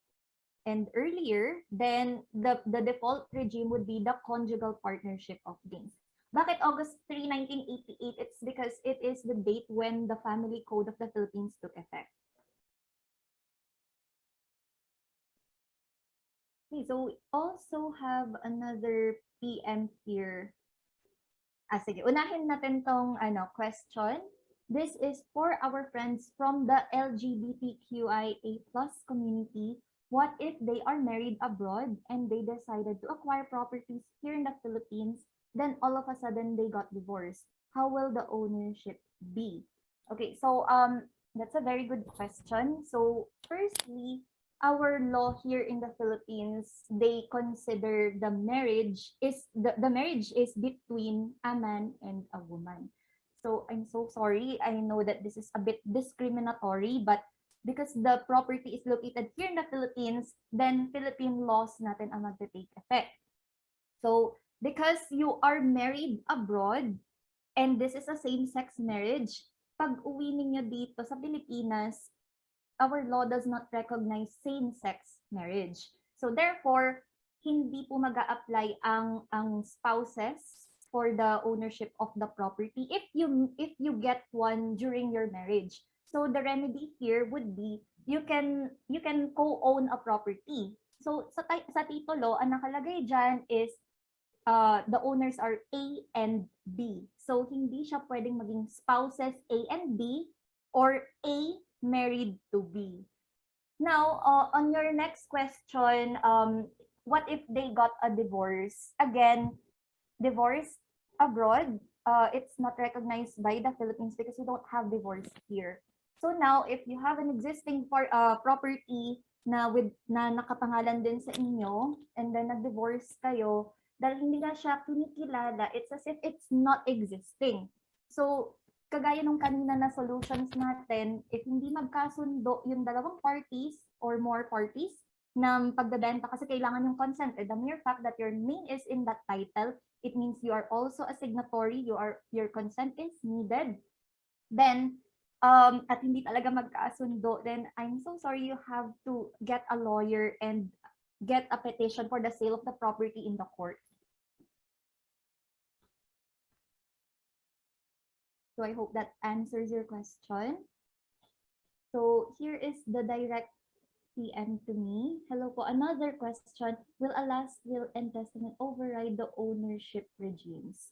and earlier, then the default regime would be the conjugal partnership of gains. Bakit August 3, 1988? It's because it is the date when the Family Code of the Philippines took effect. Okay, so we also have another PM here. Sige, unahin natin tong question. This is for our friends from the LGBTQIA+ community. What if they are married abroad and they decided to acquire properties here in the Philippines, then all of a sudden they got divorced? How will the ownership be? Okay, so that's a very good question. So firstly, our law here in the Philippines, they consider the marriage is between a man and a woman. So I'm so sorry. I know that this is a bit discriminatory, but because the property is located here in the Philippines, then Philippine laws natin ang magte-take effect. So because you are married abroad and this is a same-sex marriage, pag uwi ninyo dito sa Pilipinas, our law does not recognize same-sex marriage. So therefore, hindi po mag-a-apply ang spouses for the ownership of the property if you get one during your marriage. So the remedy here would be you can co-own a property. So sa titulo, ang nakalagay dyan is the owners are A and B. So hindi siya pwedeng maging spouses A and B or A married to B. Now, on your next question, what if they got a divorce? Again, divorce abroad, it's not recognized by the Philippines because we don't have divorce here. So now, if you have an existing property na nakapangalan din sa inyo, and then nag-divorce kayo, dahil hindi na siya kinikilala, it's as if it's not existing. So, kagaya nung kanina na solutions natin, if hindi magkasundo yung dalawang parties or more parties ng pagbebenta kasi kailangan yung consent. The mere fact that your name is in that title, it means you are also a signatory, your consent is needed. Then, at hindi talaga magkasundo, then I'm so sorry, you have to get a lawyer and get a petition for the sale of the property in the court. So I hope that answers your question. So here is the direct PM to me. Hello po. Another question. Will a last will and testament override the ownership regimes?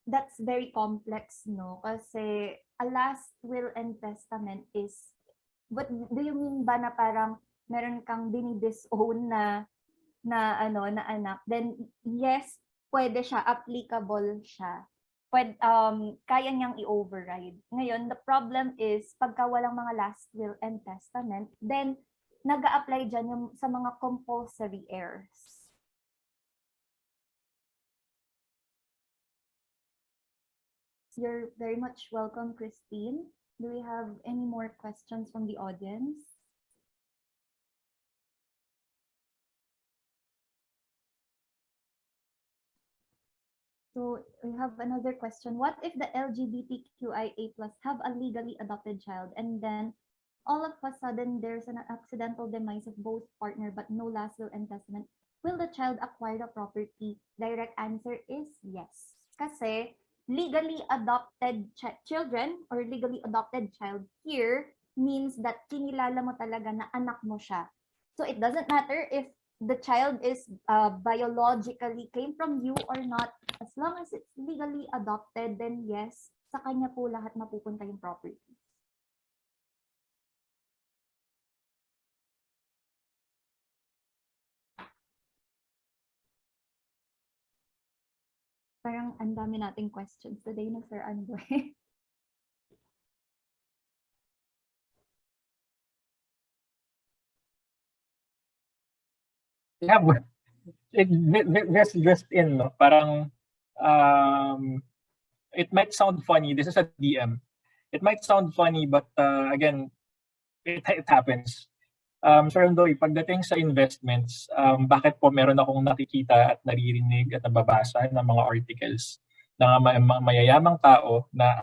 That's very complex, no? Kasi a last will and testament is, what do you mean ba na parang meron kang dinidisown na anak? Then yes, pwede siya, applicable siya. Pwede, kaya niyang i-override. Ngayon, the problem is, pagka walang mga last will and testament, then nag-a-apply dyan yung sa mga compulsory heirs. You're very much welcome, Christine. Do we have any more questions from the audience? So we have another question. What if the LGBTQIA+ have a legally adopted child and then all of a sudden there's an accidental demise of both partner but no last will and testament? Will the child acquire the property? Direct answer is yes. Kasi legally adopted children or legally adopted child here means that kinilala mo talaga na anak mo siya. So it doesn't matter if the child is biologically came from you or not, as long as it's legally adopted, then yes, sa kanya po lahat mapupunta yung property. Parang ang dami nating questions today na Sir Andoy. Yeah, just in, no? Parang it might sound funny. This is a DM. It might sound funny, but again, it happens. Sir Andoy, pagdating sa investments, bakit po meron akong nakikita at naririnig at nababasa ng mga articles ng mga mayayamang tao na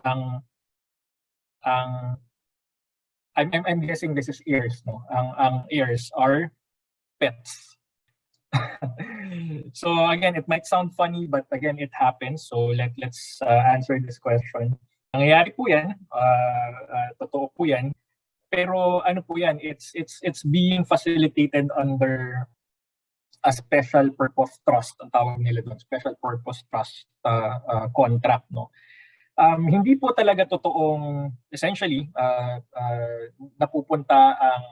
I'm guessing this is heirs, no? Ang heirs are pets. So again, it might sound funny, but again, it happens. So let's answer this question. Nangyayari po yan, totoo po yan. Pero ano po yan, it's being facilitated under a special purpose trust, ang tawag nila doon, special purpose trust contract, no. Hindi po talaga totoong essentially napupunta ang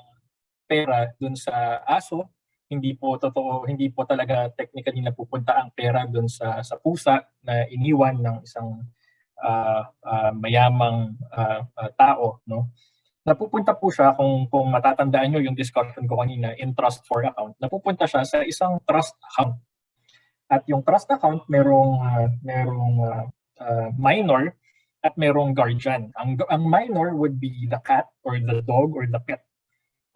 pera doon sa aso. Hindi po totoo, hindi po talaga technically napupunta ang pera doon sa pusa na iniwan ng isang mayamang tao, no. Napupunta po siya, kung matatandaan nyo yung discussion ko kanina, in trust for account, napupunta siya sa isang trust account. At yung trust account, merong minor at merong guardian. Ang minor would be the cat or the dog or the pet.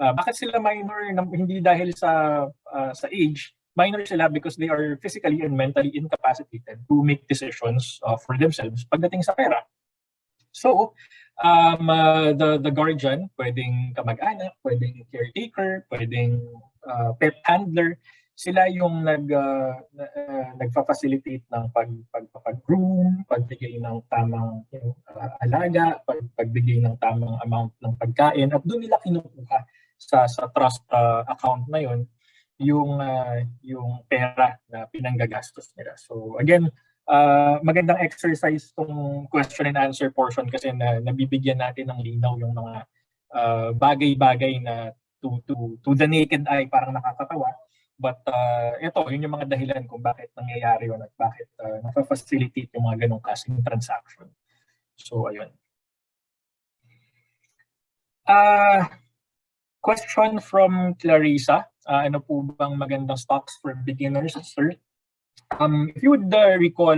Bakit sila minor? Hindi dahil sa age. Minor sila because they are physically and mentally incapacitated to make decisions for themselves pagdating sa pera. So, the guardian, pwedeng kamag-anak, pwedeng caretaker, pwedeng pet handler, sila yung nagfa-facilitate ng pag-groom, pagbigay ng tamang alaga, pagbigay ng tamang amount ng pagkain, at doon nila kinukuha sa trust account na yun yung pera na pinanggagastos nila. So again, magandang exercise tong question and answer portion kasi nabibigyan natin ng linaw yung mga bagay-bagay na to the naked eye parang nakakatawa. But ito, yun yung mga dahilan kung bakit nangyayari yun at bakit nafa-facilitate yung mga ganong klaseng transaction. So ayun. Question from Clarissa. Ano po bang magandang stocks for beginners, sir? If you would recall,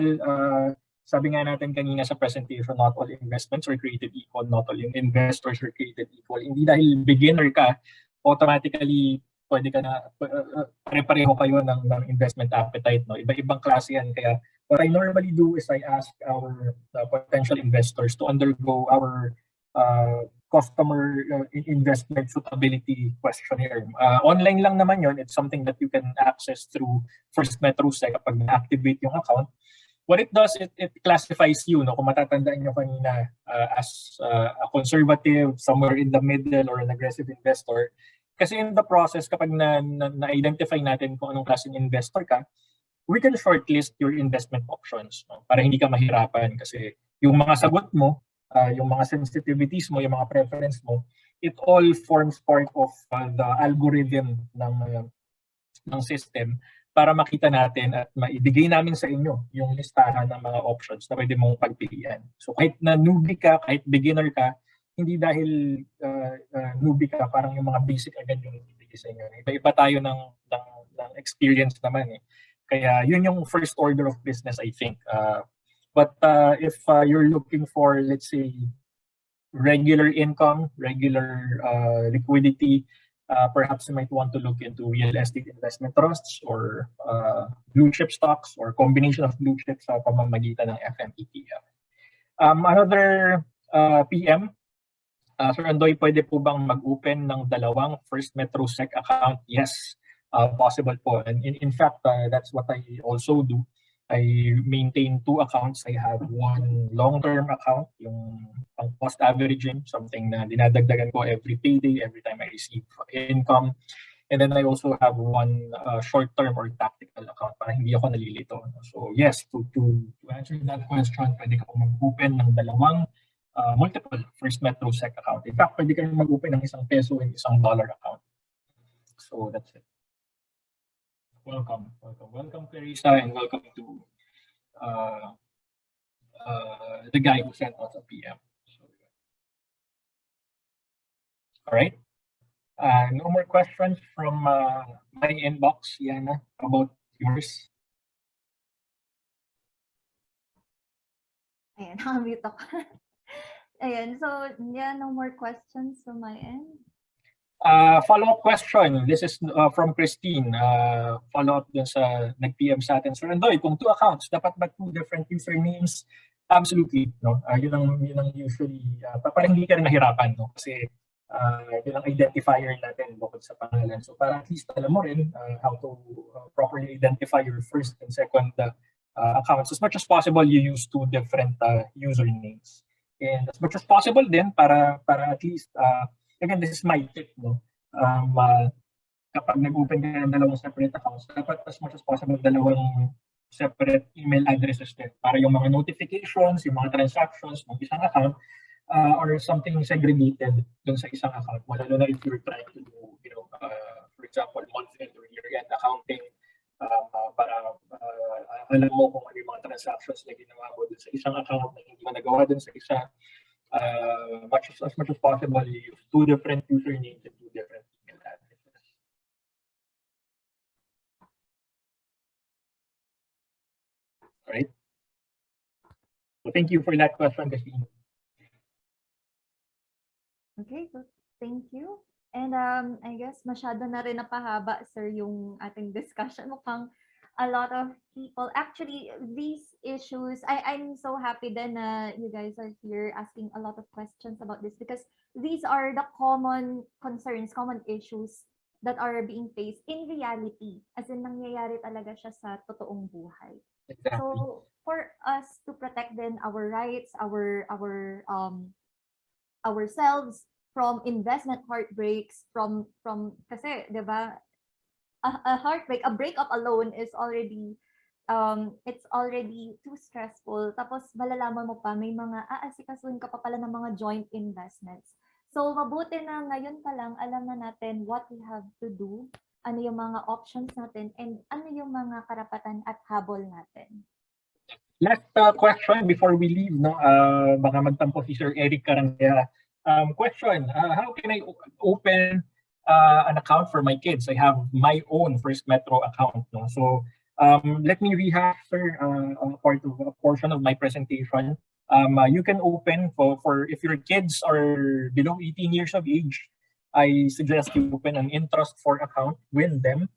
sabi nga natin kanina sa presentation, not all investments are created equal, not all investors are created equal. Hindi dahil beginner ka, automatically pwede ka na, pare-pareho kayo ng investment appetite. No? Iba-ibang klase yan. Kaya what I normally do is I ask our potential investors to undergo our customer investment suitability questionnaire. Online lang naman yon. It's something that you can access through FirstMetroSec kapag na-activate yung account. What it does, it classifies you, no? Kung matatandaan nyo kanina, as a conservative, somewhere in the middle, or an aggressive investor. Kasi in the process, kapag na-identify natin kung anong klaseng investor ka, we can shortlist your investment options, no? Para hindi ka mahirapan kasi yung mga sagot mo, yung mga sensitivities mo, yung mga preference mo, it all forms part of the algorithm ng system para makita natin at maibigay namin sa inyo yung listahan ng mga options na pwede mong pagpilian. So kahit na newbie ka, kahit beginner ka, hindi dahil newbie ka, parang yung mga basic agad yung ibigay sa inyo. Iba-iba tayo ng experience naman eh. Kaya yun yung first order of business, I think. But if you're looking for, let's say, regular income, regular liquidity, perhaps you might want to look into real estate investment trusts or blue chip stocks or combination of blue chips sa pamamagitan ng FMETF. Another PM, Sir Andoy, pwede po bang mag-open ng dalawang FirstMetroSec account? Yes, possible po. And in fact, that's what I also do. I maintain 2 accounts. I have one long-term account, yung pang cost averaging, something na dinadagdagan ko every payday, every time I receive income. And then I also have one short-term or tactical account para hindi ako nalilito. So yes, to answer that question, pwede ka mag-open ng dalawang multiple FirstMetroSec account. In fact, pwede ka mag-open ng isang peso and isang dollar account. So that's it. Welcome, Clarissa, and welcome to the guy who sent us a PM. So, all right. No more questions from my inbox, Yana, about yours. Ayan, nakamute ako. Ayan, so yeah, no more questions from my end. Follow-up question. This is from Christine. Follow-up dun sa nag-PM sa atin. Sir Andoy, kung 2 accounts, dapat ba 2 different usernames? Absolutely. No? Yun ang usually, parang hindi ka rin nahirapan. No? Kasi yun ang identifier natin bukod sa pangalan. So para at least alam mo rin how to properly identify your first and second accounts. As much as possible, you use 2 different usernames. And as much as possible din, para at least, again, this is my tip, no? Kapag nag-open ka ng dalawang separate accounts, dapat as much as possible dalawang separate email addresses din para yung mga notifications, yung mga transactions ng isang account or something segregated dun sa isang account. Lalo na if you're trying to do, for example, month-end or year-end accounting, para alam mo kung ano yung mga transactions na ginawa mo dun sa isang account na hindi mo nagawa dun sa isa. As much as possible, you use 2 different usernames and 2 different email addresses. All right. So thank you for that question, Christine. Okay, so thank you. And I guess masyado na rin napahaba, sir, yung ating discussion. Mukhang a lot of people, actually, these issues, I'm so happy then you guys are here asking a lot of questions about this because these are the common concerns, common issues that are being faced in reality. As in, nangyayari talaga siya sa totoong buhay. Exactly. So, for us to protect then our rights, ourselves from investment heartbreaks, from kasi, 'di ba? a heartbreak, a breakup alone is already it's already too stressful. Tapos malalaman mo pa may mga aasikasuhin ka pa pala ng mga joint investments. So mabuti na ngayon pa lang alam na natin what we have to do, ano yung mga options natin, and ano yung mga karapatan at habol natin. Last question before we leave, no? Baka magtampo si Sir Eric Karangaya. Question, how can I open an account for my kids? I have my own First Metro account, no? So let me rehash, sir, a portion of my presentation. You can open for if your kids are below 18 years of age, I suggest you open an interest for account with them.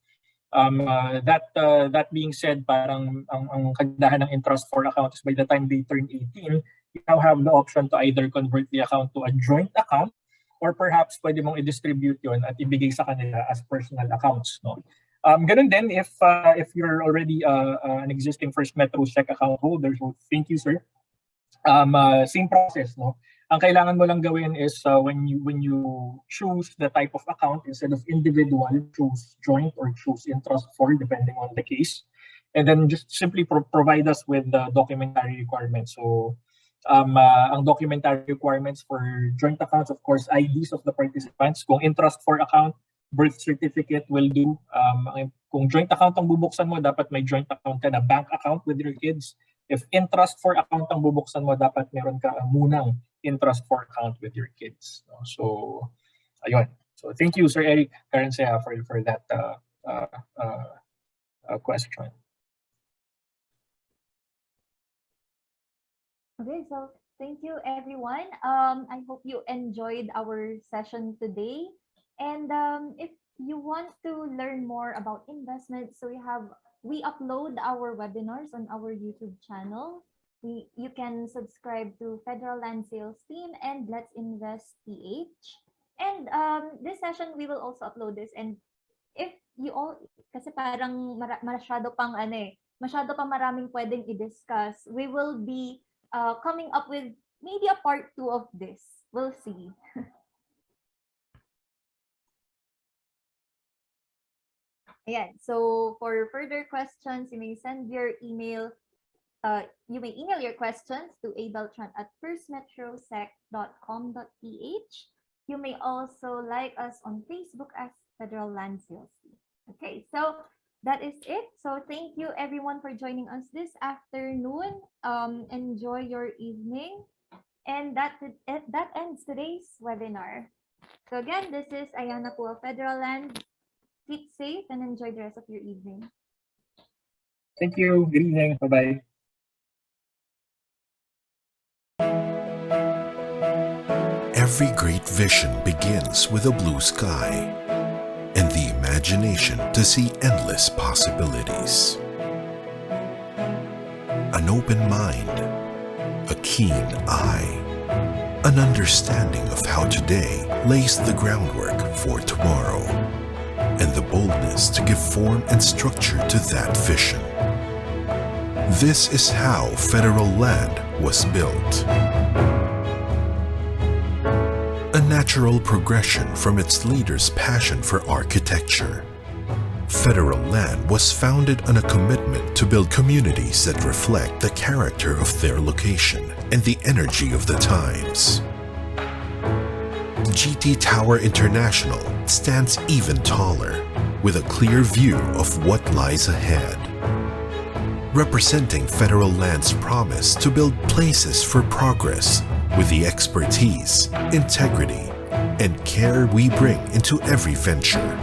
That being said, parang ang kagandahan ng interest for account is by the time they turn 18, you now have the option to either convert the account to a joint account or perhaps pwede mong i-distribute yon at ibigay sa kanila as personal accounts, no? Ganun din if you're already an existing FirstMetroSec account holder. So thank you, sir. Same process, no? Ang kailangan mo lang gawin is when you choose the type of account, instead of individual, choose joint or choose interest for, depending on the case. And then just simply provide us with the documentary requirements. So ang documentary requirements for joint accounts, of course, IDs of the participants. Kung interest for account, birth certificate will do. Kung joint account ang bubuksan mo, dapat may joint account ka na bank account with your kids. If interest for account ang bubuksan mo, dapat meron ka munang interest for account with your kids. So, ayun. So, thank you, Sir Eric Karansea, for that question. Okay, so thank you, everyone. I hope you enjoyed our session today. And if you want to learn more about investment, so we upload our webinars on our YouTube channel. You can subscribe to Federal Land Sales Team and Let's Invest PH. And this session, we will also upload this. And if you all, kasi parang masyado pang masyado pang maraming pwedeng i-discuss, we will be coming up with maybe a part 2 of this. We'll see. Ayan. So for further questions, you may send your email. You may email your questions to abeltran@firstmetrosec.com.ph. You may also like us on Facebook as Federal Land Sales Team. Okay, so that is it. So thank you everyone for joining us this afternoon. Enjoy your evening. And that ends today's webinar. So again, this is Ayana po of Federal Land. Keep safe and enjoy the rest of your evening. Thank you. Good evening. Bye-bye. Every great vision begins with a blue sky and the imagination to see endless possibilities. An open mind, a keen eye, an understanding of how today lays the groundwork for tomorrow, and the boldness to give form and structure to that vision. This is how Federal Land was built. A natural progression from its leaders' passion for architecture. Federal Land was founded on a commitment to build communities that reflect the character of their location and the energy of the times. GT Tower International stands even taller, with a clear view of what lies ahead. Representing Federal Land's promise to build places for progress with the expertise, integrity, and care we bring into every venture.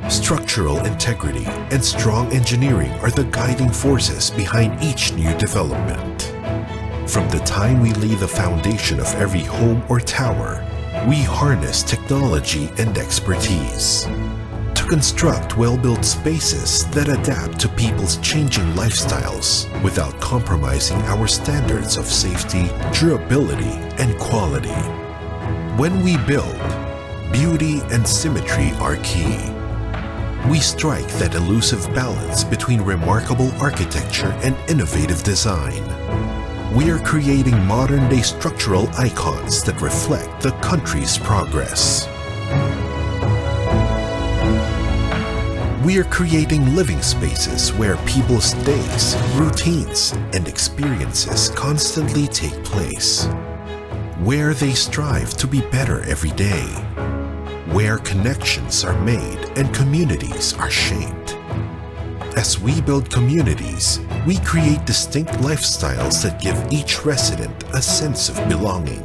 Structural integrity and strong engineering are the guiding forces behind each new development. From the time we lay the foundation of every home or tower, we harness technology and expertise to construct well-built spaces that adapt to people's changing lifestyles without compromising our standards of safety, durability, and quality. When we build, beauty and symmetry are key. We strike that elusive balance between remarkable architecture and innovative design. We are creating modern-day structural icons that reflect the country's progress. We are creating living spaces where people's days, routines, and experiences constantly take place. Where they strive to be better every day. Where connections are made and communities are shaped. As we build communities, we create distinct lifestyles that give each resident a sense of belonging.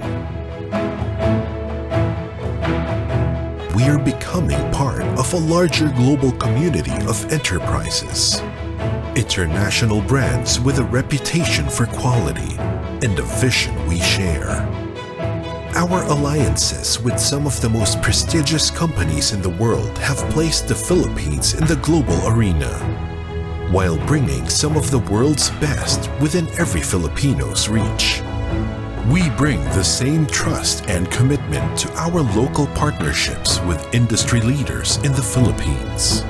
We are becoming part of a larger global community of enterprises. International brands with a reputation for quality and a vision we share. Our alliances with some of the most prestigious companies in the world have placed the Philippines in the global arena, while bringing some of the world's best within every Filipino's reach. We bring the same trust and commitment to our local partnerships with industry leaders in the Philippines.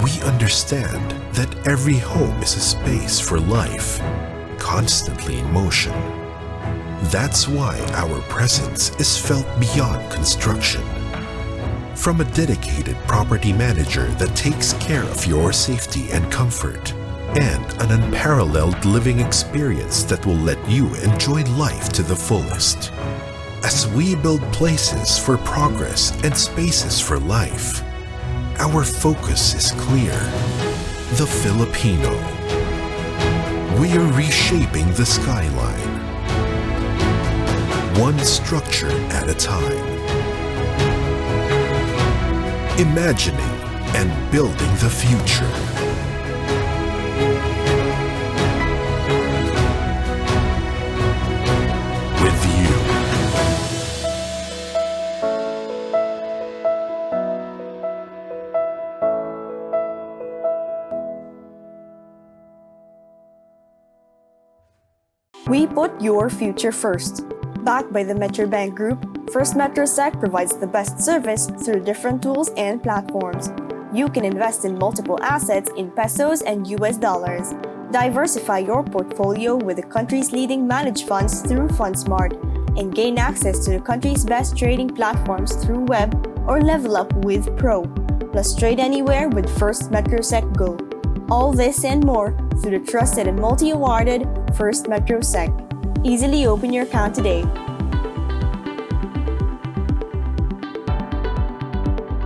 We understand that every home is a space for life, constantly in motion. That's why our presence is felt beyond construction. From a dedicated property manager that takes care of your safety and comfort, and an unparalleled living experience that will let you enjoy life to the fullest. As we build places for progress and spaces for life, our focus is clear: the Filipino. We are reshaping the skyline, one structure at a time. Imagining and building the future. With you. We put your future first. Backed by the Metrobank Group, FirstMetroSec provides the best service through different tools and platforms. You can invest in multiple assets in pesos and US dollars. Diversify your portfolio with the country's leading managed funds through FundSmart, and gain access to the country's best trading platforms through web or level up with Pro. Plus trade anywhere with FirstMetroSec Go. All this and more through the trusted and multi-awarded FirstMetroSec. Easily open your account today.